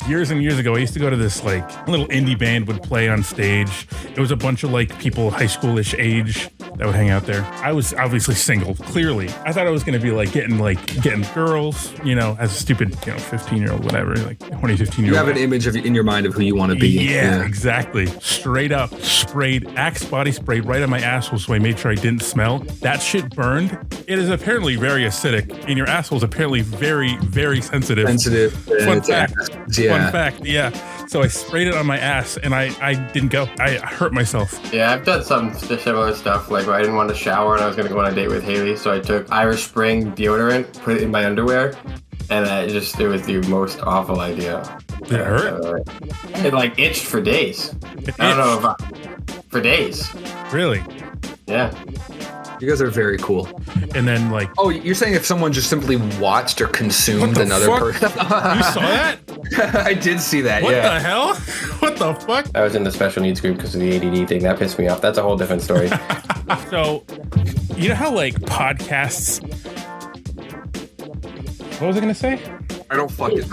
years and years ago, I used to go to this like little indie band would play on stage. It was a bunch of like people high schoolish age that would hang out there. I was obviously single, clearly. I thought I was going to be like getting girls, you know, as a stupid, 15-year-old, whatever, like 20, 15-year-old. You have an image in your mind of who you want to be. Yeah, exactly. Straight up sprayed Axe body spray right on my asshole so I made sure I didn't smell. That shit burned. It is apparently very acidic, and your asshole is apparently very, very sensitive. Fun fact. Fun fact. Yeah. So I sprayed it on my ass, and I didn't go. I hurt myself. Yeah, I've done some similar stuff. Like, I didn't want to shower, and I was going to go on a date with Haley, so I took Irish Spring deodorant, put it in my underwear, and it was the most awful idea. Did it hurt? It like itched for days. I don't know for days. Really? Yeah. You guys are very cool. And then like... Oh, you're saying if someone just simply watched or consumed another person? You saw that? I did see that, What the hell? What the fuck? I was in the special needs group because of the ADD thing. That pissed me off. That's a whole different story. So, you know how like podcasts... What was I going to say? I don't fucking...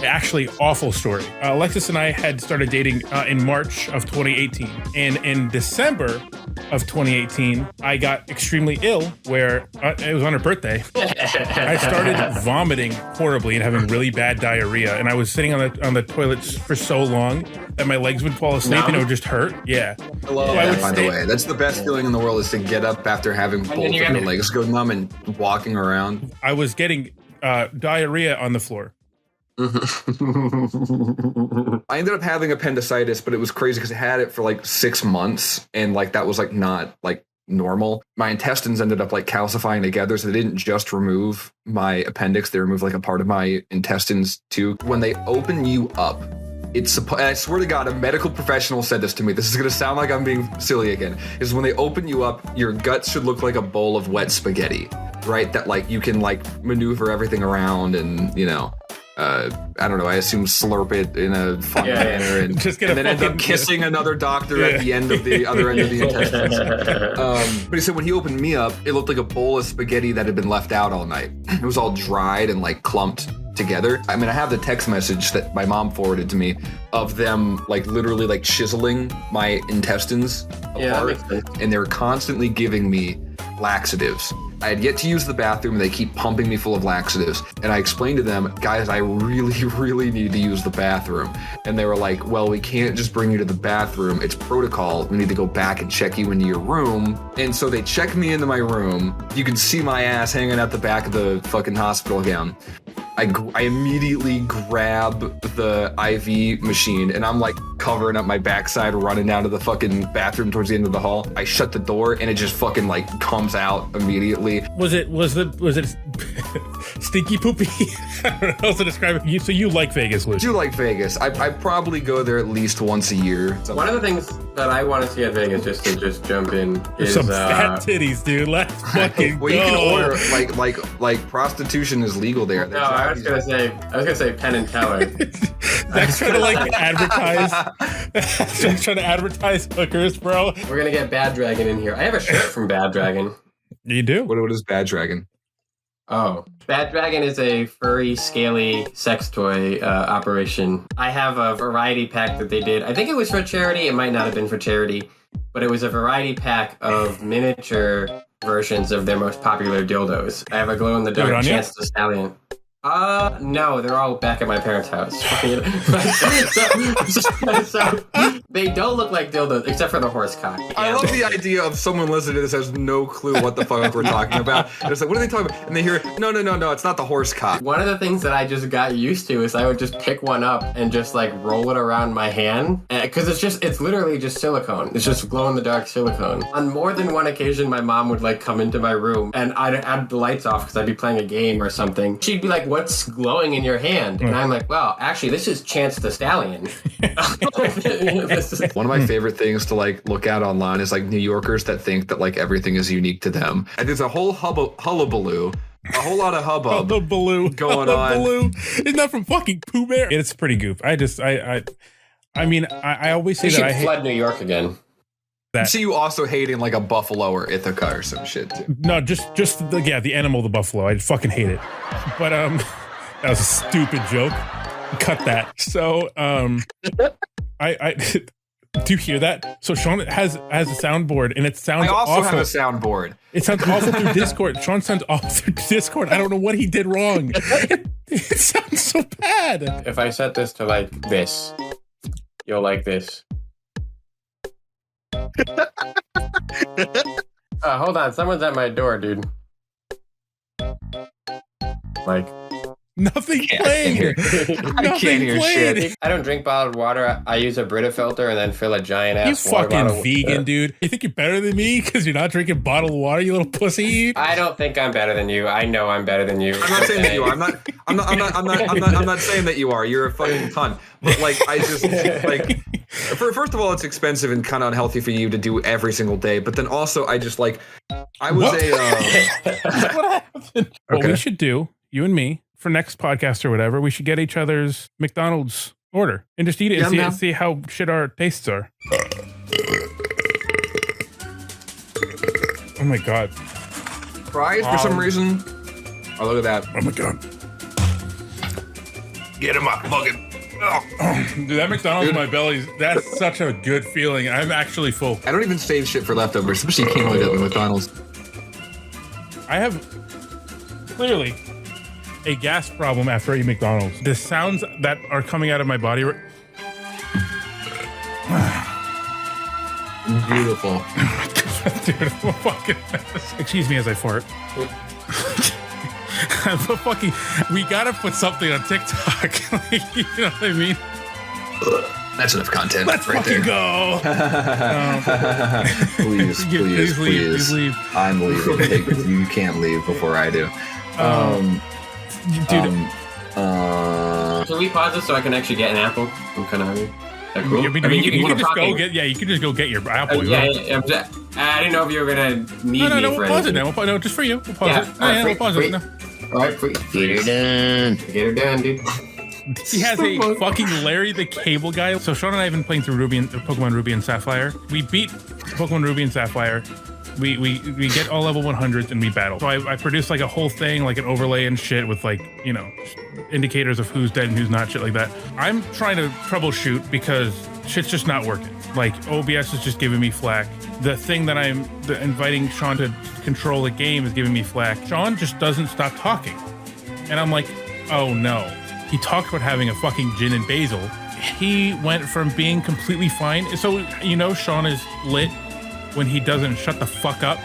Actually, awful story. Alexis and I had started dating in March of 2018. And in December of 2018, I got extremely ill where it was on her birthday. I started vomiting horribly and having really bad diarrhea. And I was sitting on the toilet for so long that my legs would fall asleep and it would just hurt. Yeah. I love that, by the way. That's the best feeling in the world is to get up after having both of your legs go numb and walking around. I was getting diarrhea on the floor. I ended up having appendicitis, but it was crazy because I had it for like 6 months, and like that was like not like normal. My intestines ended up like calcifying together, so they didn't just remove my appendix; they removed like a part of my intestines too. When they open you up, and I swear to God, a medical professional said this to me. This is going to sound like I'm being silly again. Is when they open you up, your guts should look like a bowl of wet spaghetti, right? That like you can like maneuver everything around and I don't know. I assume slurp it in a fun manner and then end up kissing another doctor at the end of the other end of the intestines. But he said when he opened me up, it looked like a bowl of spaghetti that had been left out all night. It was all dried and like clumped together. I mean, I have the text message that my mom forwarded to me of them like literally like chiseling my intestines apart, and they were constantly giving me laxatives. I had yet to use the bathroom, and they keep pumping me full of laxatives. And I explained to them, guys, I really, really need to use the bathroom. And they were like, well, we can't just bring you to the bathroom. It's protocol. We need to go back and check you into your room. And so they checked me into my room. You can see my ass hanging out the back of the fucking hospital gown. I immediately grab the IV machine, and I'm like covering up my backside, running down to the fucking bathroom towards the end of the hall. I shut the door, and it just fucking like comes out immediately. Was it stinky poopy? I don't know how to describe it. So you like Vegas, Luke? I do like Vegas. I probably go there at least once a year. One of the things that I want to see at Vegas, just to jump in, is some fat titties, dude. Let's fucking well, go. You can order like prostitution is legal there. No, I was gonna say Penn and Teller. That's trying to like advertise. Just trying to advertise hookers, bro. We're gonna get Bad Dragon in here. I have a shirt from Bad Dragon. You do? What is Bad Dragon? Oh, Bad Dragon is a furry, scaly sex toy operation. I have a variety pack that they did. I think it was for charity. It might not have been for charity, but it was a variety pack of miniature versions of their most popular dildos. I have a glow-in-the-dark Chance the Stallion. No, they're all back at my parents' house. so they don't look like dildos, except for the horse cock. I love the idea of someone listening to this has no clue what the fuck we're talking about. And it's like, what are they talking about? And they hear, no, it's not the horse cock. One of the things that I just got used to is I would just pick one up and just like roll it around my hand. Because it's literally just silicone. It's just glow-in-the-dark silicone. On more than one occasion, my mom would like come into my room and I'd have the lights off because I'd be playing a game or something. She'd be like, what's glowing in your hand? And I'm like, well, actually, this is Chance the Stallion. One of my favorite things to like look at online is like New Yorkers that think that like everything is unique to them. And there's a whole hullabaloo. A whole lot of hubbub going on. Isn't that from fucking Pooh Bear? It's pretty goof. I mean, I always say that I flood New York again. I see you also hating like a buffalo or Ithaca or some shit too. No, just the animal, the buffalo. I fucking hate it. But that was a stupid joke. cut that. So, I do you hear that? So Sean has a soundboard, and it sounds awful. I also have a soundboard. It sounds awful through Discord. Sean sounds awful through Discord. I don't know what he did wrong. It sounds so bad. If I set this to like this, you'll like this. Hold on, someone's at my door, dude. Like. Nothing playing. I can't hear shit. I don't drink bottled water. I use a Brita filter and then fill a giant ass You water fucking bottle. vegan, dude. You think you're better than me because you're not drinking bottled water, you little pussy? I don't think I'm better than you. I know I'm better than you. I'm not saying that you are. I'm not saying that you are. You're a fucking cunt. But like, I just like. First of all, it's expensive and kind of unhealthy for you to do every single day. But then also, I just like. I was What happened? What we should do, you and me, for next podcast or whatever, we should get each other's McDonald's order and just eat it and see how shit our tastes are. Oh my god. Fries for some reason. Oh, look at that. Oh my god. Get him up, fucking. Dude, that McDonald's in my belly, that's such a good feeling. I'm actually full. I don't even save shit for leftovers, especially you can't really do it with McDonald's. I have clearly a gas problem after eating McDonald's. The sounds that are coming out of my body. Beautiful. Dude, I'm a fucking mess. Excuse me as I fart. I'm a fucking. We gotta put something on TikTok. You know what I mean? That's enough content. Let's right fucking there. go. Please leave. I'm leaving. You can't leave before I do. Dude, Can we pause this so I can actually get an apple? I'm kind of hungry. Is that cool? you can just go get. Yeah, you can just go get your apple. I didn't know if you were gonna need me No, for we'll pause it anything. now. No, just for you. We'll pause it. We'll pause it. No. All right, get her done, dude. He has a fucking Larry the Cable Guy. So Sean and I have been playing through Pokemon Ruby and Sapphire. We beat Pokemon Ruby and Sapphire. We get all level 100s and we battle. So I produced like a whole thing, like an overlay and shit with like, you know, indicators of who's dead and who's not, shit like that. I'm trying to troubleshoot because shit's just not working. Like OBS is just giving me flack. The thing that I'm inviting Sean to control the game is giving me flack. Sean just doesn't stop talking. And I'm like, oh no. He talked about having a fucking gin and basil. He went from being completely fine. So, you know, Sean is lit when he doesn't shut the fuck up.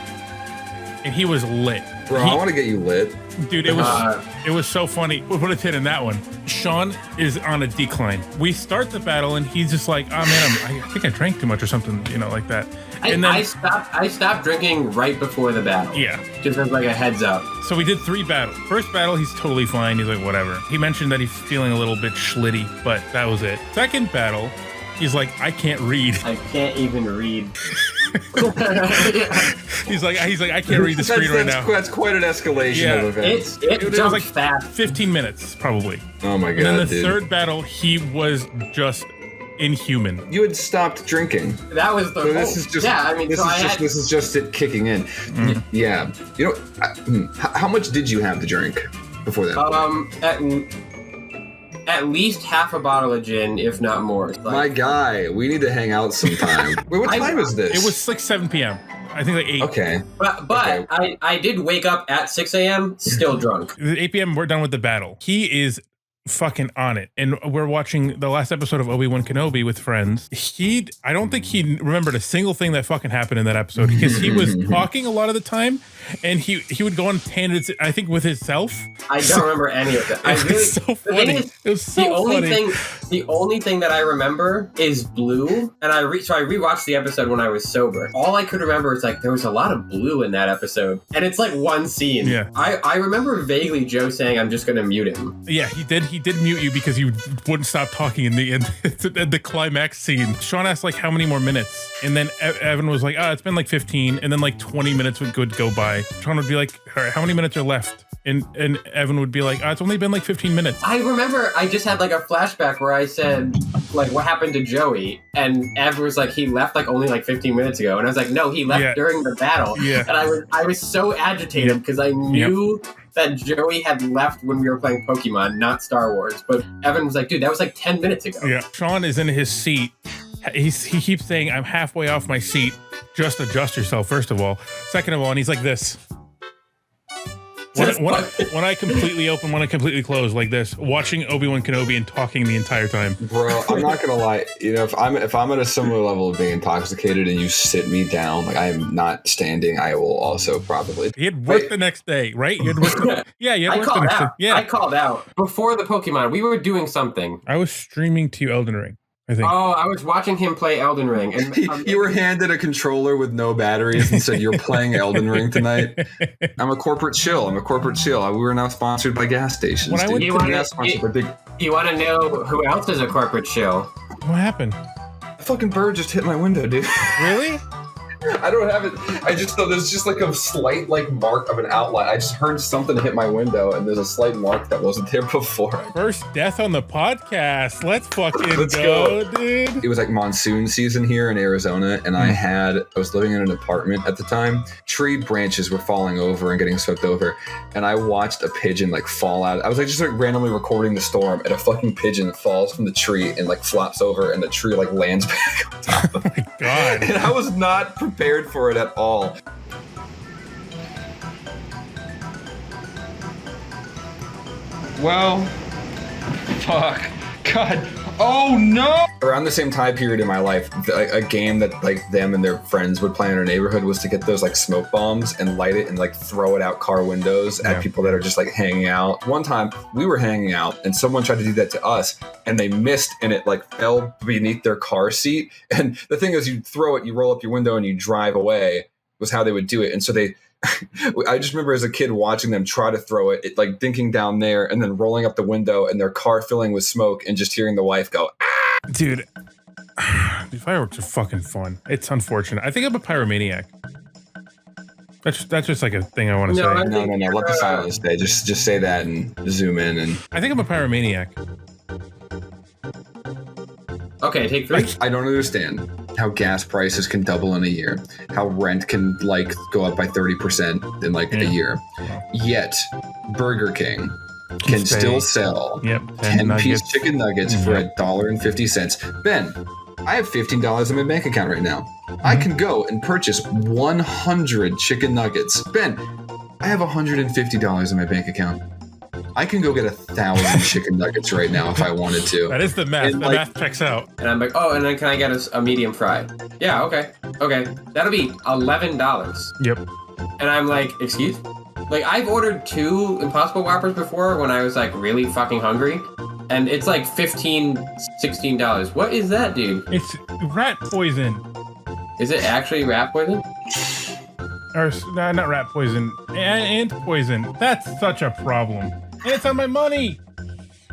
And he was lit. Bro, I want to get you lit. Dude, it was so funny. We'll put a tin in that one. Sean is on a decline. We start the battle and he's just like, oh man, I think I drank too much or something, you know, like that. And then I stopped drinking right before the battle. Yeah. Just as like a heads up. So we did 3 battles. First battle, he's totally fine. He's like, whatever. He mentioned that he's feeling a little bit schlitty, but that was it. Second battle, he's like, I can't read. I can't even read. He's like, I can't read the screen right now. That's quite an escalation of events. It was jumped like fast. 15 minutes, probably. Oh my god, And then the dude. third battle, he was just inhuman. You had stopped drinking. That was the So this is just this is just it kicking in. Yeah. You know, how much did you have to drink before that? At least half a bottle of gin, if not more. Like, My guy, we need to hang out sometime. Wait, what time is this? It was like 7 p.m. I think like 8. Okay. But Okay. I did wake up at 6 a.m. still drunk. 8 p.m. We're done with the battle. He is fucking on it, and we're watching the last episode of Obi-Wan Kenobi with friends. I don't think he remembered a single thing that fucking happened in that episode because he was talking a lot of the time, and he would go on tangents. I think with himself. I don't remember any of that. It was so funny. It was so funny. The only thing that I remember is blue, and I rewatched the episode when I was sober. All I could remember is like there was a lot of blue in that episode, and it's like one scene. Yeah. I remember vaguely Joe saying I'm just gonna mute him. Yeah, he did. He did mute you because you wouldn't stop talking in the climax scene. Sean asked like how many more minutes, and then Evan was like, it's been like 15, and then like 20 minutes would go by. Sean would be like, all right, how many minutes are left? And Evan would be like, it's only been like 15 minutes. I remember I just had like a flashback where I said, like, what happened to Joey? And Evan was like, he left like only like 15 minutes ago. And I was like, no, he left during the battle. Yeah. And I was so agitated because I knew that Joey had left when we were playing Pokemon, not Star Wars. But Evan was like, dude, that was like 10 minutes ago. Yeah. Sean is in his seat. He keeps saying, I'm halfway off my seat. Just adjust yourself, first of all. Second of all, and he's like this. When I completely open, when I completely close, like this, watching Obi-Wan Kenobi and talking the entire time. Bro, I'm not gonna lie. You know, if I'm at a similar level of being intoxicated and you sit me down, like I am not standing, I will also probably. He had work the next day, right? You had work yeah, you had work the next day. Yeah, I called out before the Pokemon. We were doing something. I was streaming to you Elden Ring, I think. Oh, I was watching him play Elden Ring. And you were handed a controller with no batteries and said, you're playing Elden Ring tonight. I'm a corporate shill. We were now sponsored by gas stations. When I went you want to know who else is a corporate shill? What happened? A fucking bird just hit my window, dude. Really? I don't have it. I just thought there's just like a slight like mark of an outline. I just heard something hit my window and there's a slight mark that wasn't there before. First death on the podcast. Let's go, dude. It was like monsoon season here in Arizona, and I was living in an apartment at the time. Tree branches were falling over and getting swept over, and I watched a pigeon like fall out. I was like just like randomly recording the storm, and a fucking pigeon falls from the tree and like flops over, and the tree like lands back on top of it. Oh my God. And I was not prepared for it at all. Well, fuck. God. Oh no! Around the same time period in my life, a game that like them and their friends would play in our neighborhood was to get those like smoke bombs and light it and like throw it out car windows at people that are just like hanging out. One time we were hanging out and someone tried to do that to us and they missed and it like fell beneath their car seat. And the thing is, you throw it, you roll up your window and you drive away was how they would do it. And so I just remember as a kid watching them try to throw it, like dinking down there and then rolling up the window and their car filling with smoke and just hearing the wife go, ah! Dude, fireworks are fucking fun. It's unfortunate. I think I'm a pyromaniac. That's just like a thing I want to say. No. Let the silence stay. Just say that and zoom in. And I think I'm a pyromaniac. Okay, take 3. I don't understand how gas prices can double in a year, how rent can like go up by 30% in like a year. Yet Burger King can still sell 10-piece chicken nuggets for $1.50. Ben, I have $15 in my bank account right now. I can go and purchase 100 chicken nuggets. Ben, I have $150 in my bank account. I can go get 1,000 chicken nuggets right now if I wanted to. That is the math. The math checks out. And I'm like, oh, and then can I get a medium fry? Yeah, okay. That'll be $11. Yep. And I'm like, excuse? Like, I've ordered 2 Impossible Whoppers before when I was like really fucking hungry. And it's like $15, $16. What is that, dude? It's rat poison. Is it actually rat poison? Or not rat poison, ant poison. That's such a problem. And it's on my money.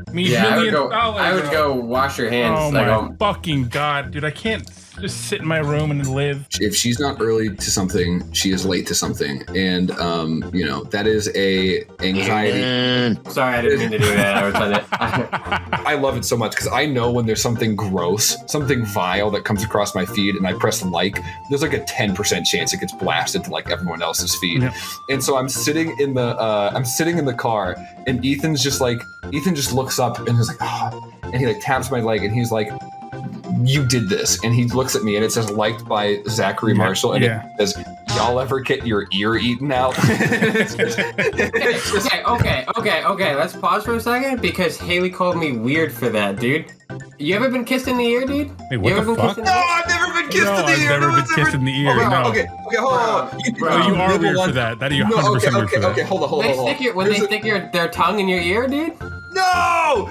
I would go wash your hands. Oh my fucking God, dude! I can't just sit in my room and live. If she's not early to something, she is late to something, and that is a anxiety. Sorry, I didn't mean to do that. I was trying to. I love it so much because I know when there's something gross, something vile that comes across my feed, and I press like, there's like a 10% chance it gets blasted to like everyone else's feed. Yep. And so I'm sitting in the car, and Ethan just looks up and he's like, oh, and he like taps my leg, and he's like, you did this, and he looks at me and it says liked by Zachary Marshall, and it says, y'all ever get your ear eaten out? Okay, let's pause for a second because Haley called me weird for that, dude. You ever been kissed in the ear, dude? Wait, what the fuck? No, I've never been kissed in the ear. I've never been kissed in the ear. No. Okay, hold on. You are weird for that. That are you 100% weird for that. Okay, hold on. When they stick their tongue in your ear, dude? No,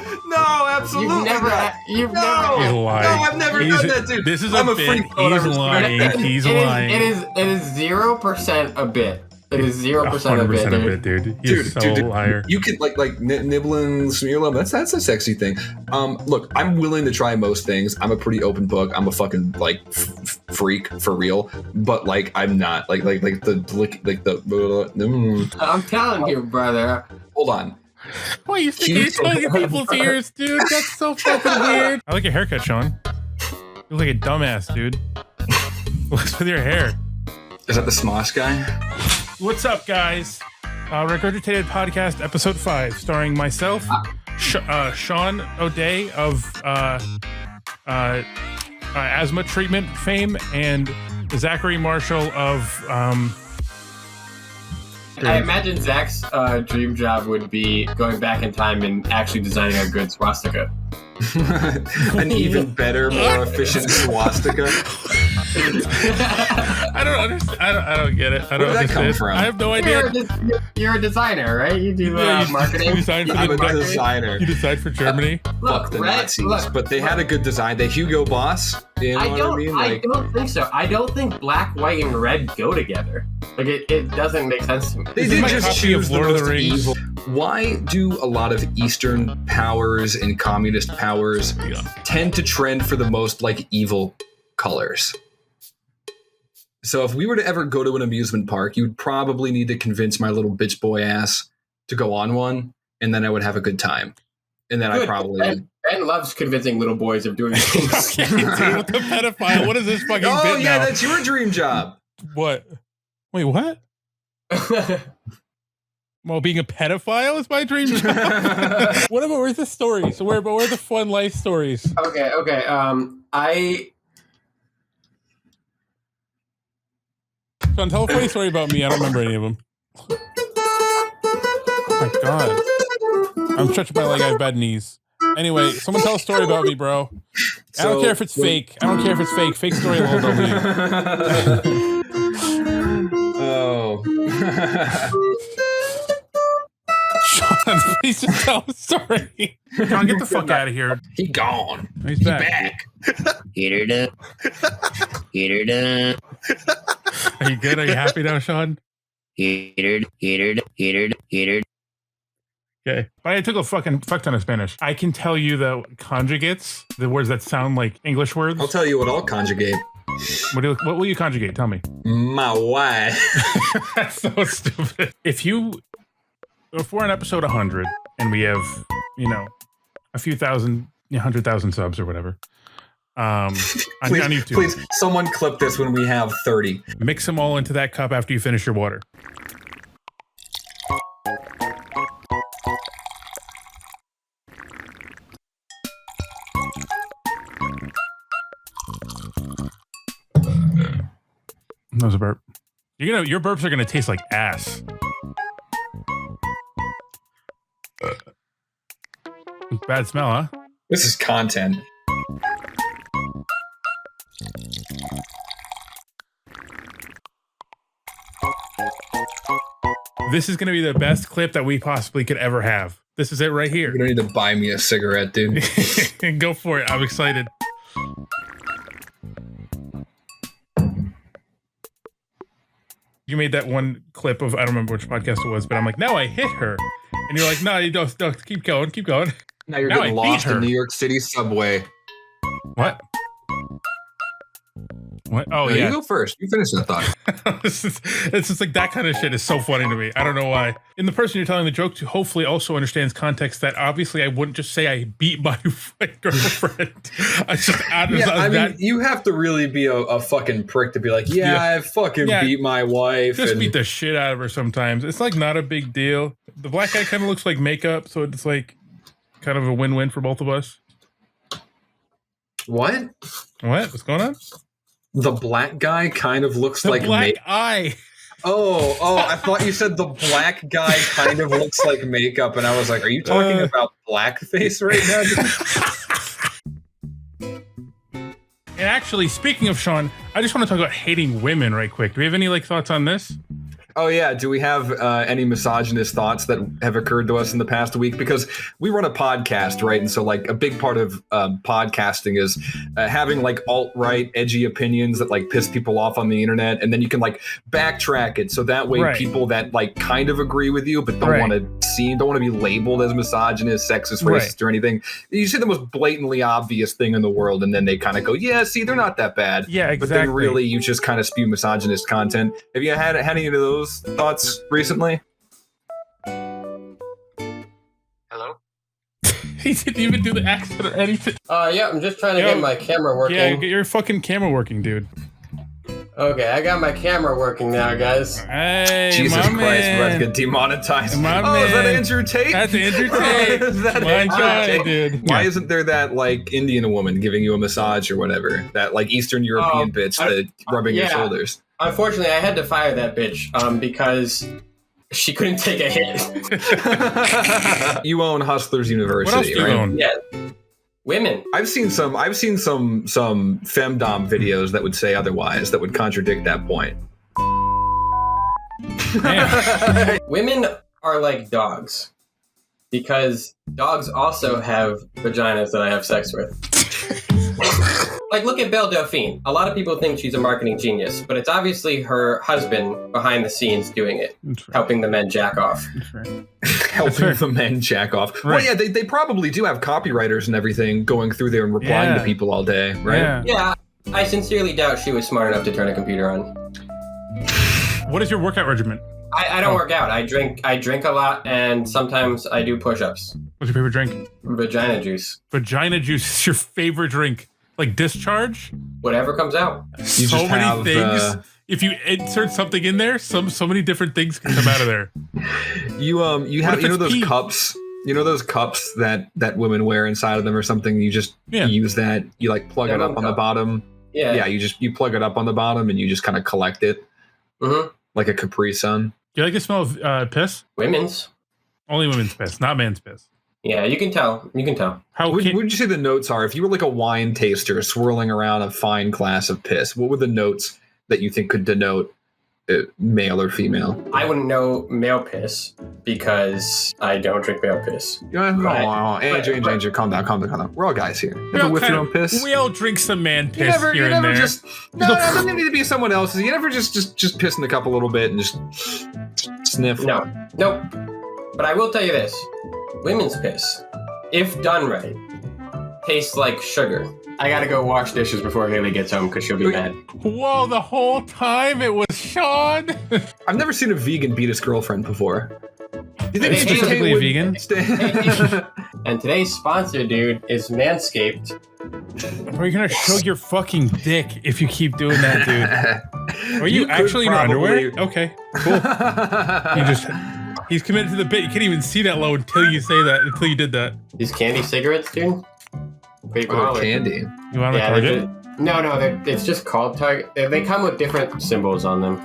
absolutely not. You've never. He's lying. No, I've never done that, dude. This is a bit. He's lying. He's lying. It is 0% a bit. It is 0% a bit, dude. He's so liar. You can like nibble and smear love. That's a sexy thing. Look, I'm willing to try most things. I'm a pretty open book. I'm a fucking like freak for real. But like, I'm not like the. I'm telling you, brother. Hold on. Why you sticking your tongue in people's ears, dude? That's so fucking weird. I like your haircut, Sean. You look like a dumbass, dude. What's with your hair? Is that the Smosh guy? What's up, guys? Regurgitated Podcast, Episode 5, starring myself, Sean O'Day of asthma treatment fame, and Zachary Marshall of... I imagine Zach's dream job would be going back in time and actually designing a good swastika. An even better, more efficient swastika. I don't understand. I don't get it. I don't Where did that come from? I have no idea. You're a designer, right? You do marketing. You design for I'm a marketing? designer. You decide for Germany. Fuck the Nazis. But they had a good design. The Hugo Boss. You know what I mean? I don't think so. I don't think black, white, and red go together. Like it doesn't make sense to me. They did just choose the most evil. Why do a lot of Eastern powers and communist powers tend to trend for the most like evil colors? So if we were to ever go to an amusement park, you would probably need to convince my little bitch boy ass to go on one, and then I would have a good time. And then I probably... Ben loves convincing little boys of doing things. Okay, dude, what the pedophile? What is this fucking Oh, bit yeah, now? that's your dream job. What? Wait, what? Well, being a pedophile is my dream job. Where's the story? So where are the fun life stories? Okay. Sean, tell a funny story about me. I don't remember any of them. Oh my god. I'm stretching my leg. I have bad knees. Anyway, someone tell a story about me, bro. I don't care if it's fake. Fake story will believe. Oh. Sean, please just tell a story. Sean, get the fuck out of here. He gone. He's back. Get her done. Get her done. Are you good? Are you happy now, Sean? Get her. Okay. But I took a fuck ton of Spanish. I can tell you the conjugates, the words that sound like English words. I'll tell you what I'll conjugate. What will you conjugate? Tell me. My wife. That's so stupid. If we're on episode 100 and we have, a few thousand, 100,000 subs or whatever, on YouTube. Please, someone clip this when we have 30. Mix them all into that cup after you finish your water. That was a burp. Your burps are gonna taste like ass. Bad smell, huh? This is content. This is gonna be the best clip that we possibly could ever have. This is it right here. You don't need to buy me a cigarette, dude. Go for it. I'm excited. You made that one clip of, I don't remember which podcast it was, but I'm like, now I hit her. And you're like, no, you don't keep going. Now you're Now getting I beat lost her. in New York City subway. What? What? Oh, No, yeah. You go first. You finish that thought. It's just like that kind of shit is so funny to me. I don't know why. And the person you're telling the joke to hopefully also understands context that obviously I wouldn't just say I beat my girlfriend. I just mean, you have to really be a fucking prick to be like, I fucking beat my wife. Just beat the shit out of her sometimes. It's like not a big deal. The black guy kind of looks like makeup, so it's like kind of a win-win for both of us. What? What's going on? The black guy kind of looks The like black eye. Oh, I thought you said the black guy kind of looks like makeup, and I was like, are you talking about blackface right now? And actually, speaking of Sean, I just want to talk about hating women right quick. Do we have any thoughts on this? Oh, yeah. Do we have any misogynist thoughts that have occurred to us in the past week? Because we run a podcast, right? And so a big part of podcasting is having alt-right edgy opinions that piss people off on the internet. And then you can backtrack it. So that way people that kind of agree with you, but don't want to be labeled as misogynist, sexist, racist or anything. You say the most blatantly obvious thing in the world. And then they kind of go, yeah, see, they're not that bad. Yeah, exactly. But then really you just kind of spew misogynist content. Have you had any of those thoughts recently? Hello? He didn't even do the accent or anything. Yeah, I'm just trying to get my camera working. Yeah, get your fucking camera working, dude. Okay, I got my camera working now, guys. Hey, Jesus my Christ, man. we're about to get demonetized. My Is that man. Andrew Tate? That's Andrew Tate. Is that My Andrew God, Tate? dude. Why Yeah. isn't there that like Indian woman giving you a massage or whatever? That like Eastern European bitch that rubbing your yeah. shoulders. Unfortunately, I had to fire that bitch because she couldn't take a hit. You own Hustlers What else University, do you right? own? Yeah. Women. I've seen some femdom videos that would say otherwise, that would contradict that point. Man. Women are like dogs because dogs also have vaginas that I have sex with. Like, look at Belle Delphine. A lot of people think she's a marketing genius, but it's obviously her husband behind the scenes doing it, That's right. helping the men jack off. That's right. Helping right. the men jack off. Right. Well, yeah, they probably do have copywriters and everything going through there and replying Yeah. to people all day, right? Yeah. Yeah, I sincerely doubt she was smart enough to turn a computer on. What is your workout regimen? I don't work out. I drink a lot, and sometimes I do push-ups. What's your favorite drink? Vagina juice. Vagina juice is your favorite drink. Like discharge? Whatever comes out. You So just many have, things. If you insert something in there, so many different things can come out of there. You if know it's those pee? cups. You know those cups that women wear inside of them or something. You just use that. You like plug it up on the bottom. Yeah. You plug it up on the bottom and you just kind of collect it Mm-hmm. like a Capri Sun. Do you like the smell of piss? Women's. Only women's piss, not man's piss. Yeah, you can tell. You can tell. How What can, would you say the notes are? If you were like a wine taster swirling around a fine glass of piss, what were the notes that you think could denote male or female? I wouldn't know male piss because I don't drink male piss. Andrew, calm down. We're all guys here. Never whiff your own piss. we all drink some man You piss never here and there. just no, it doesn't need to be someone else's. You never just piss in the cup a little bit and just sniff. No. Nope. But I will tell you this. Women's piss, if done right, tastes like sugar. I gotta go wash dishes before Haley gets home because she'll be mad. Whoa, the whole time it was Sean. I've never seen a vegan beat his girlfriend before. You think Hey, Specifically a vegan? And today's sponsor, dude, is Manscaped. Are you gonna show your fucking dick if you keep doing that, dude? Are you could actually in your probably- underwear? Okay, cool. He's committed to the bit. You can't even see that low until you say that, until you did that. These candy cigarettes, dude. Great Oh, quality. candy. You want to Yeah, Target? no, it's just called Target. They come with different symbols on them.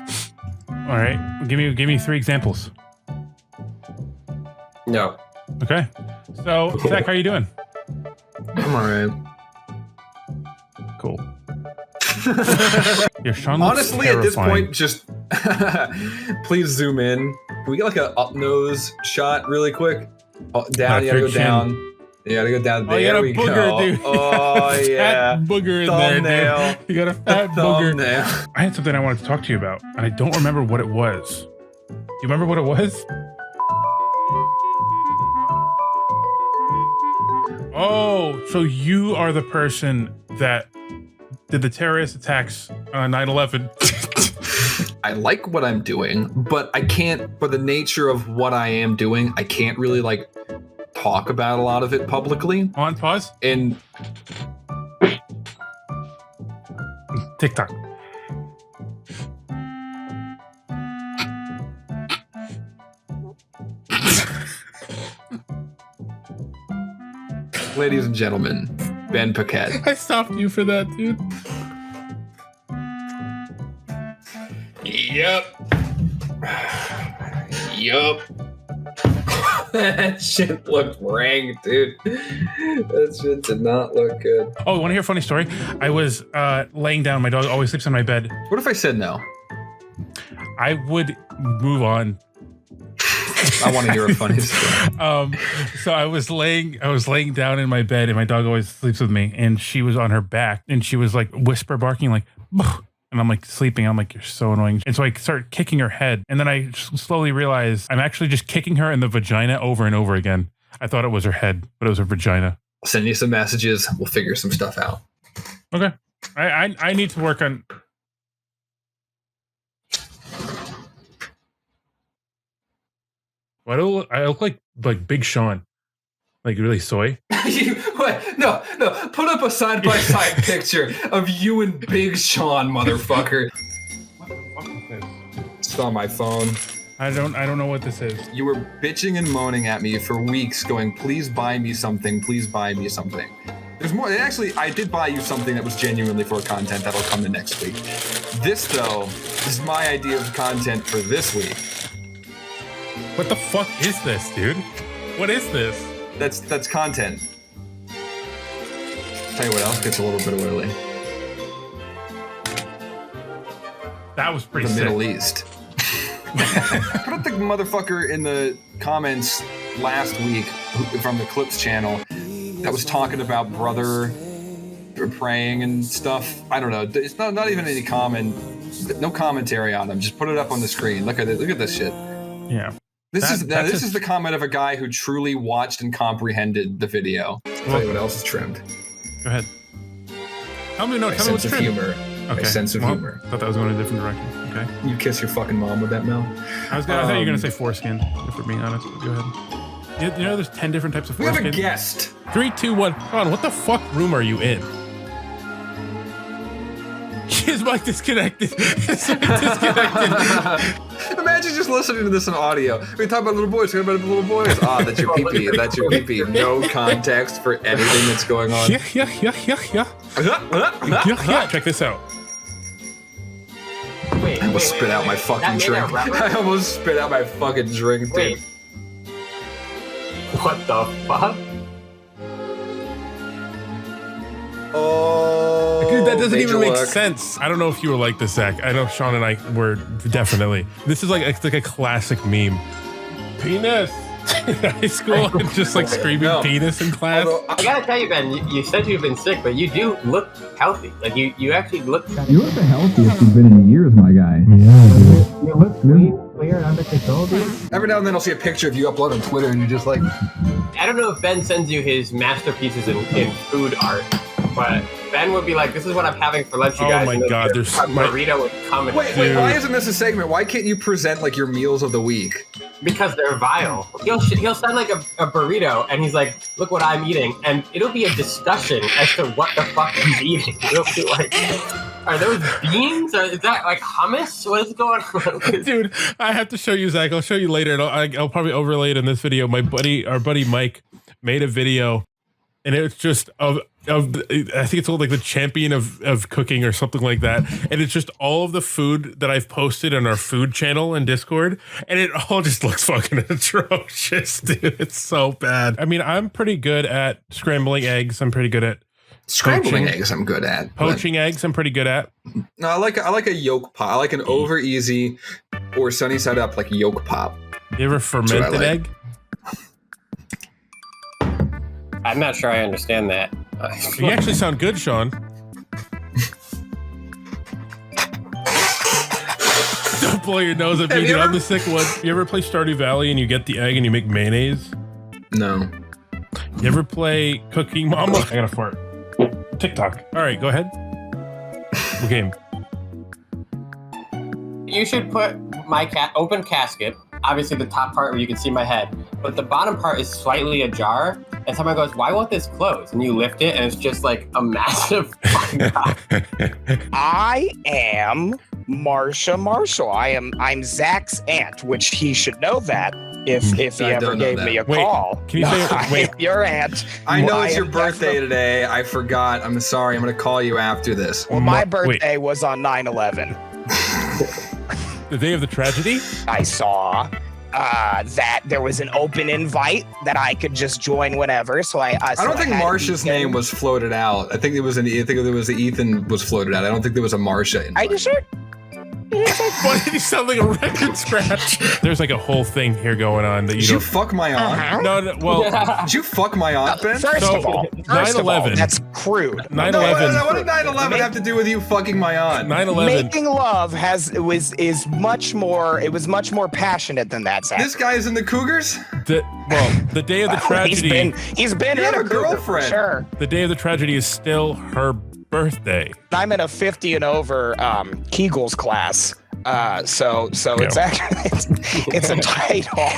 All right, give me 3 examples. No. Okay. So, Zach, how are you doing? I'm alright. Cool. Yeah, Sean looks Honestly, at this terrifying. point, just please zoom in. Can we get like a up nose shot really quick? Oh, down, you gotta go Your chin. down. You gotta go down. Oh, you There got a we booger, go. dude. Oh yeah. Fat booger in Thumbnail. there, dude. You got a fat booger. Thumbnail. I had something I wanted to talk to you about, and I don't remember what it was. Do you remember what it was? Oh, so you are the person that did the terrorist attacks on 9/11. I like what I'm doing, but I can't, for the nature of what I am doing, I can't really like talk about a lot of it publicly. On pause. And TikTok. ladies and gentlemen, Ben Paquette. I stopped you for that, dude. Yup. Yup. That shit looked rank, dude. That shit did not look good. Oh, want to hear a funny story? I was laying down. My dog always sleeps on my bed. What if I said no? I would move on. I want to hear a funny story. So I was laying down in my bed, and my dog always sleeps with me, and she was on her back, and she was like whisper barking, like, "Bah," and I'm like sleeping. I'm like, you're so annoying. And so I start kicking her head, and then I slowly realized I'm actually just kicking her in the vagina over and over again. I thought it was her head, but it was her vagina. I'll send you some messages. We'll figure some stuff out. Okay, I need to work on. Why do I look like Big Sean? Like really soy? Wait, no. Put up a side-by-side picture of you and Big Sean, motherfucker. this? It's on my phone. I don't know what this is. You were bitching and moaning at me for weeks, going, "Please buy me something. Please buy me something." There's more. Actually, I did buy you something that was genuinely for content that'll come in next week. This, though, is my idea of content for this week. What the fuck is this, dude? What is this? That's content. Tell you what else gets a little bit oily. That was pretty The sick. Middle East. Put up the motherfucker in the comments last week from the Clips channel that was talking about brother praying and stuff. I don't know. It's not even any no commentary on them. Just put it up on the screen. Look at it. Look at this shit. Yeah. This is the comment of a guy who truly watched and comprehended the video. I'll tell you what else is trimmed. Go ahead. Tell me what's sense of trimmed. humor. Okay. My sense of humor. Thought that was going in a different direction. Okay. You kiss your fucking mom with that, Mel? I thought you were going to say foreskin, if we're being honest. But go ahead. You know there's 10 different types of We have foreskin? a guest. 3, 2, 1. Hold on, what the fuck room are you in? His mic disconnected. His mic disconnected. Imagine just listening to this in audio. We talk about little boys. Talk about little boys. Ah, that's your pee-pee. That's your pee-pee. No context for anything that's going on. Yeah. Check this out. Wait, I almost spit out my fucking drink. I almost spit out my fucking drink, dude. Wait. What the fuck? Oh, Dude, that doesn't even make look. sense. I don't know if you were like this, Zach. I know Sean and I were definitely. This is like a classic meme. Penis. In high school, and just like screaming penis in class. Although, I gotta tell you, Ben, you said you've been sick, but you do look healthy. Like you actually look. You look the healthiest you've been in years, my guy. Yeah, you look clear and under control, dude. every now and then I'll see a picture of you upload on Twitter and you're just like, I don't know if Ben sends you his masterpieces in food art, but Ben would be like, "This is what I'm having for lunch, you guys." Oh my god, there's a burrito would come in. wait, why isn't this a segment? Why can't you present like your meals of the week? Because they're vile. He'll send like a burrito, and he's like, "Look what I'm eating," and it'll be a discussion as to what the fuck he's eating. It'll be like, are those beans? Or is that like hummus? What is going on? Dude, I have to show you, Zach. I'll show you later. And I'll probably overlay it in this video. Our buddy Mike made a video, and it's just of I think it's called like the champion of cooking or something like that. And it's just all of the food that I've posted on our food channel and Discord, and it all just looks fucking atrocious, dude. It's so bad. I mean, I'm pretty good at scrambling eggs. I'm pretty good at Scrambling poaching. eggs, I'm good at. Poaching eggs, I'm pretty good at. No, I like a yolk pop. I like an over easy or sunny side up like yolk pop. You ever ferment an like. egg? I'm not sure I understand that. You actually sound good, Sean. Don't blow your nose at me, dude. I'm the sick one. You ever play Stardew Valley and you get the egg and you make mayonnaise? No. You ever play Cooking Mama? I gotta fart. TikTok. All right, go ahead. What game? You should put my open casket, obviously the top part where you can see my head, but the bottom part is slightly ajar, and someone goes, "Why won't this close?" And you lift it, and it's just like a massive fucking cock. I am Marsha Marshall. I'm Zach's aunt, which he should know that if he I ever don't know gave that. me a Wait, call. can you say it? I Wait. am your aunt. I know Well, it's I your am birthday definitely- today. I forgot. I'm sorry. I'm going to call you after this. Well, my Wait. birthday was on 9/11. The day of the tragedy? I saw that there was an open invite that I could just join whenever. So I don't think Marsha's name was floated out. I think it was Ethan was floated out. I don't think there was a Marsha in Are you sure? Why did he sound like a record scratch? There's like a whole thing here going on that you Did you don't. fuck my aunt? No, well, Did you fuck my aunt, Ben? First So, of all, 9/11. that's crude. 9/11. What did 9/11 have to do with you fucking my aunt? 9/11. Making love is much more. It was much more passionate than that. Zach. This guy's in the Cougars? The day of the tragedy. He's been You in have a cougar for girlfriend. Sure. The day of the tragedy is still her birthday. I'm in a 50 and over Kegels class. So it's actually it's a title.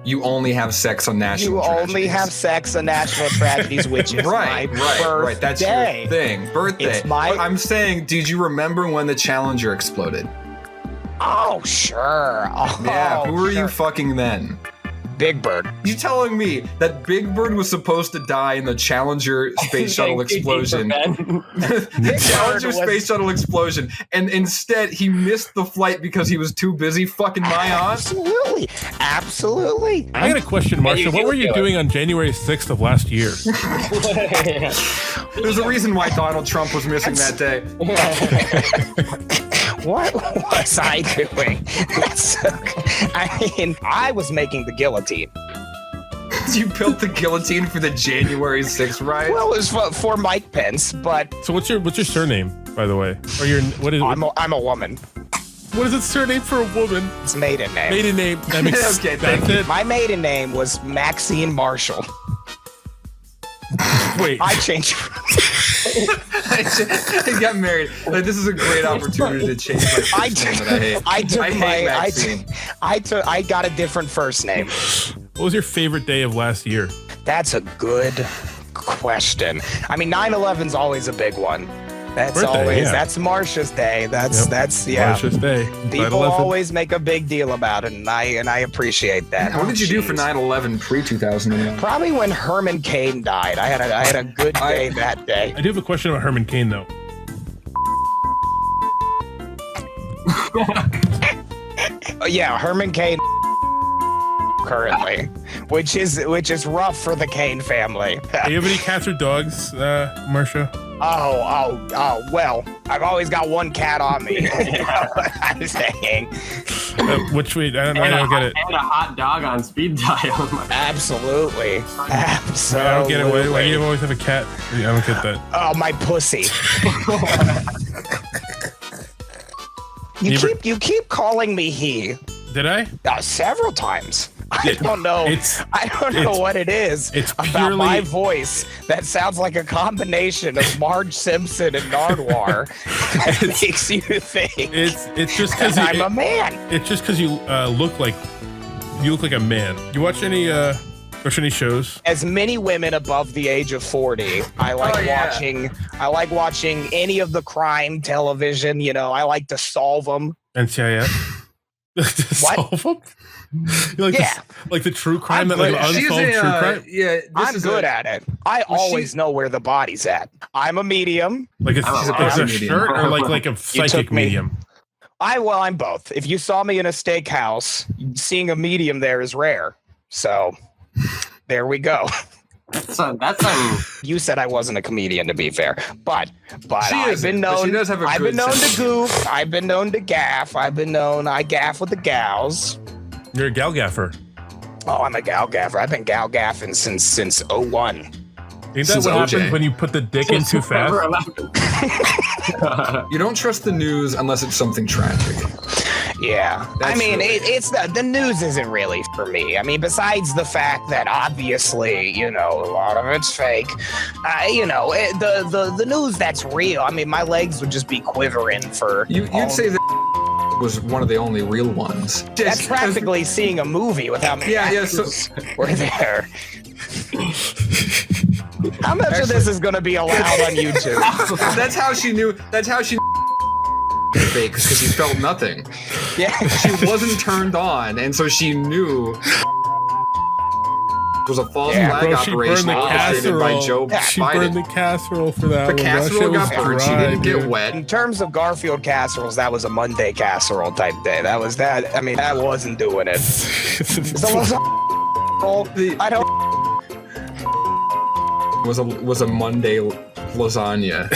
you only have sex on national You tragedies. only have sex on national tragedies, which is my birthday. That's your thing. Birthday. It's my- I'm saying, did you remember when the Challenger exploded? Oh, sure. Oh, Yeah, who were you sure. fucking then? Big Bird. You telling me that Big Bird was supposed to die in the Challenger space shuttle explosion? The Challenger was- space shuttle explosion, and instead he missed the flight because he was too busy fucking my aunt? Absolutely. Absolutely. I got a question, Marsha. What were you doing on January 6th of last year? There's a reason why Donald Trump was missing that day. What was I doing? I mean, I was making the guillotine. You built the guillotine for the January 6th riot? Well, it was for Mike Pence, but So what's your surname, by the way? Or your what is I'm a woman. what is its surname for a woman? It's maiden name. Maiden name. That makes Okay, that's thank you. it. My maiden name was Maxine Marshall. Wait. I changed. I got married. Like, this is a great opportunity to change my first name that I hate. I got a different first name. What was your favorite day of last year? That's a good question. I mean, 9/11's always a big one. That's Birthday, always yeah. that's Marsha's day. That's Marsha's Day. People 9/11. always make a big deal about it, and I appreciate that. What did you do for Jeez. 9/11 pre-2001? Probably when Herman Cain died. I had a good day that day. I do have a question about Herman Cain, though. Yeah, Herman Cain currently, which is rough for the Cain family. Do you have any cats or dogs, Marsha? Well, I've always got one cat on me. You know what I'm saying? Which we I don't get it. And a hot dog on speed dial. Absolutely. Absolutely. I don't get it. Why do you always have a cat? I don't get that. Oh, my pussy. You keep calling me he. Did I? Several times. I don't know. I don't know it's- what it is it's about purely- my voice that sounds like a combination of Marge Simpson and Nardwar that makes you think It's just because I'm a man. It's just because you look like a man. You watch any shows? As many women above the age of 40, I like I like watching any of the crime television. You know, I like to solve them. NCIS. To solve them? You like like the true crime, that like good. unsolved true crime. Yeah, I'm good at it. I always know where the body's at. I'm a medium. Like a medium. shirt or like a psychic took me. medium. I'm both. If you saw me in a steakhouse, seeing a medium there is rare. So there we go. That's You said I wasn't a comedian, to be fair, but She I've isn't, been but known. she does have a I've good been known sense to of humor. goof. I've been known to gaff. I gaff with the gals. You're a gal gaffer. Oh, I'm a gal gaffer. I've been gal gaffing since 01. Ain't that Since what OJ. happens when you put the dick in too fast? You don't trust the news unless it's something tragic. Yeah, That's I mean, really- it's the news isn't really for me. I mean, besides the fact that obviously, you know, a lot of it's fake. You know, the news that's real. I mean, my legs would just be quivering for. You'd say that was one of the only real ones. That's practically seeing a movie without me. Yeah, so- we're there. How much of this is going to be allowed on YouTube? That's how she knew. That's how she fake because she felt nothing. Yeah. She wasn't turned on, and so she knew it was a false Yeah, flag Bro, she operation burned the orchestrated by casserole. Joe She Biden. burned the casserole for that The one. That casserole shit got was burned. She dry, didn't get dude. wet. In terms of Garfield casseroles, that was a Monday casserole type day. That was that. I mean, that wasn't doing it. So I don't. Was a Monday lasagna.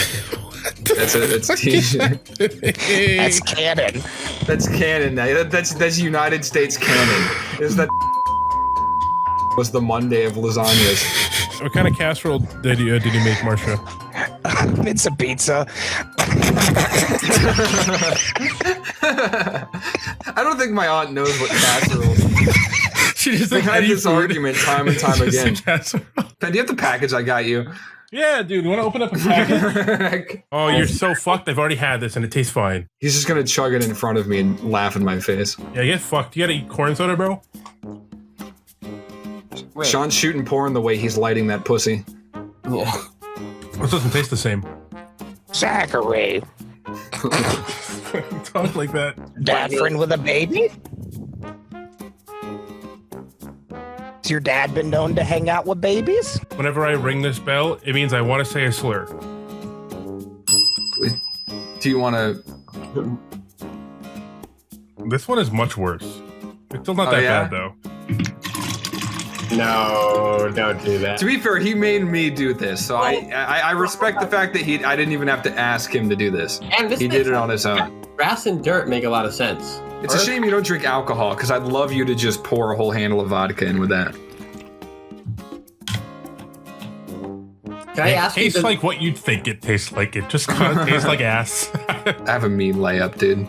That's t-shirt. That's canon. That's canon now. That's United States canon. Is that was the Monday of lasagnas? What kind of casserole did you make, Marsha? It's a pizza. I don't think my aunt knows what casserole. She just We like had any this food. argument time and time Just a again. casserole. Ben, do you have the package I got you? Yeah, dude. You want to open up a package? Oh, you're so fucked. I've already had this and it tastes fine. He's just gonna chug it in front of me and laugh in my face. Yeah, get fucked. You gotta eat corn soda, bro. Wait. Sean's shooting porn the way he's lighting that pussy. Yeah. This doesn't taste the same. Zachary, Talk like that. dad friend with a baby? Has your dad been known to hang out with babies? Whenever I ring this bell, it means I want to say a slur. Do you want to? This one is much worse. It's still not that bad though. No, don't do that. To be fair, he made me do this, so I respect the fact that I didn't even have to ask him to do this. And this He did it on his own. Grass and dirt make a lot of sense. It's a shame you don't drink alcohol, because I'd love you to just pour a whole handle of vodka in with that. Can I ask you? Tastes like what you'd think it tastes like. It just kind of tastes like ass. I have a mean layup, dude.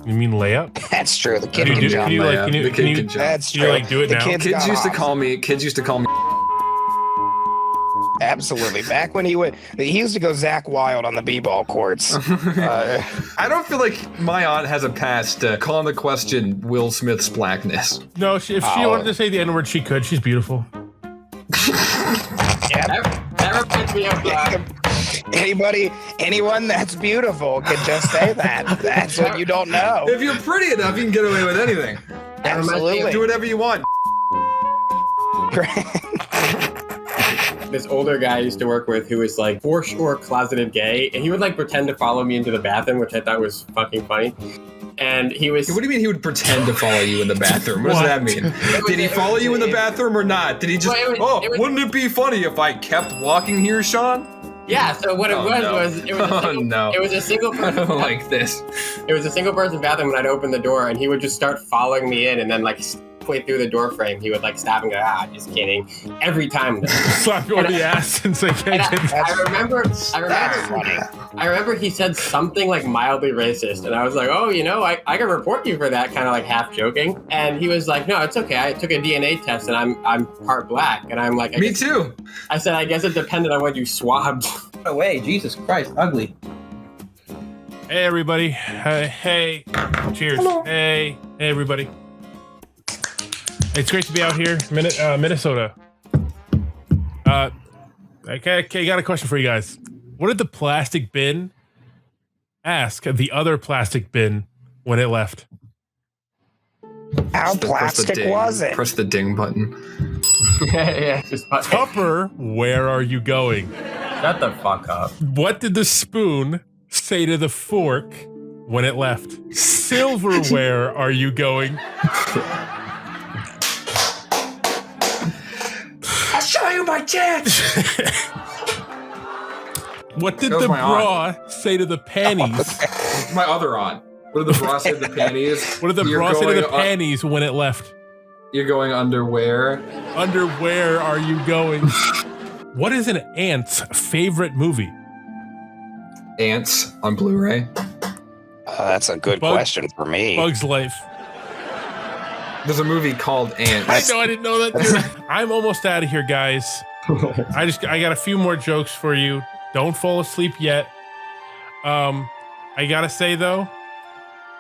You mean layup? That's true. The kid Can can you, jump. can you like? layup. Can you, The can kid you, can jump. That's can you true. like do it The now? kids Kids got used to off. call me. Absolutely. Back when he used to go Zach Wild on the b-ball courts. I don't feel like my aunt has a past calling the question Will Smith's blackness. No, if she wanted to say the N-word, she could. She's beautiful. That reminds me of anyone that's beautiful can just say that. That's what you don't know. If you're pretty enough, you can get away with anything. Absolutely. Do whatever you want. this older guy I used to work with who was like for sure closeted gay, and he would like pretend to follow me into the bathroom, which I thought was fucking funny. And he was. What do you mean he would pretend to follow you in the bathroom? What does that mean? Did he follow you in the bathroom or not? Did he just? Wouldn't it be funny if I kept walking here, Sean? Yeah. So what it was it was a single person. I don't like this. It was a single person bathroom, and I'd open the door, and he would just start following me in, and then like halfway through the door frame, he would like stop and go, just kidding. Every time. Slap you on the ass and say, I remember he said something like mildly racist, and I was like, oh, you know, I can report you for that, kind of like half joking. And he was like, no, it's okay. I took a DNA test, and I'm part black. And I'm like, me too. I said, I guess it depended on what you swabbed. Away, Jesus Christ, ugly. Hey everybody! Hey! Cheers! Hello. Hey everybody! It's great to be out here, Minnesota. Okay, got a question for you guys. What did the plastic bin ask the other plastic bin when it left? How plastic was it? Press the ding button. Yeah, just Tupper, where are you going? Shut the fuck up. What did the spoon say to the fork when it left? Silverware, are you going? I'll show you my tits. What did the bra say to the panties? My other aunt. What did the bra say to the panties? What did the bra say to the panties when it left? You're going underwear. Underwear, are you going? What is an ant's favorite movie? Ants on Blu-ray. That's a good question for me. Bug's Life. There's a movie called Ants. I know, I didn't know that, dude. I'm almost out of here, guys. I got a few more jokes for you. Don't fall asleep yet. I gotta say though,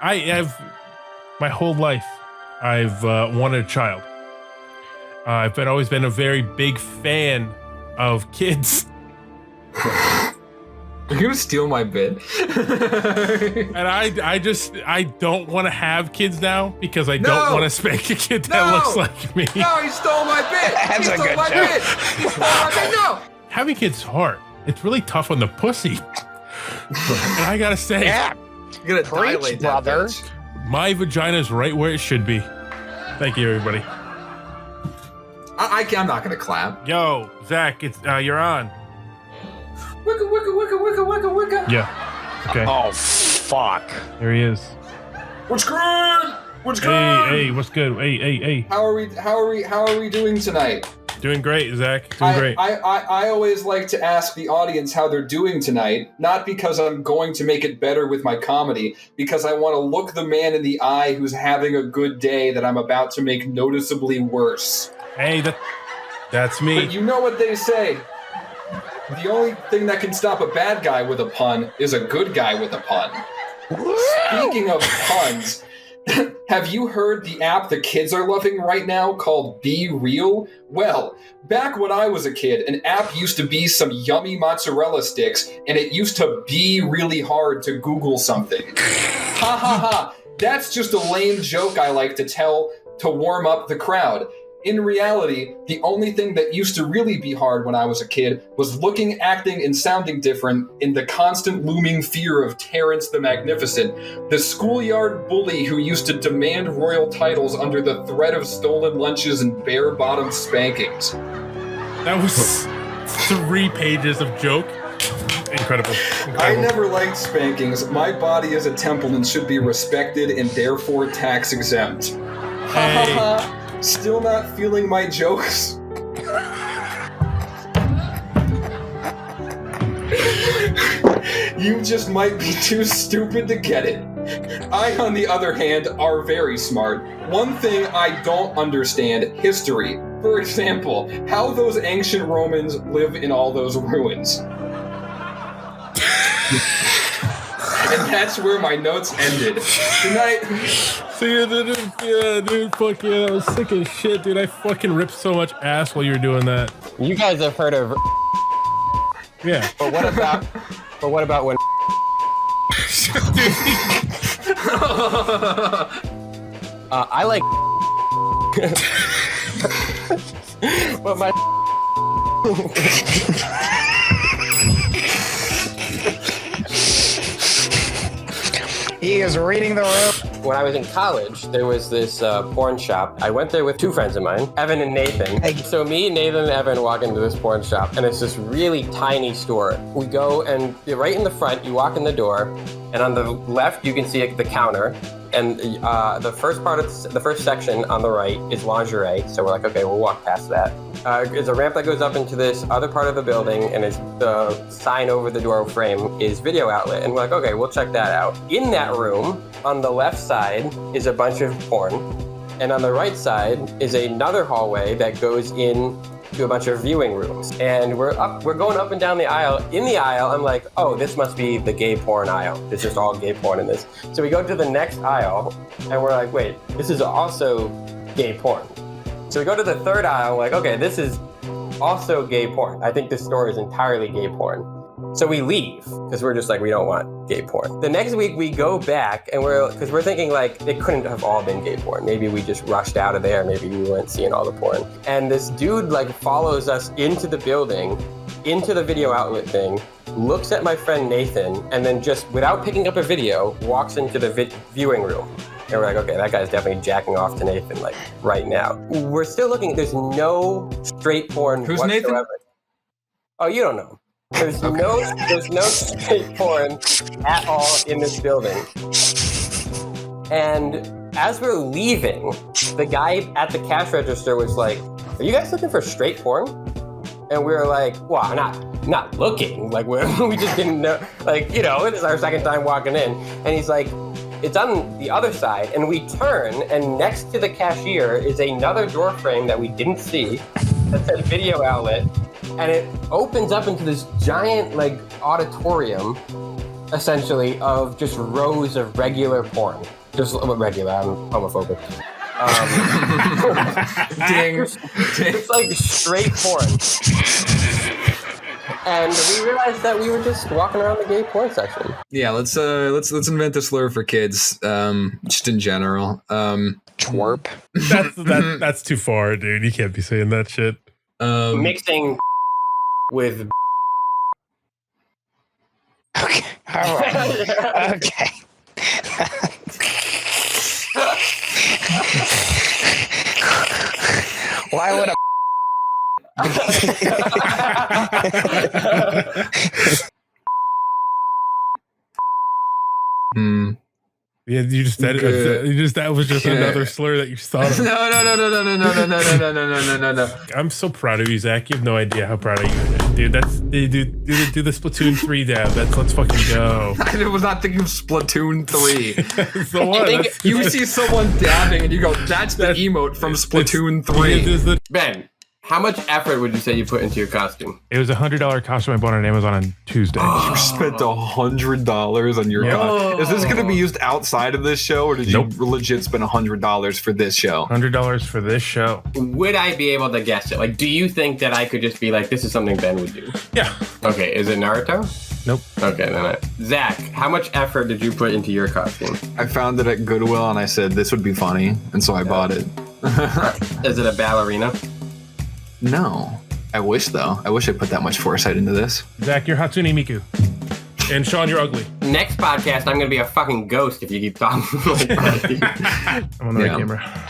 I have my whole life I've wanted a child. I've always been a very big fan of kids. You're gonna steal my bit. And I don't want to have kids now because I don't want to spank a kid that looks like me. No, he stole my bit. That's he a stole good my joke. bit. He stole my bit. No. Having kids is hard. It's really tough on the pussy. And I gotta say, Yeah. You're gonna Preach, dilate that brother. bitch. my vagina's right where it should be. Thank you, everybody. I'm not gonna clap. Yo, Zach, it's you're on. Wicka, wicka, wicka, wicka, wicka, wicka. Yeah. Okay. Oh, fuck. There he is. What's good? What's good? Hey, what's good? Hey. How are we doing tonight? Doing great, Zach. Doing great. I always like to ask the audience how they're doing tonight, not because I'm going to make it better with my comedy, because I want to look the man in the eye who's having a good day that I'm about to make noticeably worse. Hey, that's me. But you know what they say. The only thing that can stop a bad guy with a pun is a good guy with a pun. Speaking of puns, Have you heard the app the kids are loving right now called Be Real? Well, back when I was a kid, an app used to be some yummy mozzarella sticks, and it used to be really hard to Google something. Ha ha ha! That's just a lame joke I like to tell to warm up the crowd. In reality, the only thing that used to really be hard when I was a kid was looking, acting, and sounding different in the constant looming fear of Terrence the Magnificent, the schoolyard bully who used to demand royal titles under the threat of stolen lunches and bare-bottomed spankings. That was 3 pages of joke. Incredible. I never liked spankings. My body is a temple and should be respected and therefore tax exempt. Ha ha ha. Still not feeling my jokes? You just might be too stupid to get it. I, on the other hand, are very smart. One thing I don't understand, history. For example, how those ancient Romans live in all those ruins. And that's where my notes ended. Good night. See, dude, fuck yeah, that was sick as shit, dude. I fucking ripped so much ass while you were doing that. You guys have heard of... Yeah. But what about when... I like... but my... He is reading the room. When I was in college, there was this porn shop. I went there with 2 friends of mine, Evan and Nathan. So me, Nathan, and Evan walk into this porn shop, and it's this really tiny store. We go, and right in the front, you walk in the door, and on the left, you can see the counter. And the first section on the right is lingerie. So we're like, okay, we'll walk past that. There's a ramp that goes up into this other part of the building, and the sign over the door frame is video outlet. And we're like, okay, we'll check that out. In that room, on the left side is a bunch of porn. And on the right side is another hallway that goes in to a bunch of viewing rooms. And we're going up and down the aisle. In the aisle, I'm like, oh, this must be the gay porn aisle. There's just all gay porn in this. So we go to the next aisle, and we're like, wait, this is also gay porn. So we go to the third aisle, like, okay, this is also gay porn. I think this store is entirely gay porn. So we leave, because we're just like, we don't want gay porn. The next week we go back, and because we're thinking like, it couldn't have all been gay porn. Maybe we just rushed out of there. Maybe we weren't seeing all the porn. And this dude like follows us into the building, into the video outlet thing, looks at my friend Nathan, and then just without picking up a video, walks into the viewing room. And we're like, okay, that guy's definitely jacking off to Nathan, like right now. We're still looking, there's no straight porn Who's whatsoever. Nathan? Oh, you don't know. There's no straight porn at all in this building. And as we're leaving, the guy at the cash register was like, are you guys looking for straight porn? And we were like, well, not looking. Like, we just didn't know. Like, you know, it's our second time walking in. And he's like, it's on the other side. And we turn, and next to the cashier is another door frame that we didn't see that said video outlet. And it opens up into this giant, like, auditorium, essentially, of just rows of regular porn. Just regular, I'm homophobic. Ding. It's like straight porn. And we realized that we were just walking around the gay porn section. Yeah, let's invent a slur for kids, just in general. Twerp. That's too far, dude. You can't be saying that shit. Mixing with... Okay. All right. Okay. Why would a Yeah, you just said it. That was just another slur that you thought of. No. I'm so proud of you, Zach. You have no idea how proud of you, dude. Do the Splatoon 3 dab. Let's fucking go. I was not thinking of Splatoon 3. So what? You see someone dabbing and you go, that's the emote from Splatoon 3. Ben, How much effort would you say you put into your costume? It was $100 costume I bought on Amazon on Tuesday. You spent $100 on your costume. Is this going to be used outside of this show, or did you legit spend $100 for this show? $100 for this show. Would I be able to guess it? Like, do you think that I could just be like, this is something Ben would do? Yeah. Okay, is it Naruto? Nope. Okay, then Zach, how much effort did you put into your costume? I found it at Goodwill, and I said, this would be funny, and so I bought it. Is it a ballerina? No. I wish, though. I wish I put that much foresight into this. Zach, you're Hatsune Miku. And Sean, you're ugly. Next podcast, I'm going to be a fucking ghost if you keep talking like that. I'm on the right camera.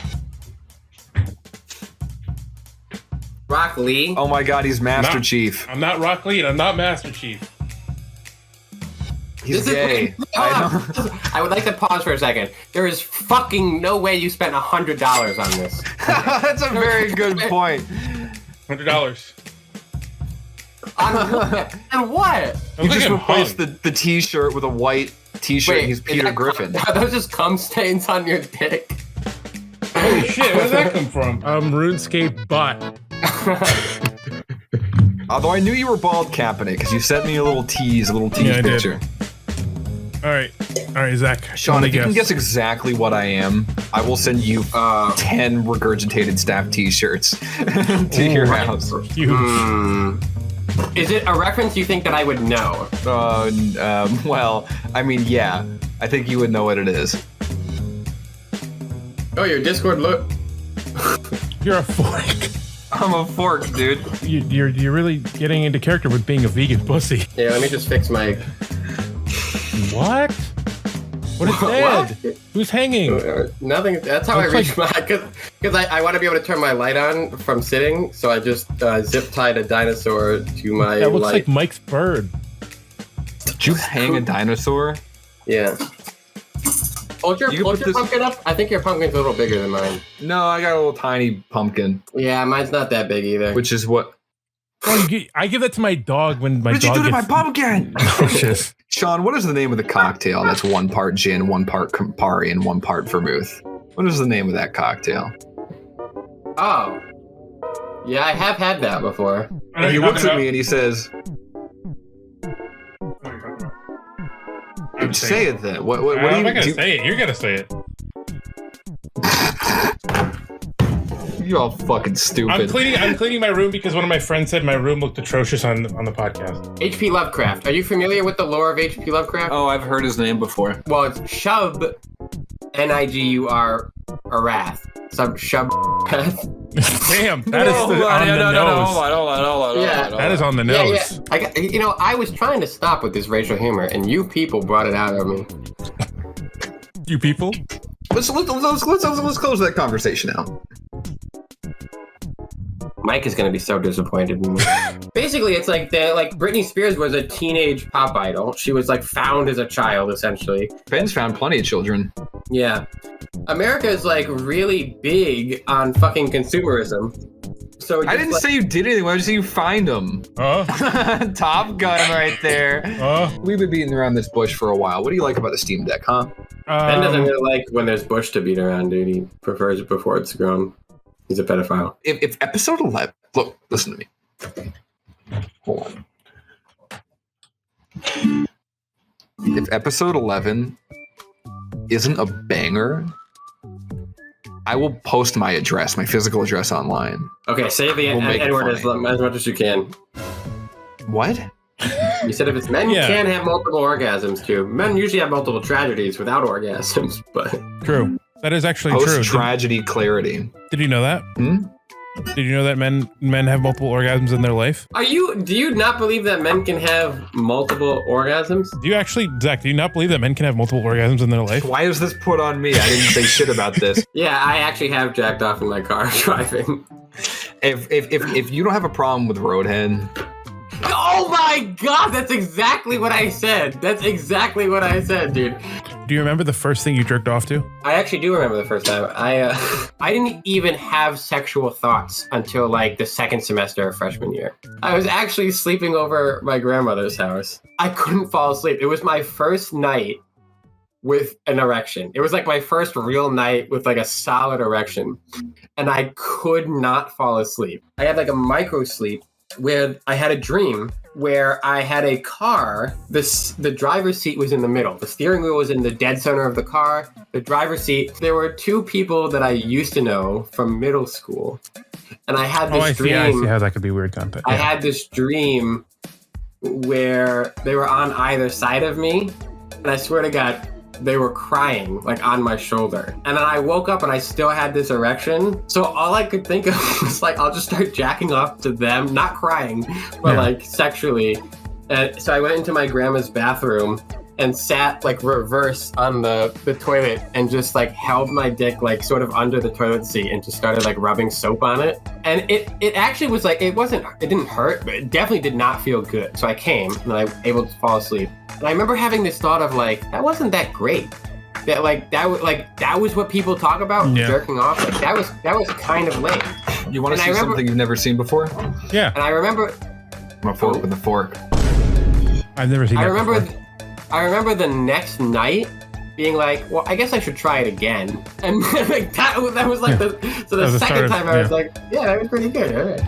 Rock Lee. Oh my god, he's Master Chief. I'm not Rock Lee, and I'm not Master Chief. He's gay. I would like to pause for a second. There is fucking no way you spent $100 on this. That's a very good point. $100. And what? You just replaced the t-shirt with a white t-shirt. Wait, He's Peter Griffin. Are those just cum stains on your dick? Holy shit, where did that come from? RuneScape bot. Although I knew you were bald capping it because you sent me a little tease picture. All right, Zach. Sean, if you can guess exactly what I am, I will send you 10 regurgitated staff t-shirts to your house. Huge. Is it a reference you think that I would know? Well, I mean, yeah. I think you would know what it is. Oh, your Discord look. You're a fork. I'm a fork, dude. You're really getting into character with being a vegan pussy. Yeah, let me just fix my... What? What is dead? What? Who's hanging? Nothing. That's how I reach my... Because I want to be able to turn my light on from sitting, so I just zip-tied a dinosaur to my That looks light. like Mike's bird. Did you hang a dinosaur? Yeah. Hold your pumpkin up. I think your pumpkin's a little bigger than mine. No, I got a little tiny pumpkin. Yeah, mine's not that big either. Which is what... Oh, I give that to my dog when my dog dog What did you do to my pumpkin? Nauseous. Sean, what is the name of the cocktail that's 1 part gin, 1 part Campari, and 1 part vermouth? What is the name of that cocktail? Oh. Yeah, I have had that before. And he looks at me and he says... Say it then. What do you... I'm not gonna say it. You're gonna say it. You're all fucking stupid. I'm cleaning my room because one of my friends said my room looked atrocious on the podcast. H.P. Lovecraft. Are you familiar with the lore of H.P. Lovecraft? Oh, I've heard his name before. Well, it's Shub, Nigur, Arath. Some Shub. Damn, that is on the nose. Hold on. That is on the nose. Yeah. I was trying to stop with this racial humor, and you people brought it out of me. You people? Let's close that conversation out. Mike is going to be so disappointed in me. Basically, it's like Britney Spears was a teenage pop idol. She was like found as a child, essentially. Ben's found plenty of children. Yeah. America is like really big on fucking consumerism. So I didn't say you did anything. Why did you say you find them? Top Gun right there. We've been beating around this bush for a while. What do you like about the Steam Deck, huh? Ben doesn't really like when there's bush to beat around, dude. He prefers it before it's grown. He's a pedophile. If episode 11... Look, listen to me. Hold on. If episode 11 isn't a banger, I will post my address, my physical address online. Okay, say the N-word as much as you can. What? You said if it's men, you can have multiple orgasms too. Men usually have multiple tragedies without orgasms, but... True. That is actually true. Post-tragedy clarity. Did you know that? Did you know that men have multiple orgasms in their life? Do you not believe that men can have multiple orgasms? Zach, do you not believe that men can have multiple orgasms in their life? Why is this put on me? I didn't say shit about this. Yeah, I actually have jacked off in my car driving. If you don't have a problem with Roadhead... Oh my god, that's exactly what I said. That's exactly what I said, dude. Do you remember the first thing you jerked off to? I actually do remember the first time. I didn't even have sexual thoughts until like the second semester of freshman year. I was actually sleeping over my grandmother's house. I couldn't fall asleep. It was my first night with an erection. It was like my first real night with like a solid erection. And I could not fall asleep. I had like a micro sleep where I had a dream where I had a car. The driver's seat was in the middle. The steering wheel was in the dead center of the car. The driver's seat. There were two people that I used to know from middle school. And I had this dream. I see how that could be weird content. I had this dream where they were on either side of me. And I swear to God, they were crying like on my shoulder. And then I woke up and I still had this erection. So all I could think of was like, I'll just start jacking off to them, not crying, but like sexually. And so I went into my grandma's bathroom and sat like reverse on the toilet and just like held my dick like sort of under the toilet seat and just started like rubbing soap on it. And it actually was like, it didn't hurt, but it definitely did not feel good. So I came and I was able to fall asleep. And I remember having this thought of like, that wasn't that great. That was what people talk about, jerking off. Like that was kind of lame. You want to see something you've never seen before? Yeah. And I remember a fork with a fork. I've never seen that before. I remember the next night being like, well, I guess I should try it again. And like that was like the second time I was like, yeah, that was pretty good. All right.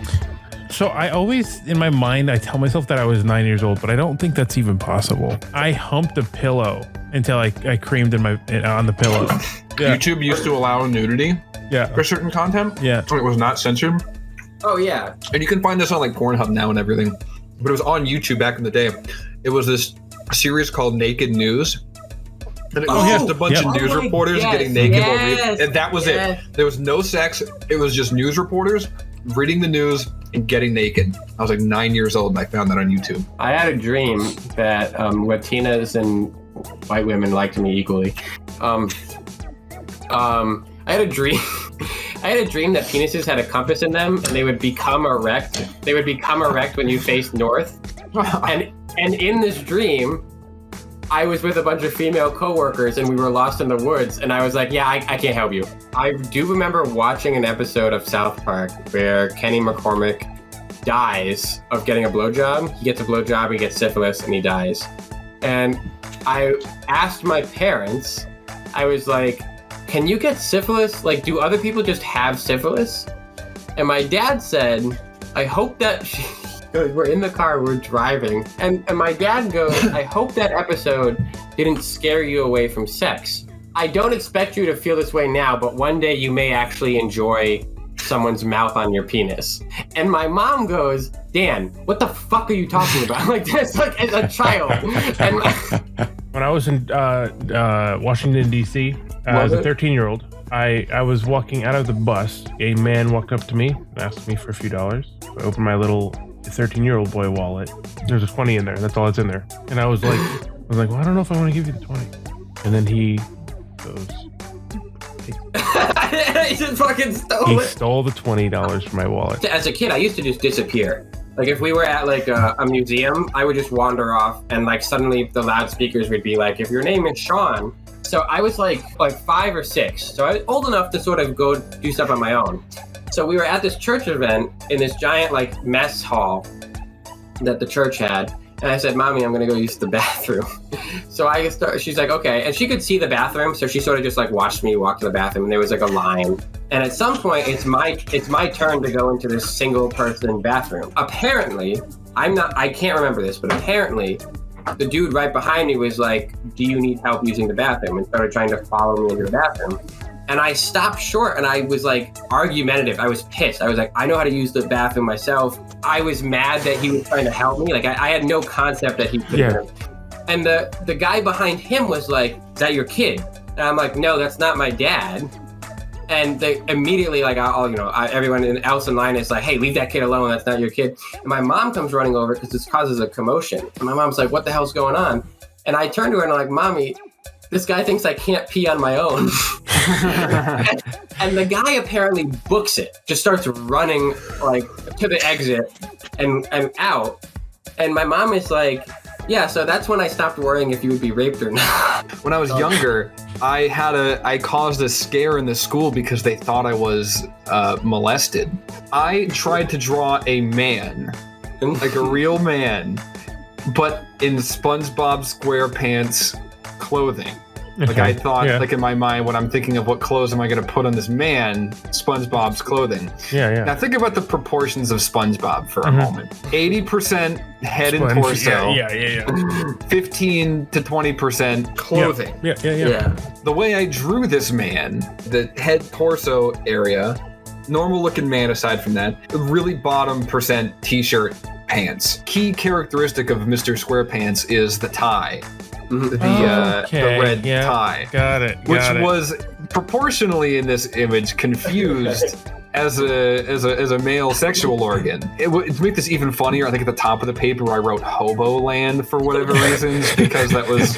So I always, in my mind, I tell myself that I was 9 years old, but I don't think that's even possible. I humped a pillow until I creamed on the pillow. Yeah. YouTube used to allow nudity for certain content. Yeah. So it was not censored. Oh, yeah. And you can find this on like Pornhub now and everything. But it was on YouTube back in the day. It was this series called Naked News. And it was just a bunch of news reporters getting naked. And that was it. There was no sex. It was just news reporters reading the news and getting naked. I was like 9 years old and I found that on YouTube. I had a dream that Latinas and white women liked me equally. I had a dream. I had a dream that penises had a compass in them and they would become erect. They would become erect when you faced north. And in this dream, I was with a bunch of female coworkers and we were lost in the woods. And I was like, yeah, I can't help you. I do remember watching an episode of South Park where Kenny McCormick dies of getting a blowjob. He gets a blowjob, he gets syphilis, and he dies. And I asked my parents, I was like, can you get syphilis? Like, do other people just have syphilis? And my dad said, I hope that... We're in the car, we're driving, and my dad goes, I hope that episode didn't scare you away from sex. I don't expect you to feel this way now, but one day you may actually enjoy someone's mouth on your penis. And my mom goes, Dan, what the fuck are you talking about? Like this, like as a child. And when I was in Washington, D.C., as a 13-year-old, I was walking out of the bus. A man walked up to me and asked me for a few dollars. I opened my little 13-year-old boy wallet. There's a 20 in there. That's all that's in there. And I was like, well, I don't know if I want to give you the 20. And then he goes, he just fucking stole it. He stole the $20 from my wallet. As a kid, I used to just disappear. Like if we were at like a museum, I would just wander off and like suddenly the loudspeakers would be like, if your name is Sean. So I was like 5 or 6. So I was old enough to sort of go do stuff on my own. So we were at this church event in this giant like mess hall that the church had. And I said, Mommy, I'm going to go use the bathroom. So she's like, okay. And she could see the bathroom. So she sort of just like watched me walk to the bathroom and there was like a line. And at some point it's my turn to go into this single person bathroom. Apparently, I can't remember this, but apparently the dude right behind me was like, do you need help using the bathroom? And started trying to follow me into the bathroom. And I stopped short and I was like argumentative. I was pissed. I was like, I know how to use the bathroom myself. I was mad that he was trying to help me. Like I had no concept that he could. Yeah. And the guy behind him was like, is that your kid? And I'm like, no, that's not my dad. And they immediately like, everyone else in line is like, hey, leave that kid alone. That's not your kid. And my mom comes running over because this causes a commotion. And my mom's like, what the hell's going on? And I turned to her and I'm like, Mommy, this guy thinks I can't pee on my own. and the guy apparently books it, just starts running like to the exit and out. And my mom is like, yeah, so that's when I stopped worrying if you would be raped or not. When I was younger, I caused a scare in the school because they thought I was molested. I tried to draw a man, like a real man, but in SpongeBob SquarePants clothing. Like I thought, like in my mind, when I'm thinking of what clothes am I going to put on this man, SpongeBob's clothing. Yeah. Now think about the proportions of SpongeBob for a moment. 80% head and torso. Yeah. 15 to 20% clothing. Yeah. The way I drew this man, the head torso area, normal looking man aside from that, really bottom percent t-shirt pants. Key characteristic of Mr. SquarePants is the tie. The red tie. Got it. Which was proportionally in this image confused as a male sexual organ. To make this even funnier, I think at the top of the paper I wrote Hobo Land for whatever reasons, because that was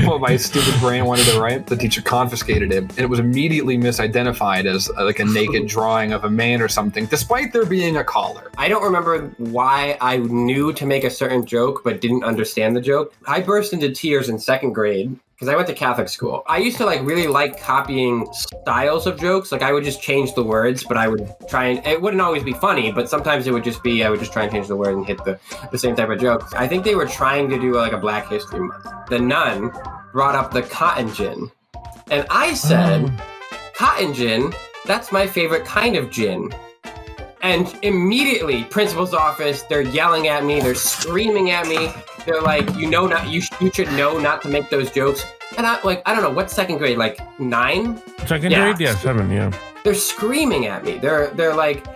what my stupid brain wanted to write. The teacher confiscated it, and it was immediately misidentified as like a naked drawing of a man or something, despite there being a collar. I don't remember why I knew to make a certain joke but didn't understand the joke. I burst into tears in second grade because I went to Catholic school. I used to really like copying styles of jokes. Like I would just change the words, but I would try and, it wouldn't always be funny, but sometimes it would just be, I would just try and change the word and hit the same type of joke. I think they were trying to do like a Black History Month. The nun brought up the cotton gin. And I said, cotton gin, that's my favorite kind of gin. And immediately, principal's office, they're yelling at me, they're screaming at me. They're like, you should know not to make those jokes. And I don't know, what's second grade, like 9? Second grade? Yeah, 7, yeah. They're screaming at me. They're like,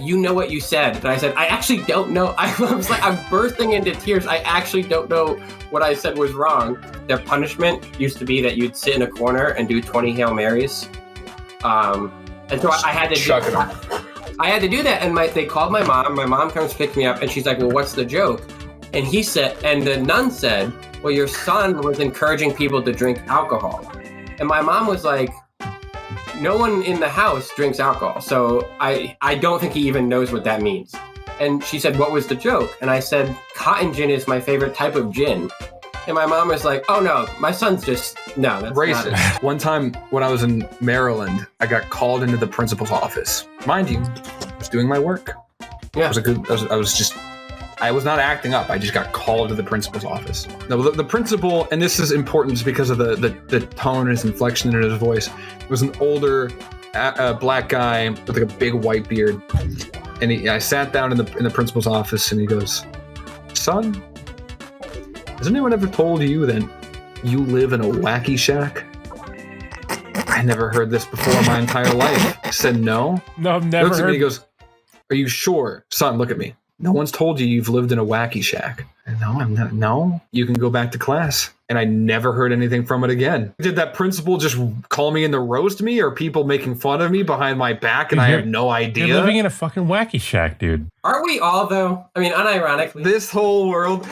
you know what you said. And I said, I actually don't know. I was like, I'm bursting into tears. I actually don't know what I said was wrong. Their punishment used to be that you'd sit in a corner and do 20 Hail Marys. And so I had to I had to do that, and they called my mom. My mom comes to pick me up, and she's like, well, what's the joke? And the nun said, well, your son was encouraging people to drink alcohol. And my mom was like, no one in the house drinks alcohol, so I don't think he even knows what that means. And she said, what was the joke? And I said, cotton gin is my favorite type of gin. And my mom was like, oh no, my son's just, no, that's racist. not. One time when I was in Maryland, I got called into the principal's office. Mind you, I was doing my work. Yeah. I was not acting up. I just got called to the principal's office. No, the principal, and this is important just because of the tone and his inflection in his voice, was an older black guy with like a big white beard. And I sat down in the principal's office, and he goes, son, has anyone ever told you that you live in a wacky shack? I never heard this before in my entire life. I said, no. No, I've never heard. He goes, are you sure? Son, look at me. No one's told you've lived in a wacky shack. No, I'm not. No, you can go back to class. And I never heard anything from it again. Did that principal just call me in to roast me, or people making fun of me behind my back and I have no idea? You're living in a fucking wacky shack, dude. Aren't we all, though? I mean, unironically. This whole world,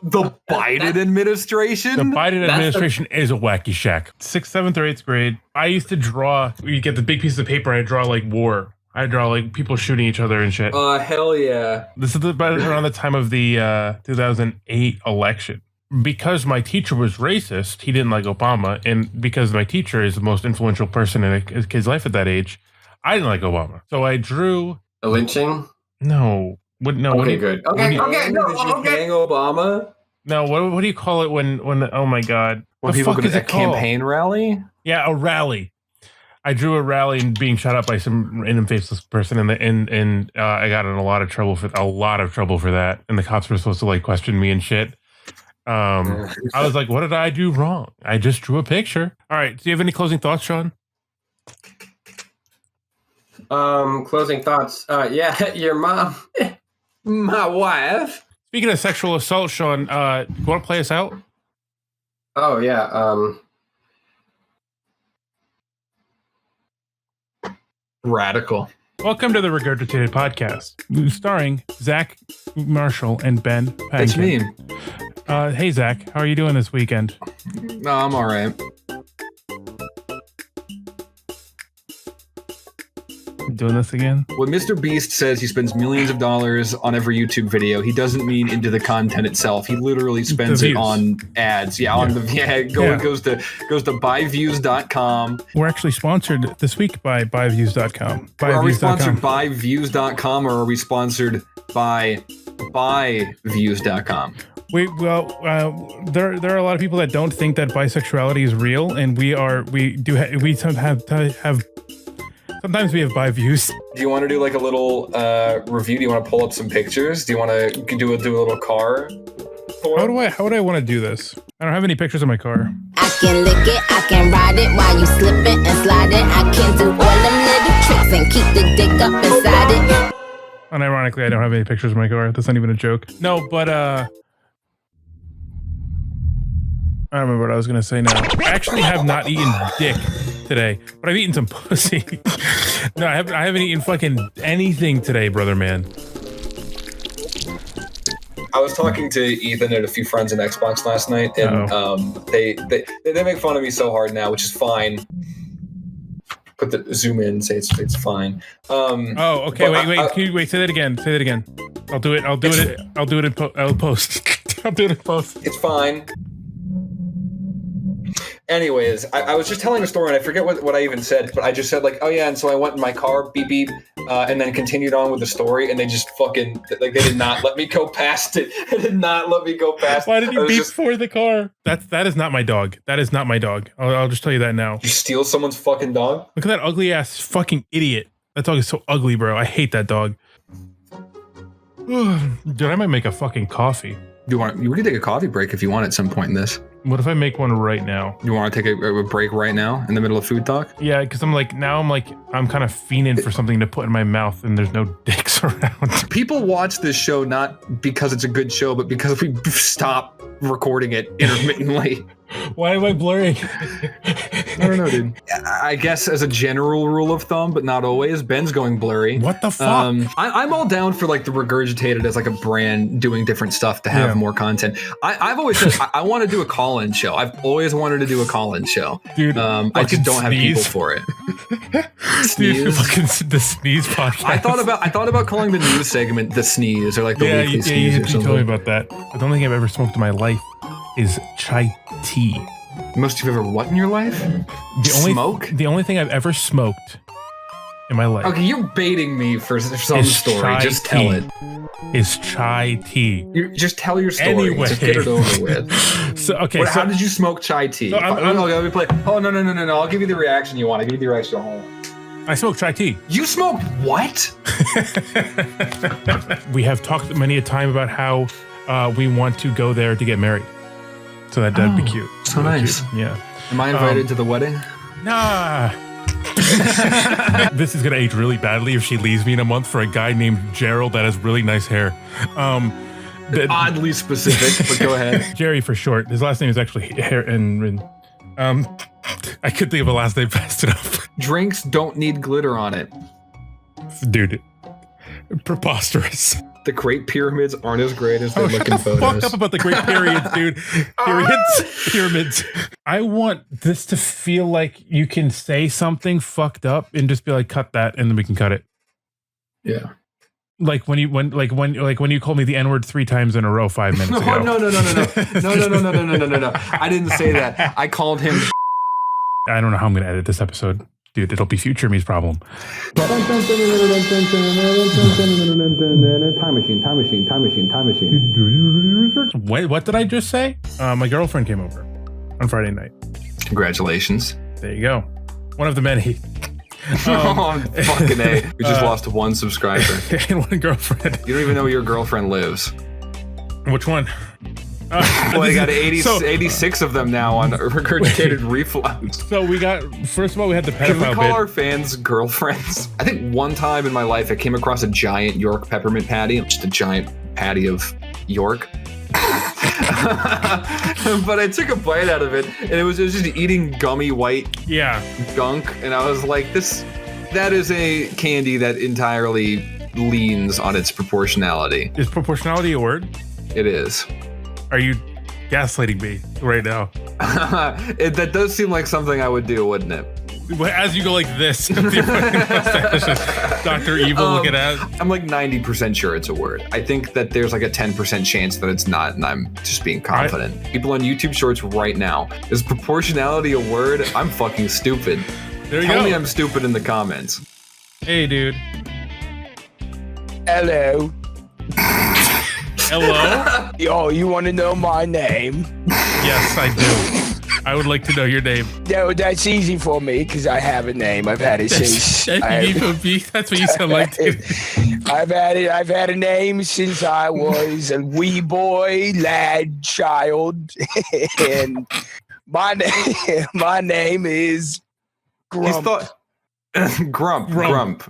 the Biden administration? The Biden administration is a wacky shack. 6th, 7th, or 8th grade, I used to draw, you get the big piece of paper, I draw like war. I draw like people shooting each other and shit. Hell yeah. This is around the time of the 2008 election. Because my teacher was racist, he didn't like Obama, and because my teacher is the most influential person in a kid's life at that age, I didn't like Obama. So I drew a lynching. No, Okay, good. Okay. Did you hang Obama? No, what do you call it when? Oh my God, when people go to a campaign rally? Yeah, a rally. I drew a rally and being shot up by some random faceless person, and I got in a lot of trouble for that. And the cops were supposed to like question me and shit. I was like, what did I do wrong? I just drew a picture. All right. Do you have any closing thoughts, Sean? Closing thoughts. Yeah, your mom. My wife. Speaking of sexual assault, Sean, you want to play us out? Oh, yeah. Radical. Welcome to the Regurgitated Podcast, starring Zach Marshall and Ben Pankton. That's me. Hey, Zach, how are you doing this weekend? No, I'm all right. Doing this again? When Mr. Beast says he spends millions of dollars on every YouTube video, he doesn't mean into the content itself. He literally spends it on ads. Goes to buyviews.com. We're actually sponsored this week by buyviews.com. Are we sponsored by views.com, or are we sponsored by buyviews.com? there are a lot of people that don't think that bisexuality is real, and sometimes we have bi views. Do you want to do like a little review? Do you want to pull up some pictures? Do you want to do a little car tour? How would I want to do this? I don't have any pictures of my car. I can lick it, I can ride it while you slipping and sliding. I can do all them little tricks and keep the dick up inside it. Unironically, I don't have any pictures of my car. That's not even a joke. No, but I don't remember what I was gonna say now. I actually have not eaten dick today, but I've eaten some pussy. No, I haven't eaten fucking anything today, brother man. I was talking to Ethan and a few friends in Xbox last night, and they make fun of me so hard now, which is fine. Put the zoom in, say it's fine. Okay. Wait. Can you say that again? Say that again. I'll do it in post. I'll do it in post. It's fine. Anyways, I was just telling a story, and I forget what I even said, but I just said, like, oh yeah, and so I went in my car, beep beep, and then continued on with the story, and they just fucking, like, they did not let me go past it. They did not let me go past it. Why did you beep for the car? That is not my dog. That is not my dog. I'll just tell you that now. You steal someone's fucking dog? Look at that ugly ass fucking idiot. That dog is so ugly, bro. I hate that dog. Dude, I might make a fucking coffee. We can take a coffee break if you want at some point in this. What if I make one right now? You want to take a break right now in the middle of food talk? Yeah, because I'm kind of fiending for something to put in my mouth, and there's no dicks around. People watch this show not because it's a good show, but because we stop recording it intermittently. Why am I blurring? I don't know, dude. I guess as a general rule of thumb, but not always, Ben's going blurry. What the fuck? I'm all down for like the Regurgitated as like a brand doing different stuff to have more content. I've always said I want to do a call-in show. I've always wanted to do a call-in show. Dude, I just don't have people for it. Dude, fucking the sneeze podcast. I thought about calling the news segment the sneeze or like the weekly sneeze or something. You told me about that. I don't think I've ever smoked in my life is chai tea. The most you've ever what in your life? The only thing I've ever smoked in my life. Okay, you're baiting me for some story. Just tell it. Is chai tea. Just tell your story. Anyway. Just get it over with. How did you smoke chai tea? Let me play. Oh, no. I'll give you the reaction you want. I'll give you the reaction at home. I smoke chai tea. You smoked what? We have talked many a time about how we want to go there to get married. So that'd be cute. So nice. Cute. Yeah. Am I invited to the wedding? Nah. This is gonna age really badly if she leaves me in a month for a guy named Gerald that has really nice hair. Oddly specific, but go ahead. Jerry for short. His last name is actually Hair and I could think of a last name fast enough. Drinks don't need glitter on it. Dude. Preposterous. The Great Pyramids aren't as great as they look in photos. Fuck up about the Great Pyramids, dude. Pyramids. I want this to feel like you can say something fucked up and just be like, cut that, and then we can cut it. Yeah. Like when you called me the N-word 3 times in a row 5 minutes ago. No. No. I didn't say that. I called him. I don't know how I'm gonna edit this episode. Dude, it'll be future me's problem. Time machine. What did I just say? My girlfriend came over on Friday night. Congratulations. There you go. One of the many. Fucking A. We just lost one subscriber. And one girlfriend. You don't even know where your girlfriend lives. Which one? Well, they got 86 of them now on Regurgitated Rewind. So first of all, we had the pedophile Can we call bit. our fans girlfriends? I think one time in my life I came across a giant York peppermint patty, just a giant patty of York. But I took a bite out of it, and it was just eating gummy white gunk, and I was like, that is a candy that entirely leans on its proportionality. Is proportionality a word? It is. Are you gaslighting me right now? That does seem like something I would do, wouldn't it? As you go like this, Dr. Evil looking at. I'm like 90% sure it's a word. I think that there's like a 10% chance that it's not, and I'm just being confident. People on YouTube Shorts right now, is proportionality a word? I'm fucking stupid. There you go. Tell me I'm stupid in the comments. Hey, dude. Hello. Hello? Yo, you want to know my name? Yes, I do. I would like to know your name. No, that's easy for me because I have a name. I've had it since. That's what you sound like. I've had a name since I was a wee boy, lad, child, and my name is Grump. Grumps.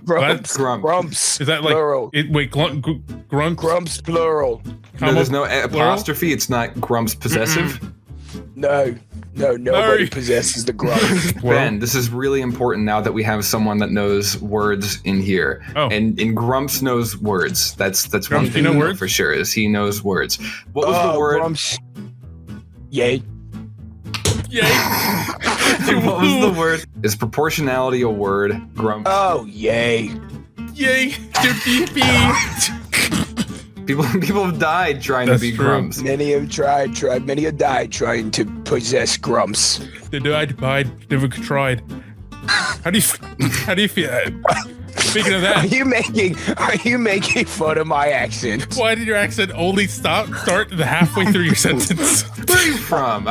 Is that like plural? Grumps? Grumps plural. No, there's no apostrophe. It's not Grumps possessive. No, nobody possesses the grump. Ben, this is really important now that we have someone that knows words in here. Oh. And Grumps knows words. That's Grumps, one thing you know words? for sure is he knows words. What was the word? Grumps. Yay. Yay. What was the word? Is proportionality a word? Grumps. Oh, yay. Yay. People have died trying That's to be true. Grumps. Many have tried. Many have died trying to possess grumps. They died, never tried. How do you feel? Speaking of Are that, you making fun of my accent? why did your accent only start halfway through your sentence? Where are you from?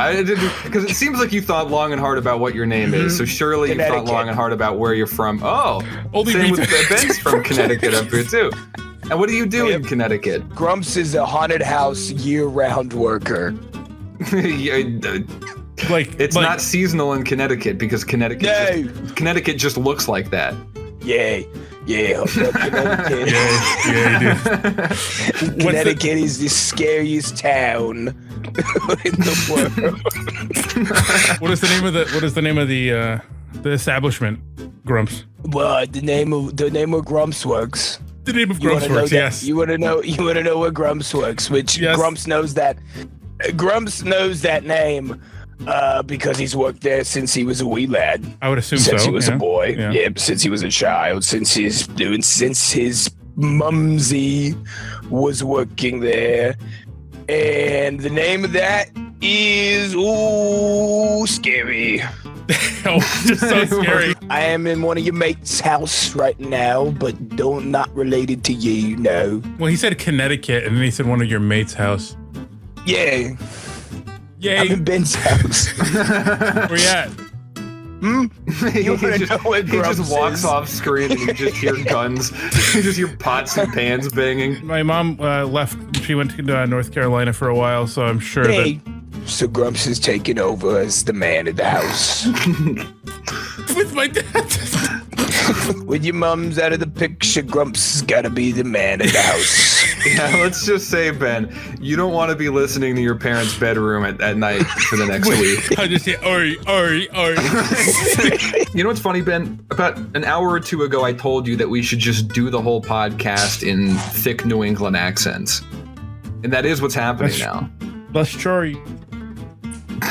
Because it seems like you thought long and hard about what your name is. So surely you thought Connecticut. long and hard about where you're from. Oh, Only same me with too. Ben's from Connecticut up here too. And what do you do in Connecticut? Grumps is a haunted house year-round worker. It's not seasonal in Connecticut because Connecticut just looks like that. Yeah, Connecticut. Yeah, Connecticut is the scariest town in the world. What is the name of the establishment? Grumps. Well, the name of Grumps Works. The name of You wanna Grumps know works. that- Yes. You want to know where Grumps Works, which Yes. Grumps knows that. Grumps knows that name because he's worked there since he was a wee lad. I would assume Since so. he was yeah. a boy. Yeah. Yeah, since he was a child. Since his mumsy was working there. And the name of that is scary. Oh, just so scary. I am in one of your mates' house right now, but not related to you, no. Well, he said Connecticut, and then he said one of your mates' house. Yeah, Yay. I'm in Ben's house. Where you at? You wanna know where He Grumps just walks is? off screen and you just hear guns. You just hear pots and pans banging. My mom left. She went to North Carolina for a while, so I'm sure Hey, so Grumps is taking over as the man of the house. that with my dad. With your mums out of the picture, Grumps has got to be the man of the house. Yeah, let's just say, Ben, you don't want to be listening to your parents' bedroom at night for the next week. I just say, Ari. You know what's funny, Ben? About an hour or two ago, I told you that we should just do the whole podcast in thick New England accents. And that is what's happening now. Let's try.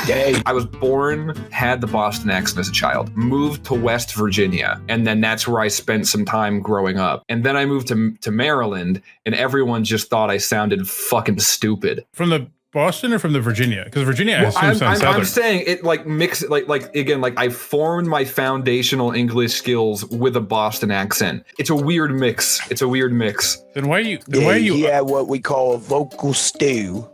Hey, I was born, had the Boston accent as a child, moved to West Virginia, and then that's where I spent some time growing up. And then I moved to Maryland, and everyone just thought I sounded fucking stupid. From the Boston or from the Virginia? Because Virginia, I assume, sounds southern. I'm saying it like mix like again, like I formed my foundational English skills with a Boston accent. It's a weird mix. Then why are you? he had what we call a vocal stew.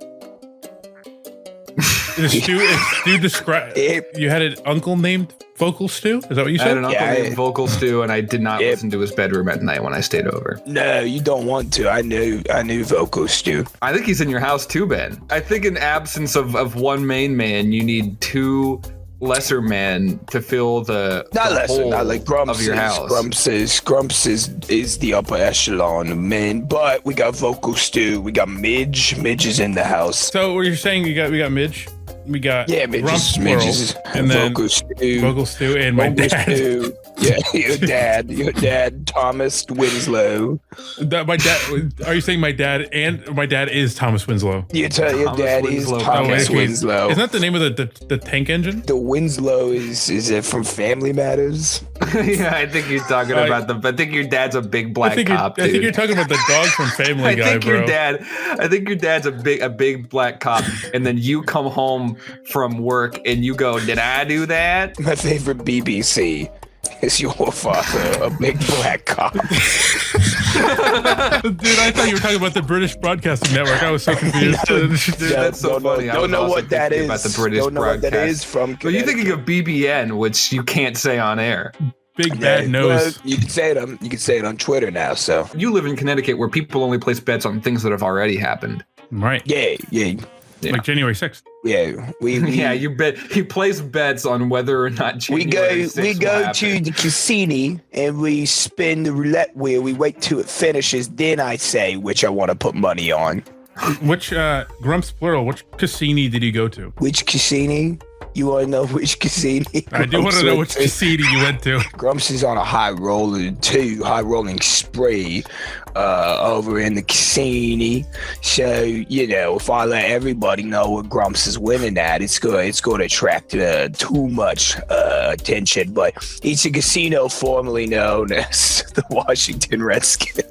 Stu describe. You had an uncle named Vocal Stew? Is that what you I had said? an uncle named Vocal Stew, and I did not listen to his bedroom at night when I stayed over. No, you don't want to. I knew vocal stew. I think he's in your house too, Ben. I think in absence of one main man, you need two lesser men to fill the hole not like Grumps of your house. Grumps is the upper echelon of men, but we got vocal stew. We got Midge. Midge is in the house. So what you're saying? We got Midge. We got Midge Grumps is plural, and then Vocal Stew and my Vocal dad. Stew. Yeah, your dad, Thomas Winslow. My dad. Are you saying my dad is Thomas Winslow? Your dad is Winslow. Thomas Winslow. Isn't that the name of the tank engine? The Winslow is it from Family Matters? Yeah, I think you're talking about I think your dad's a big black cop, dude. I think you're talking about the dog from Family Guy, bro. I think your dad's a big black cop, and then you come home from work and you go, "Did I do that?" My favorite BBC. Is your father a big black cock? Dude, I thought you were talking about the British Broadcasting Network. I was so confused. Dude, that's so funny. I Don't was know also what that thinking is. About the British Don't know what that broadcast. is from. Well, you're thinking of BBN, which you can't say on air. Big bad nose. Well, you can say it. You can say it on Twitter now. So You live in Connecticut, where people only place bets on things that have already happened. Right. yeah. Like January 6th. Yeah, we Yeah, you place bets on whether or not January 6th we will go happen. to the casino and we spin the roulette wheel. We wait till it finishes, then I say which I want to put money on. Which Grumps plural? Which casino did you go to? Which casino? You want to know which casino? I do want to know which casino you went to. Grumps is on a high rolling spree over in the casino. So, you know, if I let everybody know what Grumps is winning at, it's going to attract too much attention. But it's a casino formerly known as the Washington Redskins.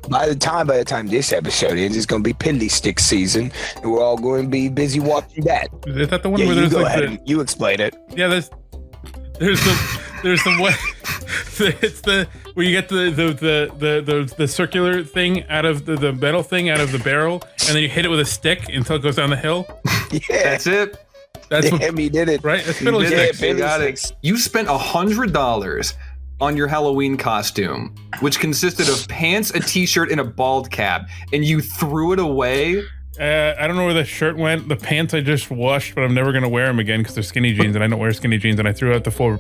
By the time this episode ends, it's going to be Pindy Stick season, and we're all going to be busy watching that. Is that the one Yeah, where you there's go like ahead the, and you explain it. yeah, there's the one. It's the where you get the circular thing out of the metal thing out of the barrel, and then you hit it with a stick until it goes down the hill. Yeah, That's it. That's damn, he did it. right. That's You did fiddlesticks. it. You got it. You spent $100 on your Halloween costume, which consisted of pants, a t-shirt, and a bald cap, and you threw it away. I don't know where the shirt went. The pants I just washed, but I'm never gonna wear them again because they're skinny jeans, and I don't wear skinny jeans. And I threw out the full.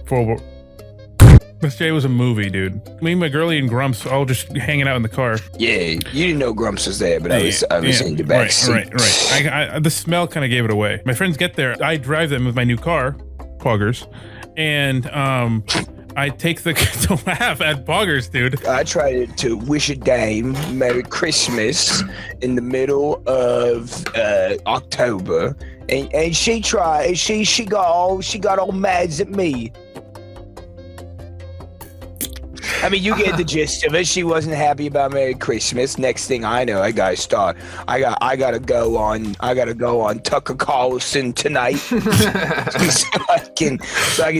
Miss J was a movie, dude. Me, my girlie, and Grumps all just hanging out in the car. Yeah, you didn't know Grumps was there, but I was in the back seat. Right. I the smell kind of gave it away. My friends get there. I drive them with my new car, Poggers, and I take the to laugh at Poggers, dude. I tried to wish a dame Merry Christmas in the middle of October, and she tried. She got all mad at me. I mean, you get the gist of it. She wasn't happy about Merry Christmas. Next thing I know, I gotta gotta go on Tucker Carlson tonight, so I can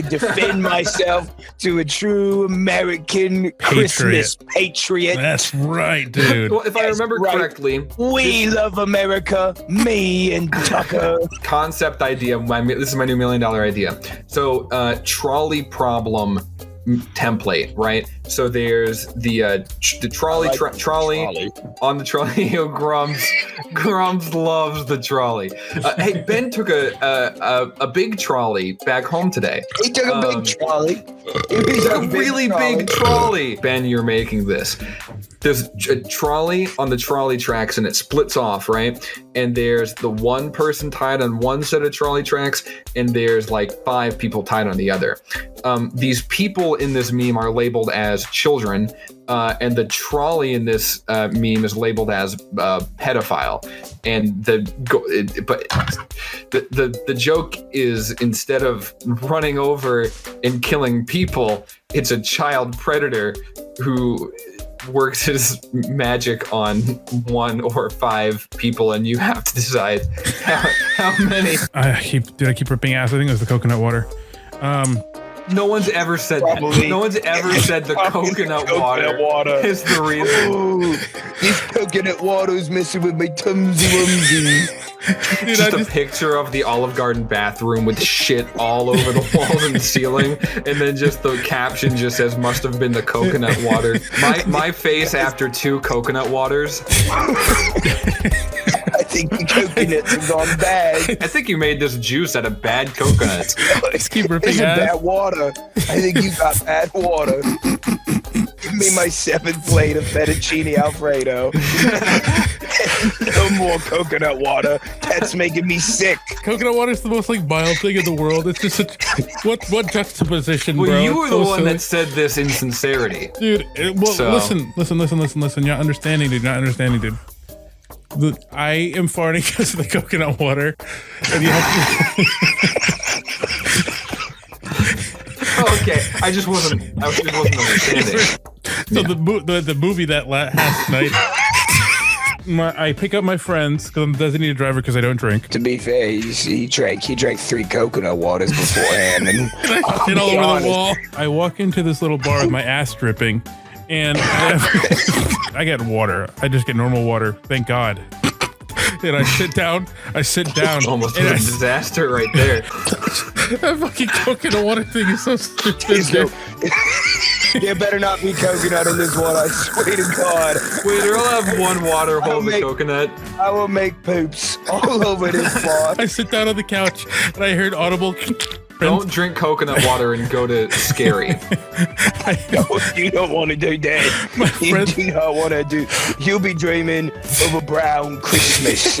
defend myself to a true American Christmas patriot. That's right, dude. Well, if I Yes, remember right. correctly, We love America, me and Tucker. concept idea. This is my new $1 million idea. So, trolley problem template, right? So there's the trolley on the trolley. Grumps loves the trolley. Hey, Ben took a big trolley back home today. He took a big trolley. It was A really big trolley. Ben, you're making this. There's a trolley on the trolley tracks, and it splits off, right? And there's the one person tied on one set of trolley tracks, and there's like 5 people tied on the other. These people in this meme are labeled as children, and the trolley in this meme is labeled as pedophile. And the joke is, instead of running over and killing people, it's a child predator who works his magic on 1 or 5 people, and you have to decide how many. I keep ripping ass. I think it was the coconut water. No one's ever said that. No one's ever said the coconut water is the reason. Ooh, this coconut water is messing with my tumsy wumsy. Dude, Just a picture of the Olive Garden bathroom with shit all over the walls and ceiling, and then just the caption just says, "Must have been the coconut water." My face after 2 coconut waters. I think the coconuts have gone bad. I think you made this juice out of bad coconuts. Just keep ripping It's ass. bad water. I think you got bad water. Give me my 7th plate of fettuccine Alfredo. No more coconut water. That's making me sick. Coconut water is the most like mild thing in the world. It's just such what juxtaposition, Well, bro. you were It's the so one silly. that said this in sincerity. Dude, listen. You're not understanding, dude. I am farting because of the coconut water. And you have Okay, I just wasn't understanding. so the movie that last night. I pick up my friends because I'm a designated driver because I don't drink. To be fair, he drank 3 coconut waters beforehand, and I sit all over the wall. I walk into this little bar with my ass dripping, and I get water. I just get normal water. Thank God. And I sit down. Almost a disaster right there. That fucking coconut water thing is so stupid. There better not be coconut in this one, I swear to God. Wait, I'll have one water hold the coconut. I will make poops all over this bar. I sit down on the couch and I heard audible. Don't drink coconut water and go to Scary. You don't want to do that. You do not want to do. You'll be dreaming of a brown Christmas.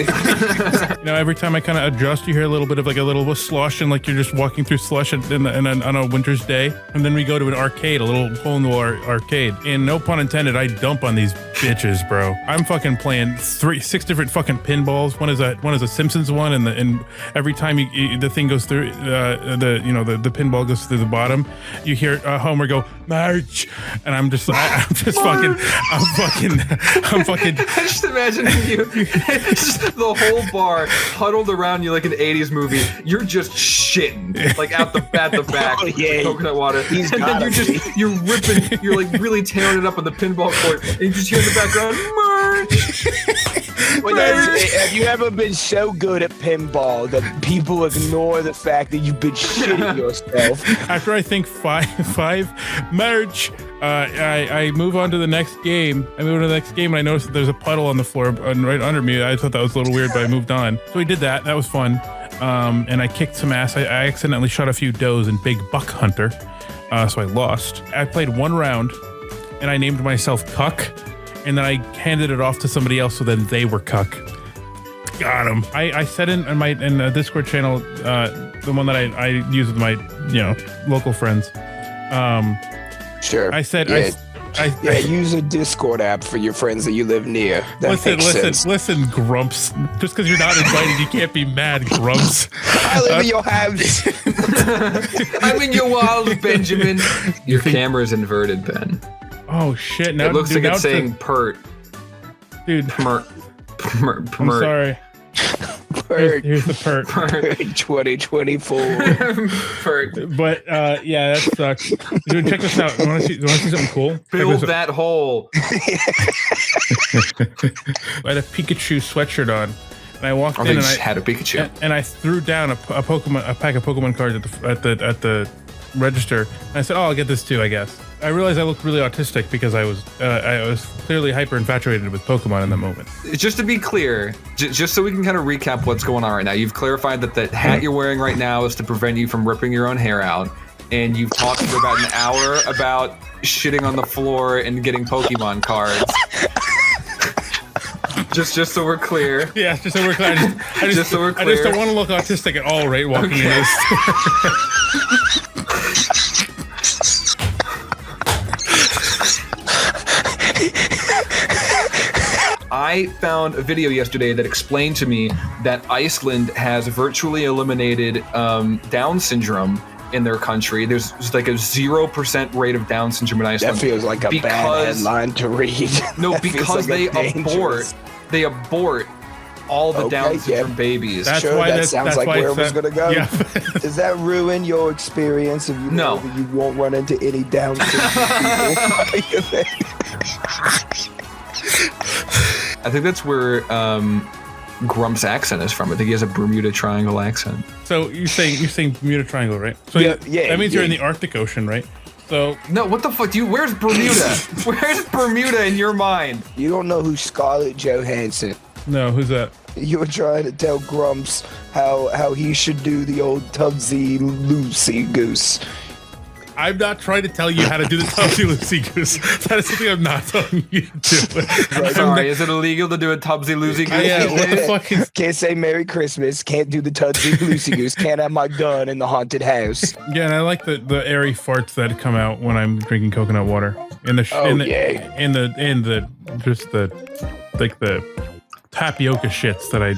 Every time I kind of adjust, you hear a little bit of like a little slosh, and like you're just walking through slush on a winter's day. And then we go to an arcade, a little hole in the wall arcade. And no pun intended, I dump on these bitches, bro. I'm fucking playing 6 different fucking pinballs. One is a Simpsons one, and every time the thing goes through the pinball goes through the bottom, you hear Homer go March, and I'm fucking. I just imagining you, just the whole bar huddled around you like an 80s movie. You're just shitting like at the back, coconut water, and then you're ripping, you're like really tearing it up on the pinball court, and you just hear in the background March. Have you ever been so good at pinball that people ignore the fact that you've been shitting yourself? After I think five merge, I move on to the next game. And I noticed that there's a puddle on the floor right under me. I thought that was a little weird, but I moved on. So we did that. That was fun. And I kicked some ass. I accidentally shot a few does in Big Buck Hunter, so I lost. I played one round, and I named myself Cuck. And then I handed it off to somebody else, so then they were cuck. Got him. I said in the Discord channel, the one that I use with my local friends. Sure. I said I use a Discord app for your friends that you live near. Listen, Grumps. Just because you're not invited, you can't be mad, Grumps. I live in your house. I'm in your walls, Benjamin. Your camera's inverted, Ben. Oh shit! Now it looks like it's saying "pert." Dude, pert. I'm sorry. Pert. Here's the pert. 2024. Pert. But yeah, that sucks. Dude, check this out. You want to see something cool? Build that hole. I had a Pikachu sweatshirt on, and I walked in and I had a Pikachu, and I threw down a pack of Pokemon cards at the register. And I said, "Oh, I'll get this too, I guess." I realized I looked really autistic because I was clearly hyper infatuated with Pokemon in that moment. Just to be clear, just so we can kind of recap what's going on right now, you've clarified that the hat you're wearing right now is to prevent you from ripping your own hair out, and you've talked for about an hour about shitting on the floor and getting Pokemon cards. Just so we're clear. Yeah, just so we're clear. I just don't want to look autistic at all, right? Walking in this. I found a video yesterday that explained to me that Iceland has virtually eliminated Down syndrome in their country. There's like a 0% rate of Down syndrome in Iceland. That feels like a bad headline to read. No, because they abort all the Down syndrome babies. That's sure, why that sounds like where it was going to go. Yeah. Does that ruin your experience if you know that you won't run into any Down syndrome people? I think that's where Grump's accent is from. I think he has a Bermuda Triangle accent. So you're saying Bermuda Triangle, right? So yeah, that means you're in the Arctic Ocean, right? So no, what the fuck? Where's Bermuda? Where's Bermuda in your mind? You don't know who's Scarlett Johansson. No, who's that? You were trying to tell Grumps how he should do the old Tubsy Lucy Goose. I'm not trying to tell you how to do the Tubsy Lucy Goose. That is something I'm not telling you to do. Sorry, is it illegal to do a Tubsy Lucy Goose? Yeah, what the fuck is... Can't say Merry Christmas, can't do the Tubsy Lucy Goose, can't have my gun in the haunted house. Yeah, and I like the airy farts that come out when I'm drinking coconut water. In the tapioca shits that I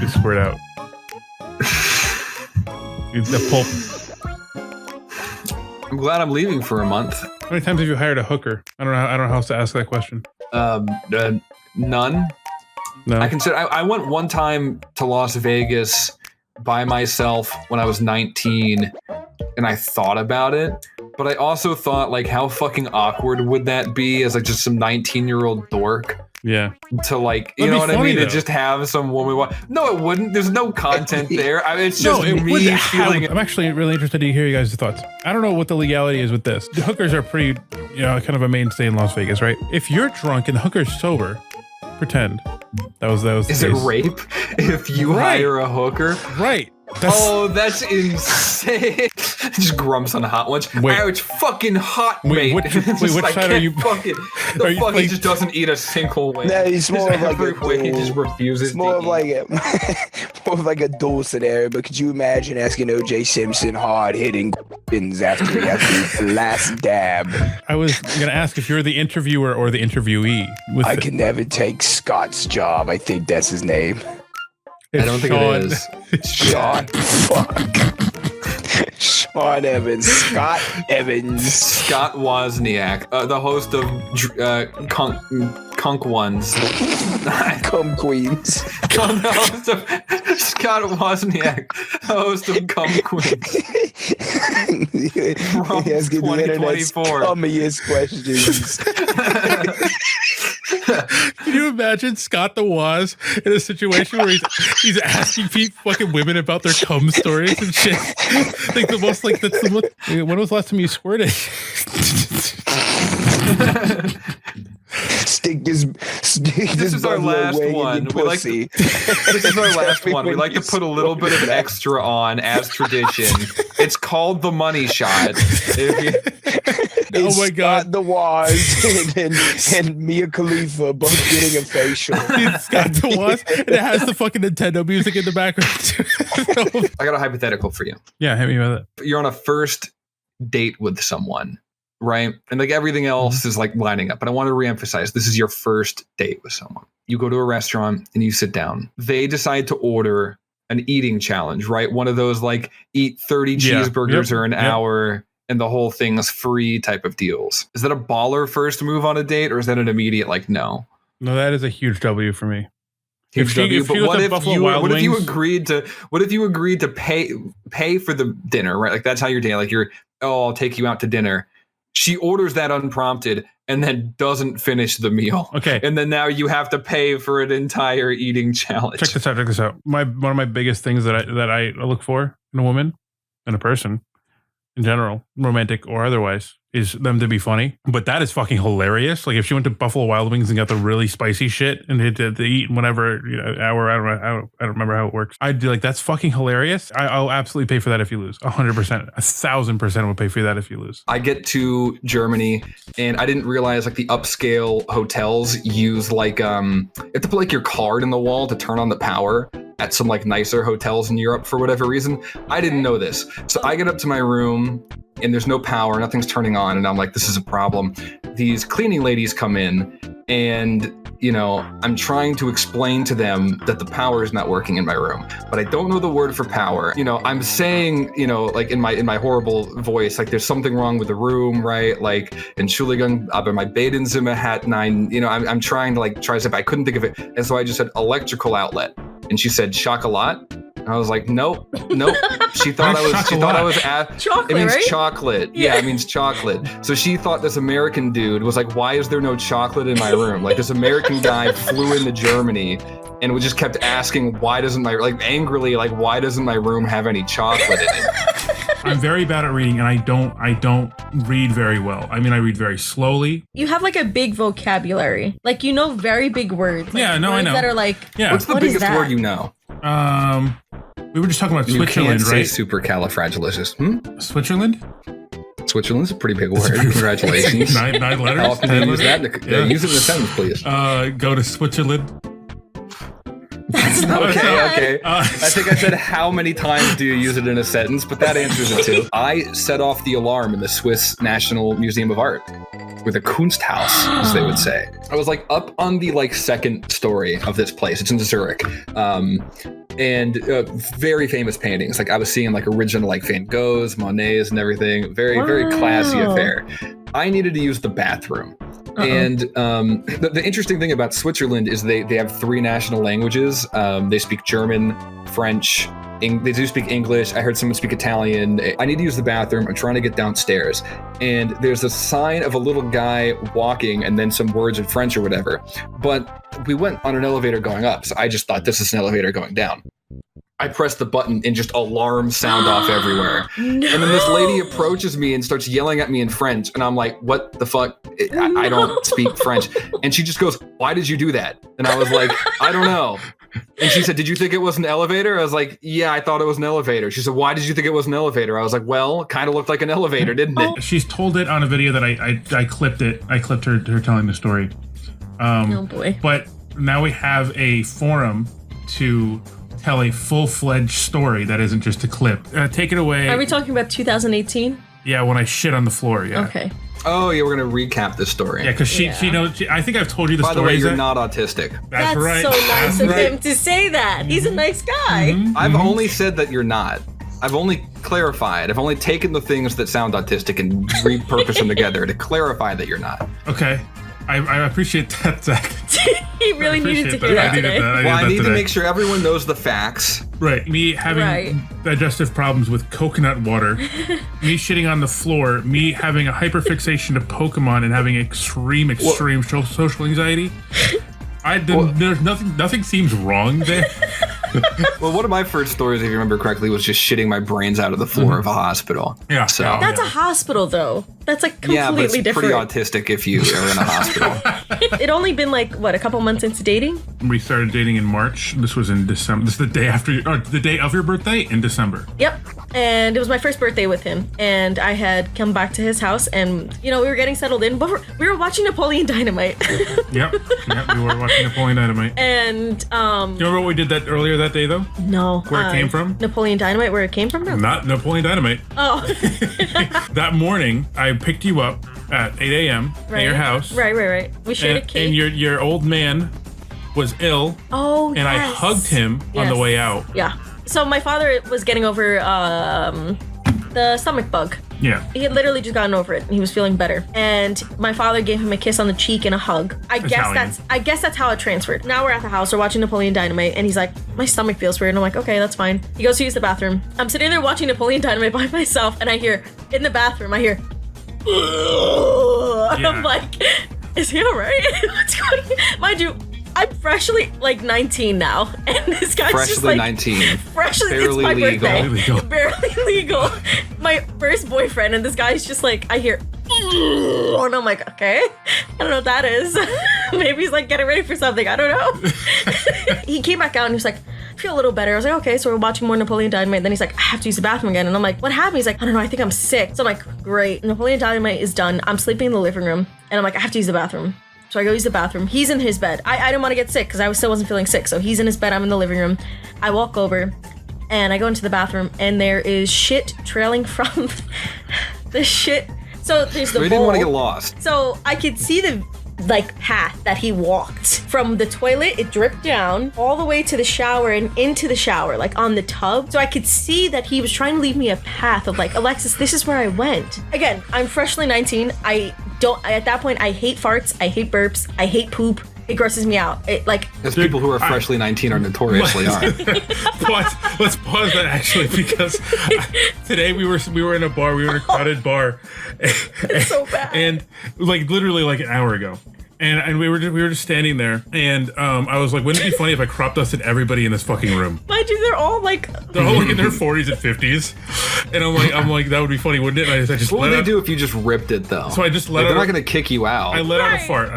squirt out. The pulp. I'm glad I'm leaving for a month. How many times have you hired a hooker? I don't know how else to ask that question. None. No. I went one time to Las Vegas by myself when I was 19, and I thought about it. But I also thought, like, how fucking awkward would that be as like just some 19-year-old dork? Yeah. To like, you That'd know be what I funny, mean? though. To just have some woman. No, it wouldn't. There's no content there. I mean, it's just it me would feeling. I'm actually really interested to hear you guys' thoughts. I don't know what the legality is with this. The hookers are pretty, kind of a mainstay in Las Vegas, right? If you're drunk and the hooker's sober, pretend that was. Is the it case. rape if you hire a hooker? Right. That's insane. Just grumps on the hot ones. Wait. It's fucking hot, Wait, mate. which It's just side like, are you- Fucking, the are you fucking playing- just doesn't eat a single way. No, it's more of like a way he dual- just refuses. It's more to of eat. like a more of like a dual scenario. But could you imagine asking O.J. Simpson hard hitting after he has the last dab? I was gonna ask if you're the interviewer or the interviewee. With I can never take Scott's job. I think that's his name. I don't think it is. Sean. Fuck. Sean Evans. Scott Evans. Scott Wozniak, the host of Kunk Ones. Come Queens. The host of Scott Wozniak, host of Cum Queens. He has given the internet's 2024. cummiest questions. Can you imagine Scott the Woz in a situation where he's asking fucking women about their cum stories and shit? Like the most like that's the most, when was the last time you squirted? Stick this is our last one. We like This is our last one. We like to put a little bit of extra on as tradition. It's called the money shot. Oh my God. The Waz and Mia Khalifa both getting a facial. It's got the Woz and it has the fucking Nintendo music in the background. I got a hypothetical for you. Yeah, hit me with it. You're on a first date with someone, right? And like everything else is like lining up. But I want to reemphasize, this is your first date with someone. You go to a restaurant and you sit down. They decide to order an eating challenge, right? One of those like eat 30 cheeseburgers or an hour and the whole thing's free type of deals. Is that a baller first move on a date, or is that an immediate like no? No, that is a huge W for me. Huge W. But was what at if Buffalo you Wild what if you Wings- agreed to pay for the dinner, right? Like that's how you're dating. Like I'll take you out to dinner. She orders that unprompted and then doesn't finish the meal. Okay. And then now you have to pay for an entire eating challenge. Check this out. One of my biggest things that I look for in a woman and a person in general, romantic or otherwise, is them to be funny. But that is fucking hilarious. Like if she went to Buffalo Wild Wings and got the really spicy shit and had to eat in whatever hour, I don't remember how it works. I'd be like, that's fucking hilarious. I'll absolutely pay for that if you lose. 100%, 1,000% will pay for that if you lose. I get to Germany and I didn't realize like the upscale hotels use like you have to put like your card in the wall to turn on the power at some like nicer hotels in Europe for whatever reason. I didn't know this. So I get up to my room and there's no power, nothing's turning on, and I'm like, this is a problem. These cleaning ladies come in and I'm trying to explain to them that the power is not working in my room, but I don't know the word for power. I'm saying, like in my horrible voice, like there's something wrong with the room, right? Like, Entschuldigung, aber mein Badenzimmer hat nein, I'm trying to like try to say, but I couldn't think of it. And so I just said electrical outlet. And she said chocolat. And I was like, nope. She thought I was Chocolate, it means right? chocolate. Yeah, it means chocolate. So she thought this American dude was like, why is there no chocolate in my room? Like this American guy flew into Germany and we just kept asking, why doesn't my room have any chocolate in it? I'm very bad at reading, and I don't read very well. I mean, I read very slowly. You have like a big vocabulary. Like very big words. Like, Yeah, no, I words know. That are like, Yeah. What's the What is biggest that? word you know? We were just talking about You Switzerland, can't say right? supercalifragilistic. Switzerland? Switzerland's a pretty big word. Congratulations. Nine letters? How often do 10 you use that? letters? Yeah. Use it in a sentence, please. Go to Switzerland. Okay. I think I said how many times do you use it in a sentence, but that answers it too. I set off the alarm in the Swiss National Museum of Art, or the Kunsthaus, as they would say. I was like up on the like second story of this place. It's in Zurich. And very famous paintings. Like I was seeing like original like Van Goghs, Monets and everything. Very, very classy affair. I needed to use the bathroom. And the interesting thing about Switzerland is they have 3 national languages. They speak German, French, they do speak English. I heard someone speak Italian. I need to use the bathroom. I'm trying to get downstairs. And there's a sign of a little guy walking and then some words in French or whatever. But we went on an elevator going up. So I just thought this is an elevator going down. I pressed the button and just alarms sound off everywhere. No. And then this lady approaches me and starts yelling at me in French. And I'm like, what the fuck? I don't speak French. And she just goes, why did you do that? And I was like, I don't know. And she said, did you think it was an elevator? I was like, yeah, I thought it was an elevator. She said, why did you think it was an elevator? I was like, well, kind of looked like an elevator, didn't it? She's told it on a video that I clipped it. I clipped her telling the story. Oh boy. But now we have a forum to tell a full-fledged story that isn't just a clip. Take it away. Are we talking about 2018? Yeah, when I shit on the floor, yeah. Okay. Oh, yeah, we're going to recap this story. Yeah, because she knows. I think I've told you the By story. By the way, you're not autistic. That's right. So nice of him to say that. He's a nice guy. I've only said that you're not. I've only clarified. I've only taken the things that sound autistic and repurposed them together to clarify that you're not. Okay. I appreciate that, Zach. He really needed to hear that today. I need to make sure everyone knows the facts. Right. Me having digestive problems with coconut water, me shitting on the floor, me having a hyperfixation to Pokemon and having extreme social anxiety. There's nothing seems wrong there. Well, one of my first stories, if you remember correctly, was just shitting my brains out of the floor of a hospital. Yeah. So that's a hospital, though. That's like completely but it's different. pretty autistic if you are in a hospital. It only been like what, a couple months into dating? We started dating in March. This was in December. This is the day after, or the day of your birthday in December. Yep. And it was my first birthday with him, and I had come back to his house, and we were getting settled in, but we were watching Napoleon Dynamite. Yep. We were watching Napoleon Dynamite. And do you remember what we did that earlier that day though? No. Where it came from? Napoleon Dynamite, where it came from? No. Not Napoleon Dynamite. Oh. That morning, I picked you up at 8 a.m. at your house. Right. We shared a cake. And your old man was ill. Oh, and I hugged him on the way out. Yeah. So my father was getting over the stomach bug. Yeah. He had literally just gotten over it and he was feeling better. And my father gave him a kiss on the cheek and a hug. I guess that's how it transferred. Now we're at the house, we're watching Napoleon Dynamite, and he's like, my stomach feels weird. And I'm like, okay, that's fine. He goes to use the bathroom. I'm sitting there watching Napoleon Dynamite by myself, and I hear, in the bathroom, I hear, and I'm like, is he alright? What's going on? Mind you, I'm freshly 19 now, and this guy's freshly just like 19. Freshly, barely it's my legal. birthday. Barely legal. My first boyfriend, and this guy's just like, I hear, and I'm like, okay, I don't know what that is. Maybe he's like getting ready for something. I don't know. He came back out and he was like, I feel a little better. I was like, okay, so we're watching more Napoleon Dynamite. Then he's like, I have to use the bathroom again. And I'm like, what happened? He's like, I don't know, I think I'm sick. So I'm like, great. Napoleon Dynamite is done. I'm sleeping in the living room. And I'm like, I have to use the bathroom. So I go use the bathroom. He's in his bed. I didn't want to get sick because I still wasn't feeling sick. So he's in his bed. I'm in the living room. I walk over and I go into the bathroom and there is shit trailing from the shit. So there's the bowl. We didn't want to get lost. So I could see the path that he walked from the toilet. It dripped down all the way to the shower and into the shower, like on the tub. So I could see that he was trying to leave me a path of like, Alexis, this is where I went. Again, I'm freshly 19. At that point, I hate farts. I hate burps. I hate poop. It grosses me out. As people who are freshly 19 are notoriously are. Let's pause that actually, because today we were in a bar. We were in a crowded bar. It's so bad. And literally an hour ago. And we were just standing there, and I was like, wouldn't it be funny if I crop dusted everybody in this fucking room? Mind you, they're all in their 40s and 50s, and I'm like, that would be funny, wouldn't it? And I just what would they do if you just ripped it though? So I just let they're not going to kick you out. I let out a fart.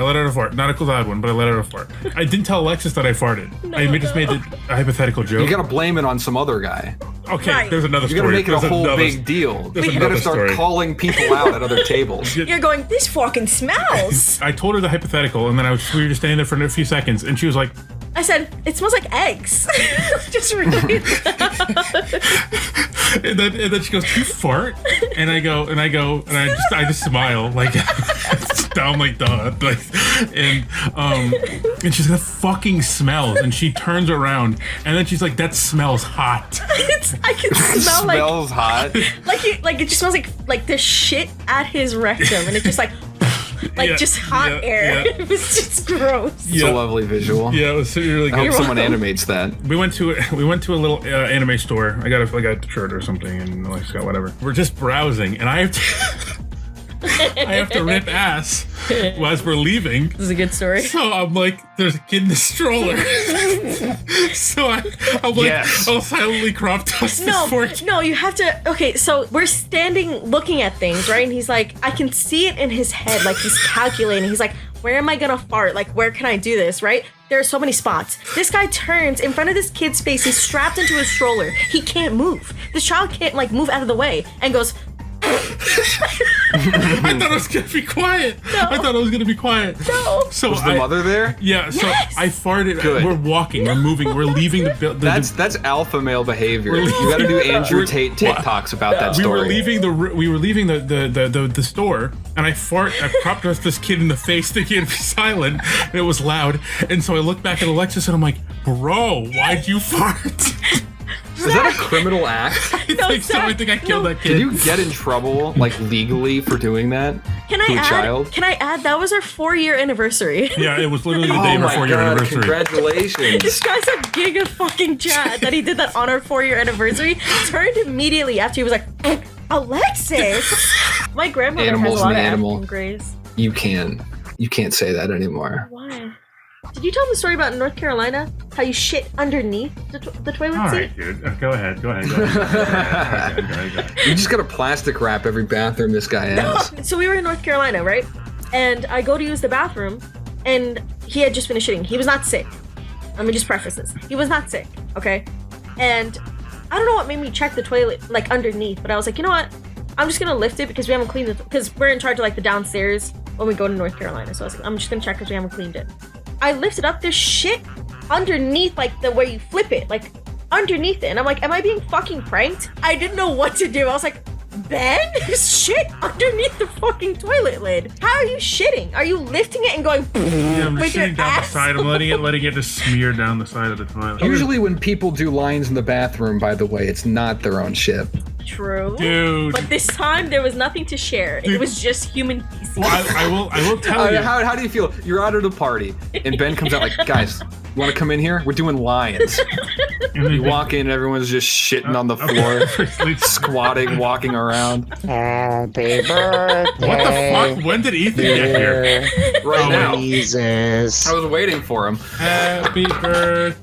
Not a loud one, but I let out a fart. I didn't tell Alexis that I farted. I just made a hypothetical joke. You got to blame it on some other guy. Okay, there's another story. You got to make it a whole big deal. You got to start calling people out at other tables. You're going, this fucking smells. I told her the hypothetical, and then we were just standing there for a few seconds, and she was like, I said, it smells like eggs. Just really and then she goes, you fart? And I just smile, like, I'm like, duh. And she's like, that fucking smells. And she turns around, and then she's like, that smells hot. I can smell smells hot? Like it just smells like the shit at his rectum, and it's just like, like Yeah, just hot yeah, air. yeah. It was just gross. It's a lovely visual. Yeah, it was really I good. hope someone animates that. We went to a little anime store. I got a shirt or something, and I just got whatever. We're just browsing, and I have to rip ass as we're leaving. This is a good story. So I'm like, there's a kid in the stroller. So I'm like, Yes. I'll silently crop dust this poor kid. No, you have to. Okay, so we're standing looking at things, right? And he's like, I can see it in his head, like he's calculating. He's like, where am I gonna fart? Like, where can I do this, right? There are so many spots. This guy turns in front of this kid's face. He's strapped into his stroller. He can't move. This child can't like move out of the way and goes. I thought it was gonna be quiet. No. I thought it was gonna be quiet. No. So Was the mother there? Yeah. So Yes. I farted. Good. We're walking. We're moving. We're leaving the building. That's alpha male behavior. We're You got to do leaving- Andrew Tate TikToks about that We story. were leaving the store, and I propped up this kid in the face, thinking it'd be silent, and it was loud. And so I looked back at Alexis, and I'm like, "Bro, why'd you fart?" Is that a criminal act? I think so. I think I killed that kid. Did you get in trouble, like legally, for doing that Can to a I add? child? Can I add? That was our 4-year anniversary. Yeah, it was literally the day Oh my before your god! anniversary. Congratulations! This guy's a giga fucking chat that he did that on our 4-year anniversary. Turned immediately after he was like, Alexis. My grandmother Animal's has a lot an of animal. African grays. You can't say that anymore. Why? Did you tell them the story about North Carolina? How you shit underneath the toilet All seat? right, dude. Go ahead. Go ahead. You just gotta plastic wrap every bathroom this guy has. So we were in North Carolina, right? And I go to use the bathroom, and he had just finished shitting. He was not sick. Let me just preface this. He was not sick, okay? And I don't know what made me check the toilet, like, underneath, but I was like, you know what? I'm just gonna lift it because we haven't cleaned it, because we're in charge of, like, the downstairs when we go to North Carolina. So I was like, I'm just gonna check because we haven't cleaned it. I lifted up, there's shit underneath, like, the way you flip it, like, underneath it. And I'm like, am I being fucking pranked? I didn't know what to do. I was like, Ben, there's shit underneath the fucking toilet lid. How are you shitting? Are you lifting it and going Yeah, I'm with just your shitting down the ass? side. I'm letting it just smear down the side of the toilet. Usually when people do lines in the bathroom, by the way, it's not their own shit. True. Dude. But this time there was nothing to share. It was just human feces. Well, I will tell you. How do you feel? You're out at a party, and Ben comes out like, guys, want to come in here? We're doing lions. You walk in, everyone's just shitting on the floor, squatting, walking around. Happy birthday. What the fuck? When did Ethan get here? Right now. Jesus. I was waiting for him. Happy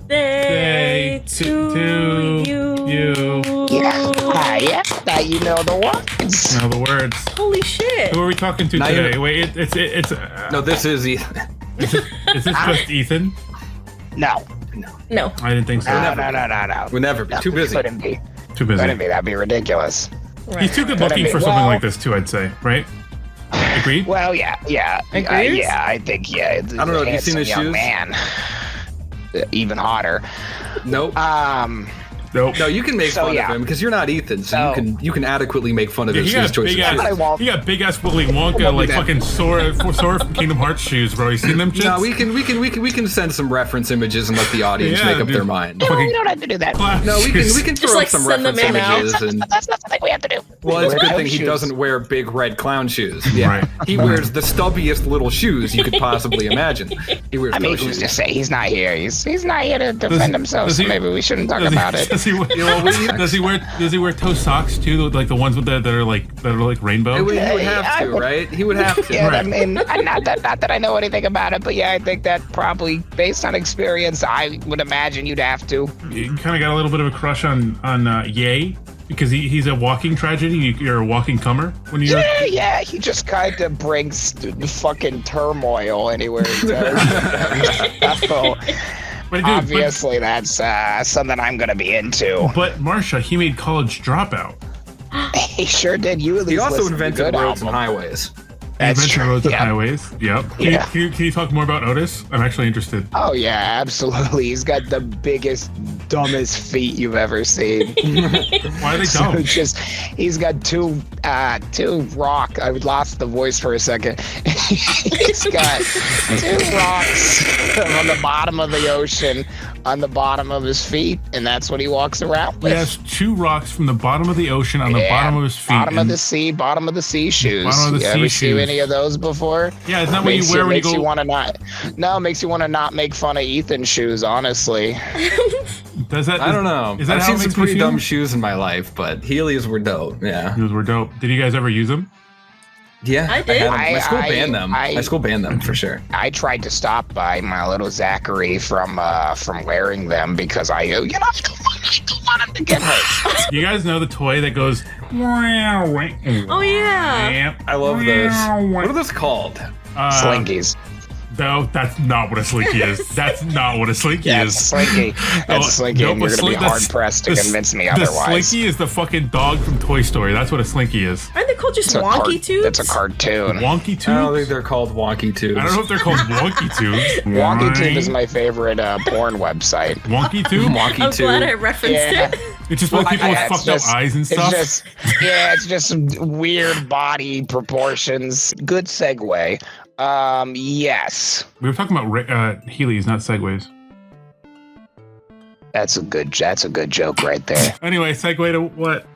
birthday to you. Yeah, now you know the words. Now the words. Holy shit. Who are we talking to Now today? you're- Wait, it's No, this is Ethan. is this just Ethan? No. No. I didn't think so. No. Would never be. Too busy. Couldn't be. Too busy. Couldn't be. That'd be ridiculous. He's too good looking for something Well- like this too, I'd say. Right? Agreed? Well, yeah. Agrees? Yeah, I think, yeah. I don't know, have you seen his young shoes? Man. Even hotter. Nope. Nope. No, you can make So, fun yeah. of him because you're not Ethan, so Oh. you can adequately make fun of Yeah, his he got choice of big ass. shoes. I won't. He got big ass Willy Wonka, won't like do that. fucking Sora from Kingdom Hearts shoes, bro. You seen them shits? No, we can send some reference images and let the audience Yeah, make up dude. their mind. No, we don't have to do that. No, we can Just, throw like, up some send them reference in now. images and That's not something we have to do. well, it's a good Wear thing he shoes. doesn't wear big red clown shoes. Yeah, Right. he wears the stubbiest little shoes you could possibly imagine. He wears I mean, those who's shoes. to say he's not here? He's not here to defend himself. does So he- maybe we shouldn't talk Does he- about it. Does he wear, toe socks too? Like the ones with that are like rainbow. He would Yeah, have I to, would- right? He would have to. Yeah, Right. I mean, not that I know anything about it, but yeah, I think that probably based on experience, I would imagine you'd have to. You kind of got a little bit of a crush on Ye because he's a walking tragedy. You're a walking comer when you're. Yeah, he just kind of brings the fucking turmoil anywhere he goes. So But dude, obviously, that's something I'm gonna be into. but Marsha, he made College Dropout. He sure did. You at least He also listened to invented good roads and album. highways. He That's invented true. roads and Yeah. highways. Yep. Yeah. Can you talk more about Otis? I'm actually interested. Oh yeah, absolutely. He's got the biggest, dumbest feet you've ever seen. Why are they So dumb? just he's got two rock. I lost the voice for a second. He's got two rocks on the bottom of the ocean on the bottom of his feet, and that's what he walks around with. He has 2 rocks from the bottom of the ocean on the bottom of his feet. Bottom of the sea shoes. Bottom of the sea ever shoes. see any of those before? Yeah, it's not what you wear when you go. Makes you want to not. No, it makes you want to not make fun of Ethan's shoes. Honestly. Does that? I don't know. Is that I've how seen it some makes me pretty feel? dumb shoes in my life, but Heelys were dope. Yeah. Those were dope. Did you guys ever use them? Yeah, I did. had 'em. My school I- banned them. I- My school banned them for sure. I tried to stop by my little Zachary from wearing them because I don't want him to get hurt. You guys know the toy that goes. Oh yeah. I love those. What are those called? Slinkies. No, that's not what a slinky is. That's not what a slinky Yeah, is. Slinky. That's Slinky, and you're going to be hard-pressed to convince me otherwise. The slinky is the fucking dog from Toy Story. That's what a slinky is. Aren't they called just It's a wonky tubes? That's a cartoon. Wonky tubes? I don't think they're called wonky tubes. I don't know if they're called wonky tubes. Wonky Tube is my favorite porn website. Wonky tube? Wonky I'm tube. glad I referenced Yeah. it. It's just like people with it's fucked up just- eyes and stuff. It's just some weird body proportions. Good segue. Yes. We were talking about Heelys, not Segways. That's a good joke right there. Anyway, segue to what?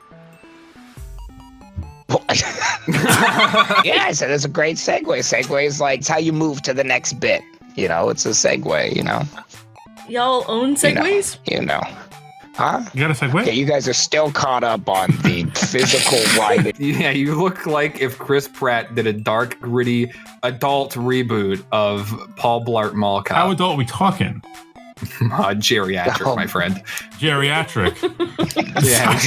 Yeah, I said it's a great segue. Segue is like it's how you move to the next bit. You know, it's a segue, you know. Y'all own segways? You know. Huh? You got a segue? Okay, you guys are still caught up on the physical riding. Yeah, you look like if Chris Pratt did a dark, gritty, adult reboot of Paul Blart Mall Cop. How adult are we talking? Geriatric, my friend. Geriatric. Yeah,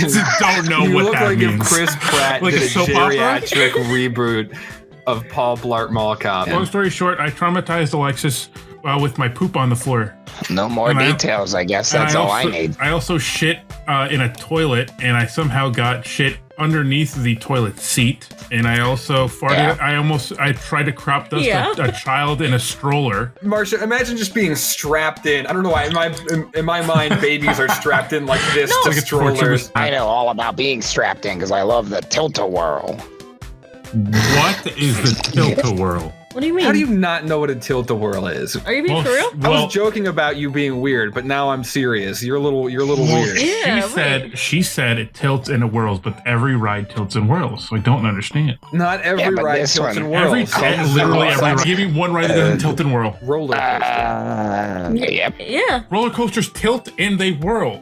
I don't know you what look that like means. if Chris Pratt Like did a a soap opera? geriatric reboot of Paul Blart Mall Cop. Long story short, I traumatized Alexis with my poop on the floor. No more And details, I guess. And That's all I need. I also shit in a toilet, and I somehow got shit underneath the toilet seat. And I also farted. Yeah. I tried to crop dust a child in a stroller. Marsha, imagine just being strapped in. I don't know why. In my mind, babies are strapped in like this to Like a strollers. I know all about being strapped in because I love the tilt-a-whirl. What is the tilt-a-whirl? What do you mean? How do you not know what a tilt-a-whirl is? Are you being for real? I was joking about you being weird, but now I'm serious. You're a little weird. Yeah, she said it tilts and it whirls, but every ride tilts and whirls. So I don't understand. Not every but ride this tilts one- and whirls. Literally every ride. Give me one ride that doesn't tilt and whirl. Roller coaster. Yep. Yeah. Roller coasters tilt and they whirl.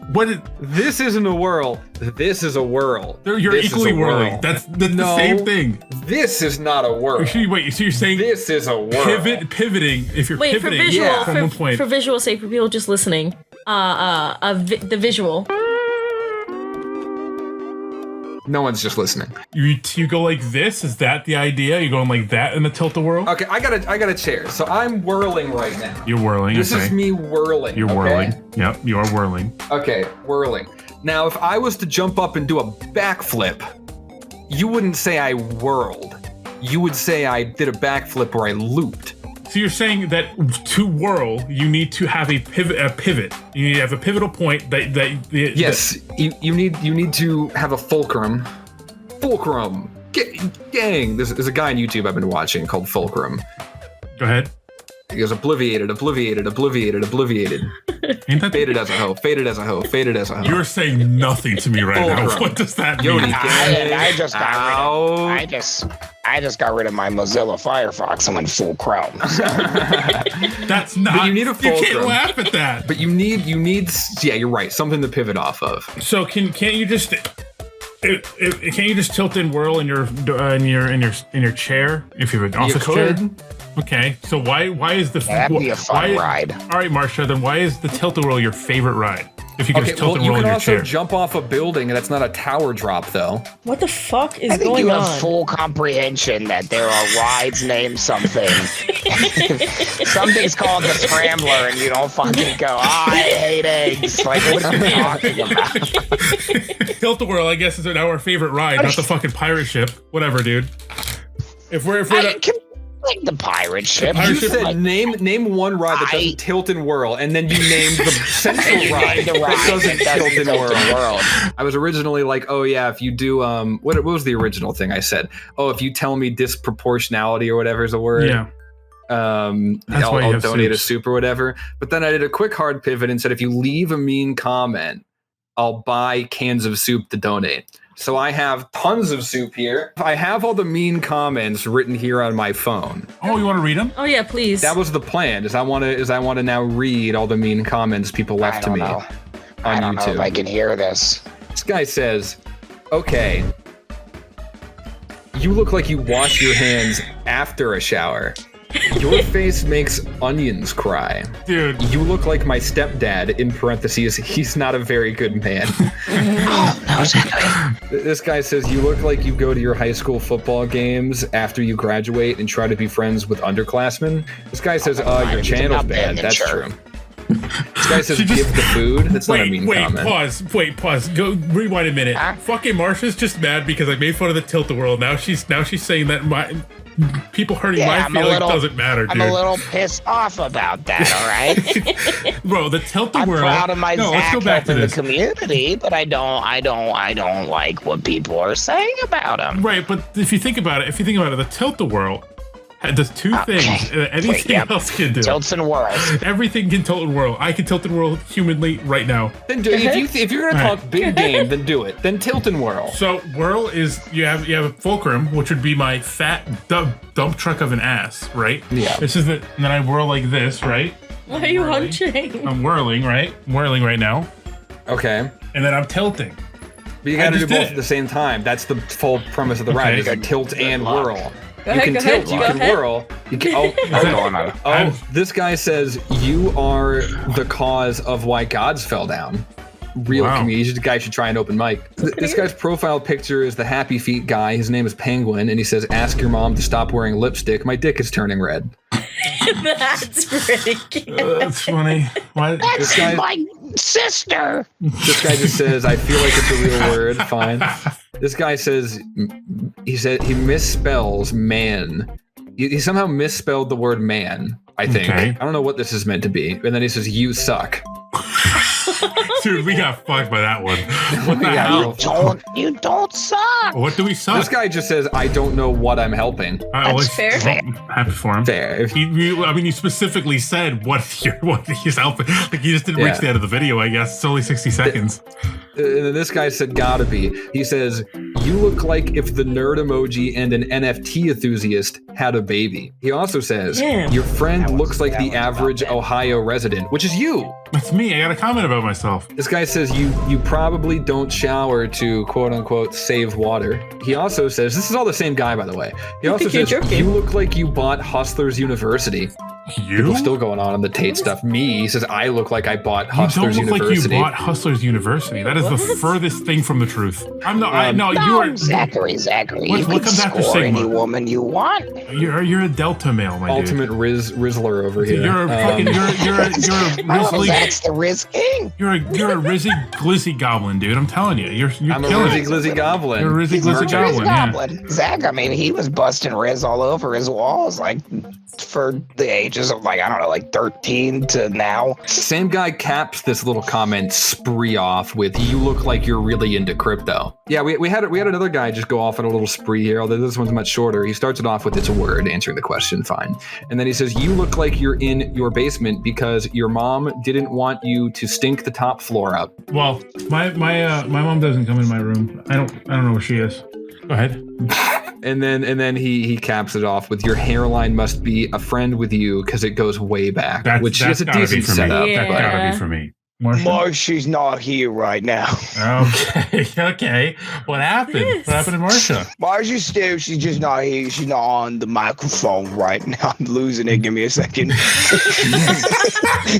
This isn't a whirl. This is a whirl. You're This is equally a whirl. whirling. That's the No. same thing. This is not a whirl. Wait, so you're saying This is a whirl. pivoting? If you're Wait, for pivoting visual, from one point, for visual sake, for people just listening, the visual. No one's just listening. you go like this. Is that the idea? You're going like that in the tilt-a-whirl? Okay, I got a chair. So I'm whirling right now. You're whirling. This okay. is me whirling. You're okay? whirling. Yep, you are whirling. Okay, whirling. Now, if I was to jump up and do a backflip, you wouldn't say I whirled. You would say I did a backflip or I looped. So you're saying that to whirl, you need to have a pivot. You need to have a pivotal point Yes, you need to have a fulcrum. Fulcrum. Gang. There's a guy on YouTube I've been watching called Fulcrum. Go ahead. He goes obliviated. Ain't that Faded as a hoe. Faded as a hoe. Faded as a hoe. You're saying nothing to me right now. Fulcrum. What does that Yoni, mean? I just got Ow. rid of. I just got rid of my Mozilla Firefox and went full Chrome. That's not. But you need a You can't fulcrum. laugh at that. But you need. Yeah, you're right. Something to pivot off of. So can't you just? Can't you just tilt and whirl in your chair if you have an You office chair? could. Okay, so why is the That'd be a fun ride. All right, Marsha, then why is the tilt-a-whirl your favorite ride? If you can Okay, just tilt well, and you whirl can in your also chair. jump off a building, and that's not a tower drop, though. What the fuck is I think going you on? have full comprehension that there are rides named something. Something's called the Scrambler, and you don't fucking go, I hate eggs. Like, what are you talking about? Tilt-a-whirl, I guess, is now our favorite ride, not the fucking pirate ship. Whatever, dude. If we're Like the pirate ship. Pirate You ship, said like, name one ride that doesn't tilt and whirl, and then you named the central ride the ride that doesn't that tilt and whirl. whirl. I was originally like, oh yeah, if you do what was the original thing I said? Oh, if you tell me disproportionality or whatever is a word. yeah. I'll donate a soup or whatever. But then I did a quick hard pivot and said, if you leave a mean comment, I'll buy cans of soup to donate. So I have tons of soup here. I have all the mean comments written here on my phone. Oh, you want to read them? Oh yeah, please. That was the plan. I want to now read all the mean comments people left to me on I don't YouTube. know if I can hear this. This guy says, "Okay, you look like you wash your hands after a shower. Your face makes onions cry. Dude. You look like my stepdad, in parentheses, he's not a very good man." Oh, no, Zachary. This guy says, "You look like you go to your high school football games after you graduate and try to be friends with underclassmen." This guy says, your channel's bad. That's true. This guy says, "Give the food." That's not a mean comment. Pause. Go rewind a minute. Fucking Marsha's just mad because I made fun of the tilt-a-whirl. Now she's saying that my people hurting my feelings doesn't matter, dude. I'm a little pissed off about that, all right? Bro, the tilt-a-whirl. I'm proud of my let's go back to in the this. community, but I don't like what people are saying about him. Right, but if you think about it, the tilt-a-whirl does two things that anything else can do. Tilts and whirls. Everything can tilt and whirl. I can tilt and whirl humanly right now. Then do, if you're gonna talk big game, then do it. Then tilt and whirl. So whirl is you have a fulcrum, which would be my fat dump truck of an ass, right? Yeah. This is it, and then I whirl like this, right? Why are you hunching? I'm whirling, right? I'm whirling right now, Okay. and then I'm tilting. But you gotta do both at the same time. That's the full premise of the ride. Is a tilt and whirl. Go you ahead, can go tilt, ahead, you go can ahead. whirl. You can, this guy says you are the cause of why gods fell down. Real comedian. This guy should try an open mic. This guy's profile picture is the Happy Feet guy. His name is Penguin, and he says, "Ask your mom to stop wearing lipstick. My dick is turning red." That's pretty cute. That's funny. What? That's my sister. This guy just says, "I feel like it's a real word." Fine. This guy says, he misspells man. He somehow misspelled the word man, I think. Okay. I don't know what this is meant to be. And then he says, "You suck." Dude, we got fucked by that one. What the hell? You don't suck. What do we suck? This guy just says, "I don't know what I'm helping." That's fair. Happy for him. Fair. You specifically said what he's helping. Like, you just didn't reach the end of the video, I guess. It's only 60 seconds. And then this guy said, "Gotta be." He says, "You look like if the nerd emoji and an NFT enthusiast had a baby." He also says, "Your friend looks like the average Ohio resident," which is you. That's me. I got a comment about myself. This guy says, you probably don't shower to quote unquote save water. He also says, this is all the same guy, by the way. He also says, "You look like you bought Hustlers University." People still going on the Tate stuff. Me, he says, "I look like I bought Hustlers University." You don't look like you bought Hustlers University. That is the furthest thing from the truth. I'm not. No, you are Zachary. What comes after Sigma? Any woman you want. You're a Delta male, my Ultimate dude. Rizzler over here. You're a fucking. You're a Rizzly. That's the Riz King. You're a Rizzy Glizzy Goblin, dude. I'm telling you. You're I'm a killing Rizzy it. Glizzy Goblin. You're a Rizzy Glizzy Goblin. Yeah. Zach, I mean, he was busting Riz all over his walls, like for the ages of like, I don't know, like 13 to now. Same guy caps this little comment spree off with, "You look like you're really into crypto." Yeah, we had another guy just go off on a little spree here, although this one's much shorter. He starts it off with, "It's a word," answering the question, fine. And then he says, "You look like you're in your basement because your mom didn't want you to stink the top floor up." Well, my mom doesn't come in my room. I don't know where she is. Go ahead. And then he caps it off with, "Your hairline must be a friend with you because it goes way back," which is a decent setup. That's gotta be for me. Marsha's not here right now. Okay. What happened? What happened to Marsha? Marsha's still, she's just not here. She's not on the microphone right now. I'm losing it. Give me a second.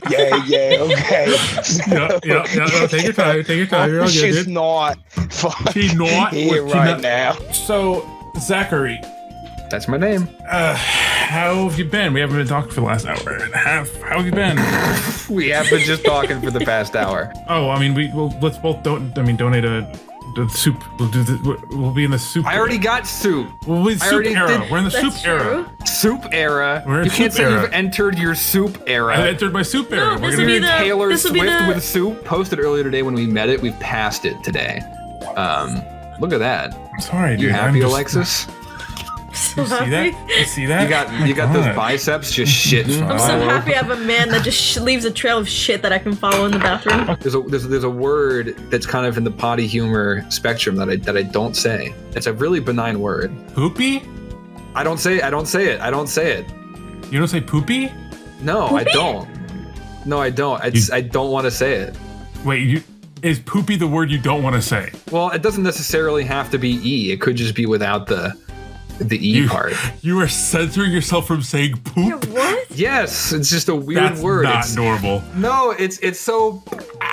Okay. No, take your time. You're all good, She's dude. not here right now. So, Zachary. That's my name. How have you been? We haven't been talking for the last hour and a half. How have you been? We have been just talking for the past hour. Oh, I mean, let's both donate the soup. We'll be in the soup. I already got soup. We'll be in soup era. We're in the soup era. Soup era. We're in you can't soup say era. you've entered your soup era. I entered my soup era. No, We're this gonna would be be the- Taylor this would be Swift the- with soup. Posted earlier today when we met it. We've passed it today. Look at that. I'm sorry, dude. You happy, Alexis? so You see happy. that? You see that? You got those biceps just shitting. I'm so happy I have a man that just leaves a trail of shit that I can follow in the bathroom. There's a word that's kind of in the potty humor spectrum that I don't say. It's a really benign word. Poopy? I don't say it. I don't say it. You don't say poopy? No, Poopy? I don't. No, I don't. I don't want to say it. Wait, is poopy the word you don't want to say? Well, it doesn't necessarily have to be E. It could just be without the E part. You are censoring yourself from saying poop? What? Yes, it's just a weird That's word. not normal. No, it's so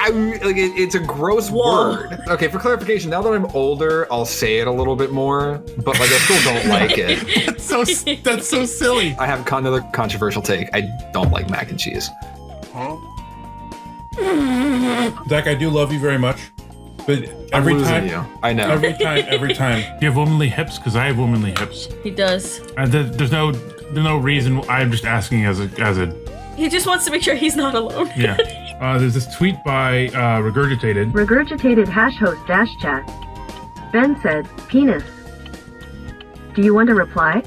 it's a gross word. Okay, for clarification, now that I'm older, I'll say it a little bit more, but like I still don't like it. That's so silly. I have another controversial take. I don't like mac and cheese. Zach, I do love you very much, but I'm every losing time, you. I know. every time, you have womanly hips because I have womanly hips. He does. There's no reason. I'm just asking as a He just wants to make sure he's not alone. yeah. There's this tweet by Regurgitated. Regurgitated #host dash chat. Ben said, penis. Do you want to reply?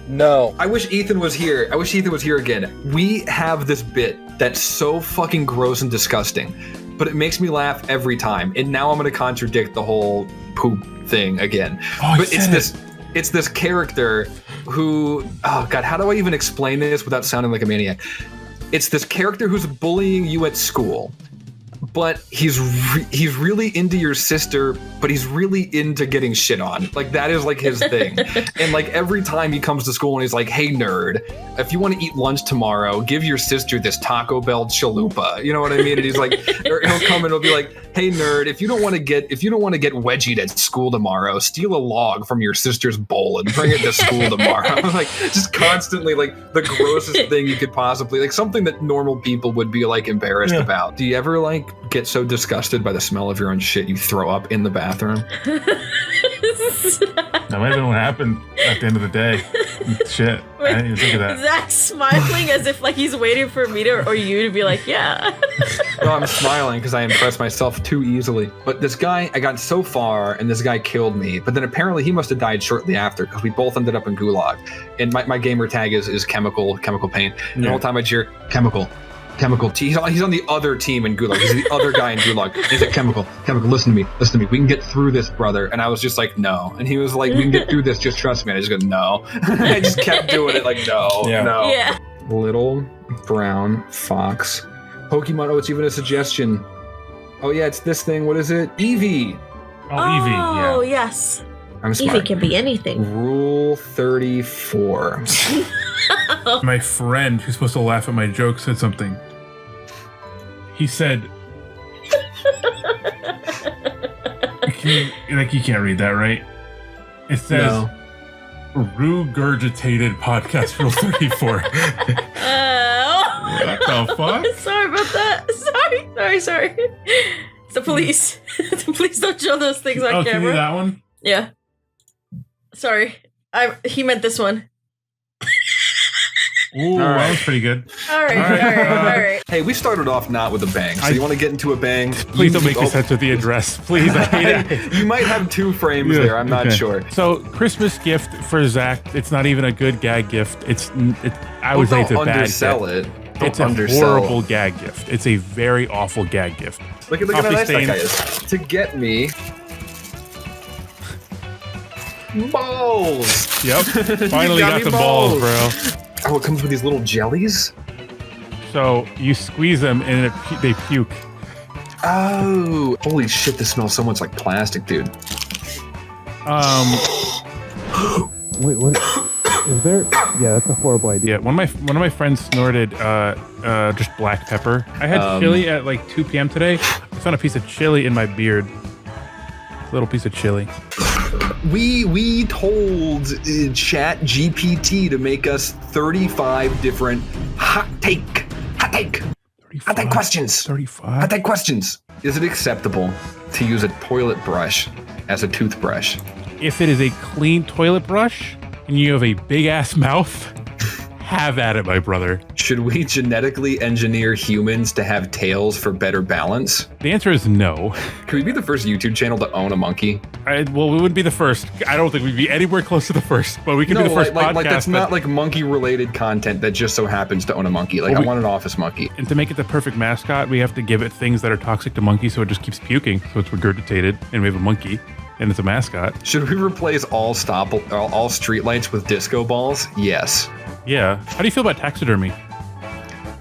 No. I wish Ethan was here. I wish Ethan was here again. We have this bit that's so fucking gross and disgusting, but it makes me laugh every time. And now I'm going to contradict the whole poop thing again. But it's this character who, oh God, how do I even explain this without sounding like a maniac? It's this character who's bullying you at school, but he's really into your sister, but he's really into getting shit on. Like that is like his thing. And like every time he comes to school and he's like, "Hey nerd, if you want to eat lunch tomorrow, give your sister this Taco Bell chalupa." You know what I mean? And he's like, or he'll come and he'll be like, "Hey nerd, if you don't want to get wedgied at school tomorrow, steal a log from your sister's bowl and bring it to school tomorrow." Like just constantly like the grossest thing you could possibly, like something that normal people would be like embarrassed about. Do you ever like get so disgusted by the smell of your own shit you throw up in the bathroom? That might have been what happened at the end of the day. Shit. I didn't even think of that. Zach's smiling as if like he's waiting for me to or you to be like, yeah. No, I'm smiling because I impress myself too easily. But this guy, I got so far and this guy killed me. But then apparently he must have died shortly after because we both ended up in Gulag. And my gamer tag is chemical paint. And the whole time I cheer, chemical. He's on the other team in Gulag. He's the other guy in Gulag. He's like, chemical, listen to me. We can get through this, brother. And I was just like, no. And he was like, we can get through this, just trust me. And I just go, no. I just kept doing it like, no. Yeah. Little brown fox. Pokemon, it's even a suggestion. Oh yeah, it's this thing. What is it? Eevee. Oh, Eevee, yeah. Oh, yes. I'm smart. Eevee can be anything. Rule 34. My friend who's supposed to laugh at my joke said something. He said, you can't read that, right? It says, Regurgitated podcast rule 34. What the fuck? Sorry about that. Sorry. It's the police. Please don't show those things on camera. Can you do that one? Yeah. Sorry. He meant this one. Ooh, that was pretty good. All right. Hey, we started off not with a bang. So you want to get into a bang? Please don't make me censor the address. Please, I hate it. You might have 2 frames there. I'm not sure. So, Christmas gift for Zach. It's not even a good gag gift. I would say it's a bad gift. It's a horrible gag gift. It's a very awful gag gift. Look at how nice that guy is. To get me balls. Yep. Finally got the balls, bro. Oh, it comes with these little jellies? So you squeeze them and they puke. Oh, holy shit, this smells so much like plastic, dude. Wait, what? Is there? Yeah, that's a horrible idea. One of my friends snorted just black pepper. I had chili at like 2 p.m. today. I found a piece of chili in my beard. A little piece of chili. We told Chat GPT to make us 35 different hot take questions. 35. Hot take questions. Is it acceptable to use a toilet brush as a toothbrush? If it is a clean toilet brush and you have a big ass mouth, Have at it, my brother. Should we genetically engineer humans to have tails for better balance? The answer is no. Could we be the first YouTube channel to own a monkey? Well, we wouldn't be the first. I don't think we'd be anywhere close to the first, but we could be the first podcast. Like that's not like monkey-related content that just so happens to own a monkey. Like, I want an office monkey. And to make it the perfect mascot, we have to give it things that are toxic to monkeys, so it just keeps puking. So it's regurgitated, and we have a monkey, and it's a mascot. Should we replace all streetlights with disco balls? Yes. Yeah. How do you feel about taxidermy?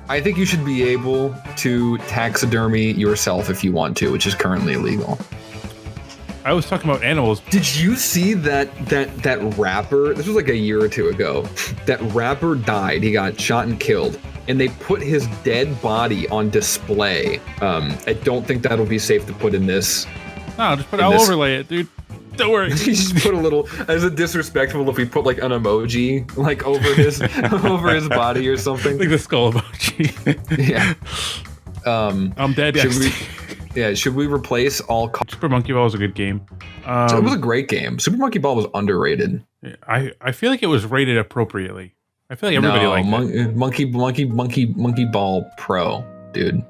I think you should be able to taxidermy yourself if you want to, which is currently illegal. I was talking about animals. Did you see that rapper? This was like a year or two ago. That rapper died. He got shot and killed, and they put his dead body on display. I don't think that'll be safe to put in this. No, just I'll overlay it, dude. Don't worry. You just put a little. Is it disrespectful if we put like an emoji like over his over his body or something? Like the skull emoji. Yeah. I'm dead. Should we replace all? Super Monkey Ball was a good game. It was a great game. Super Monkey Ball was underrated. I feel like it was rated appropriately. I feel like everybody liked it. Monkey Ball Pro, dude.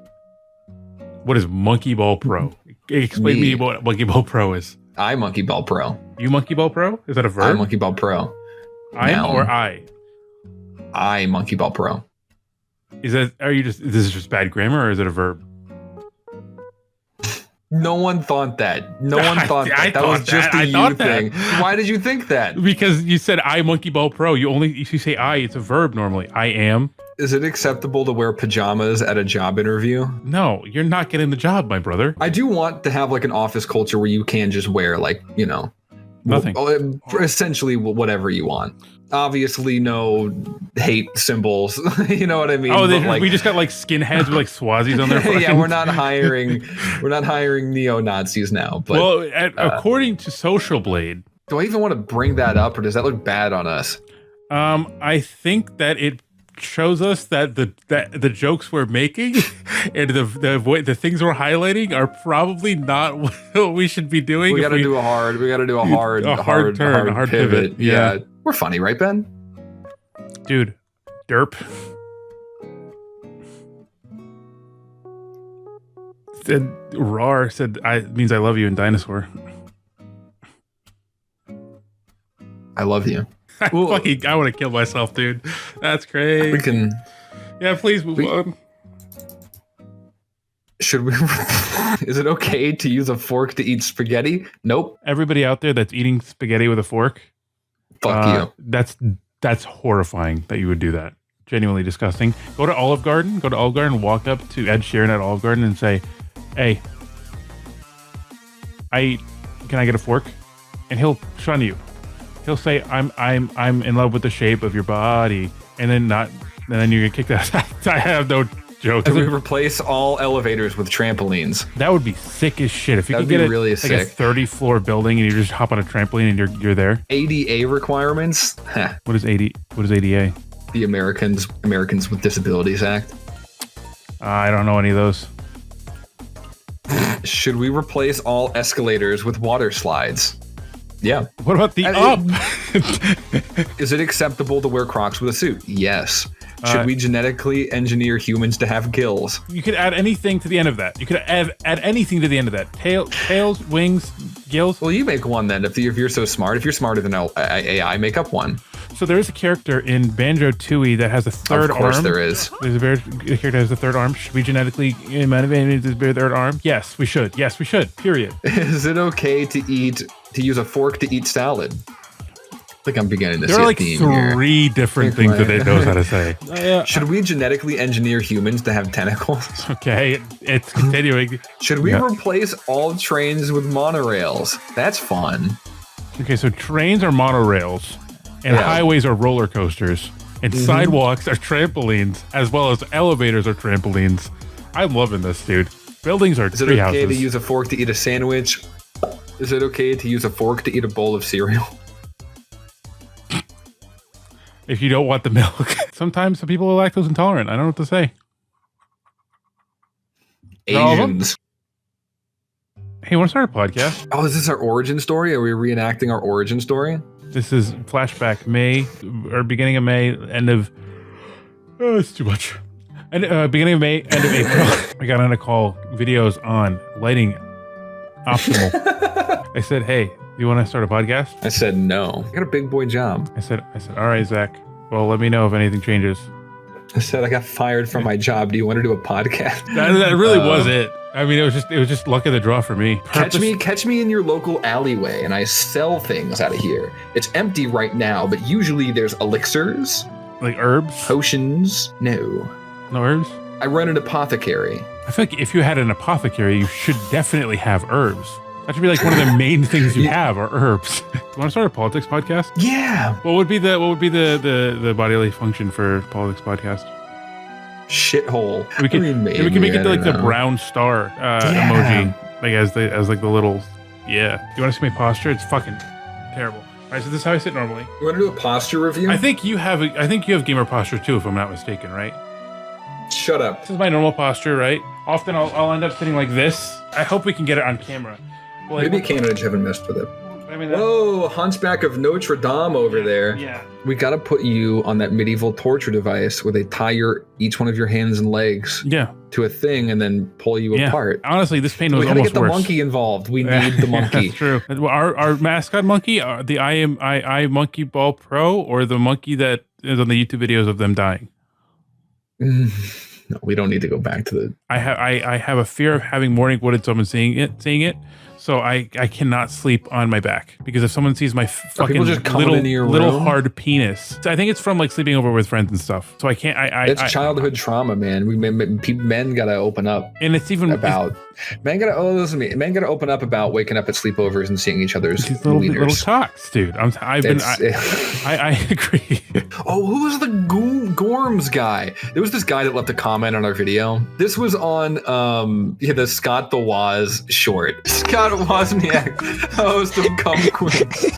What is Monkey Ball Pro? Explain to me what Monkey Ball Pro is. I Monkey Ball Pro. You Monkey Ball Pro? Is that a verb? I Monkey Ball Pro. Or I? I Monkey Ball Pro. Is this just bad grammar or is it a verb? No one thought that. No one thought that. That was just a you thing. Why did you think that? Because you said I Monkey Ball Pro. If you say I, it's a verb normally. I am. Is it acceptable to wear pajamas at a job interview? No, you're not getting the job, my brother. I do want to have like an office culture where you can just wear like, nothing. Essentially whatever you want. Obviously no hate symbols. You know what I mean? Oh, we just got like skinheads with like Swazis on their Yeah, we're not hiring neo-Nazis now. But according to Social Blade. Do I even want to bring that up or does that look bad on us? I think that it shows us that the jokes we're making and the things we're highlighting are probably not what we should be doing. We got to do a hard turn, a hard pivot. Yeah. We're funny, right, Ben? Dude, derp. Rar said means I love you in dinosaur. I love you. I want to kill myself, dude. That's crazy. We can. Yeah, please move on. Should we? Is it okay to use a fork to eat spaghetti? Nope. Everybody out there that's eating spaghetti with a fork, fuck you. That's horrifying that you would do that. Genuinely disgusting. Go to Olive Garden. Walk up to Ed Sheeran at Olive Garden and say, "Hey, can I get a fork?" And he'll shun you. He'll say, "I'm in love with the shape of your body," and then you're gonna kick that. I have no joke. Can we replace all elevators with trampolines? That would be sick as shit. If you could get really like a 30-floor building and you just hop on a trampoline and you're there. ADA requirements. What is ADA? The Americans with Disabilities Act. I don't know any of those. Should we replace all escalators with water slides? Yeah. What about the up? Is it acceptable to wear Crocs with a suit? Yes. Should we genetically engineer humans to have gills? You could add anything to the end of that. You could add anything to the end of that. Tails, wings, gills. Well, you make one then. If you're so smart, if you're smarter than AI, make up one. So there is a character in Banjo-Tooie that has a third arm. Of course there is. There's a character that has a third arm. Should we genetically innovate this third arm? Yes, we should. Yes, we should. Period. Is it okay to use a fork to eat salad? I think I'm beginning to see a theme here. There are like 3 different things that it knows how to say. Should we genetically engineer humans to have tentacles? Okay, it's continuing. Should we replace all trains with monorails? That's fun. Okay, so trains are monorails, and highways are roller coasters, and sidewalks are trampolines, as well as elevators are trampolines. I'm loving this, dude. Buildings are treehouses. Is it okay to use a fork to eat a sandwich? Is it okay to use a fork to eat a bowl of cereal? If you don't want the milk. Sometimes some people are lactose intolerant. I don't know what to say. Asians. Hey, want to start a podcast? Oh, is this our origin story? Are we reenacting our origin story? This is flashback May, or beginning of May, end of Oh, it's too much. And beginning of May, end of April, I got on a call, videos on lighting optimal. I said, hey, do you want to start a podcast? I said no. I got a big boy job. I said, all right, Zach. Well, let me know if anything changes. I said I got fired from my job. Do you want to do a podcast? That really was it. I mean, it was just luck of the draw for me. Catch me in your local alleyway, and I sell things out of here. It's empty right now, but usually there's elixirs, like herbs, potions. No herbs. I run an apothecary. I feel like if you had an apothecary, you should definitely have herbs. That should be like one of the main things you have are herbs. Do you want to start a politics podcast? Yeah. What would be the bodily function for politics podcast? Shithole. We can make it like the brown star emoji, like as like the little. Yeah. Do you want to see my posture? It's fucking terrible. All right, so this is how I sit normally. You want to do a posture review? I think you have gamer posture too, if I'm not mistaken, right? Shut up. This is my normal posture, right? Often I'll end up sitting like this. I hope we can get it on camera. Well, maybe Canada haven't messed with it. I mean, whoa, Hunchback of Notre Dame over there. Yeah. We got to put you on that medieval torture device where they tie each one of your hands and legs to a thing and then pull you apart. Honestly, this pain was almost worse. We got to get the monkey involved. We need the monkey. That's true. Our mascot monkey, the I Monkey Ball Pro, or the monkey that is on the YouTube videos of them dying? No, we don't need to go back to the... I have a fear of having morning wood and someone seeing it. So I cannot sleep on my back because if someone sees my fucking little hard penis, I think it's from like sleeping over with friends and stuff. So I can't. It's childhood trauma, man. Men gotta open up, and it's even about men gotta listen to me. Men gotta open up about waking up at sleepovers and seeing each other's little cocks, dude. I agree. Oh, who was the Gorms guy? There was this guy that left a comment on our video. This was on the Scott the Waz short. Scott Wozniak, host of Come Quick.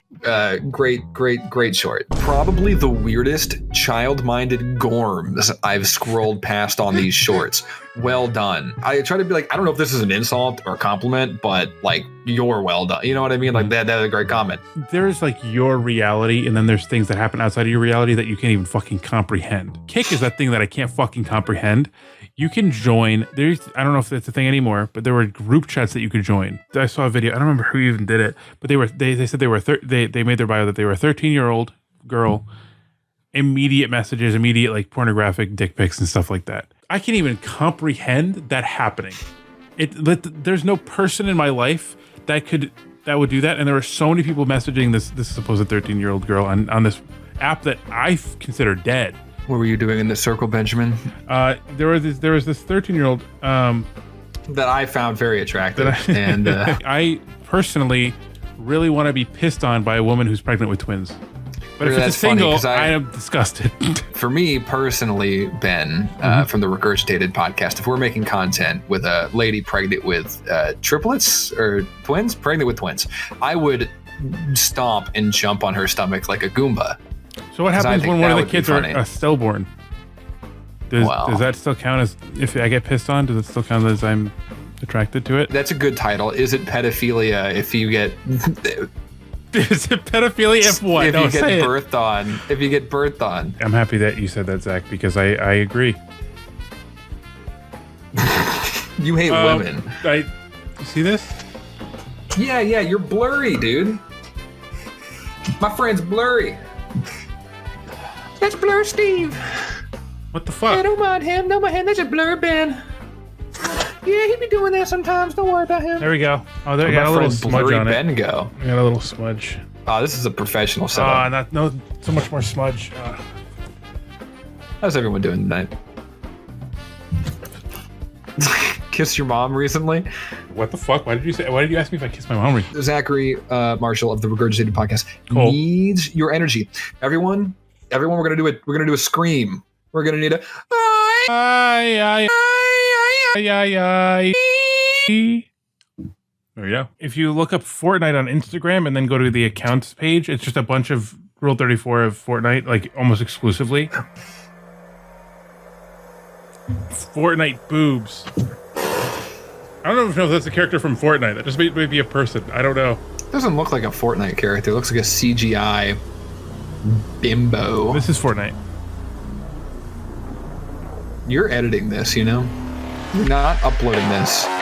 Great short. Probably the weirdest child-minded Gorms I've scrolled past on these shorts. Well done. I try to be like, I don't know if this is an insult or a compliment, but like, you're well done. You know what I mean? Like that's a great comment. There's like your reality, and then there's things that happen outside of your reality that you can't even fucking comprehend. Kick is that thing that I can't fucking comprehend. You can join. I don't know if that's a thing anymore, but there were group chats that you could join. I saw a video. I don't remember who even did it, but they said they made their bio that they were a 13-year-old girl. Immediate messages, immediate like pornographic dick pics and stuff like that. I can't even comprehend that happening. There's no person in my life that would do that, and there were so many people messaging this supposed 13-year-old girl on this app that I consider dead. What were you doing in the circle, Benjamin? There was this 13-year-old that I found very attractive, and I personally really want to be pissed on by a woman who's pregnant with twins. But if it's a single, I am disgusted. For me personally, Ben, from the Regurgitated podcast, if we're making content with a lady pregnant with triplets or twins, pregnant with twins, I would stomp and jump on her stomach like a Goomba. So what happens when one of the kids are stillborn? Does that still count as, if I get pissed on, does it still count as I'm attracted to it? That's a good title. Is it pedophilia if you get... Is it pedophilia if what? If you get birthed on. If you get birthed on. I'm happy that you said that, Zach, because I agree. You hate women. You see this? Yeah, you're blurry, dude. My friend's blurry. That's Blur Steve. What the fuck? Yeah, don't mind him. That's a Blur Ben. Yeah, he be doing that sometimes. Don't worry about him. There we go. Oh, there got a little smudge on Ben it. Go. I got a little smudge. Oh, this is a professional setup. No, so much more smudge. How's everyone doing tonight? Kissed your mom recently? What the fuck? Why did you ask me if I kissed my mom recently? Zachary Marshall of the Regurgitated podcast needs your energy. Everyone, we're gonna do it. We're gonna do a scream. We're gonna need a. There we go. If you look up Fortnite on Instagram and then go to the accounts page, it's just a bunch of Rule 34 of Fortnite, like almost exclusively. Fortnite boobs. I don't know if that's a character from Fortnite. That just may be a person. I don't know. It doesn't look like a Fortnite character. It looks like a CGI bimbo. This is Fortnite. You're editing this, you know? You're not uploading this.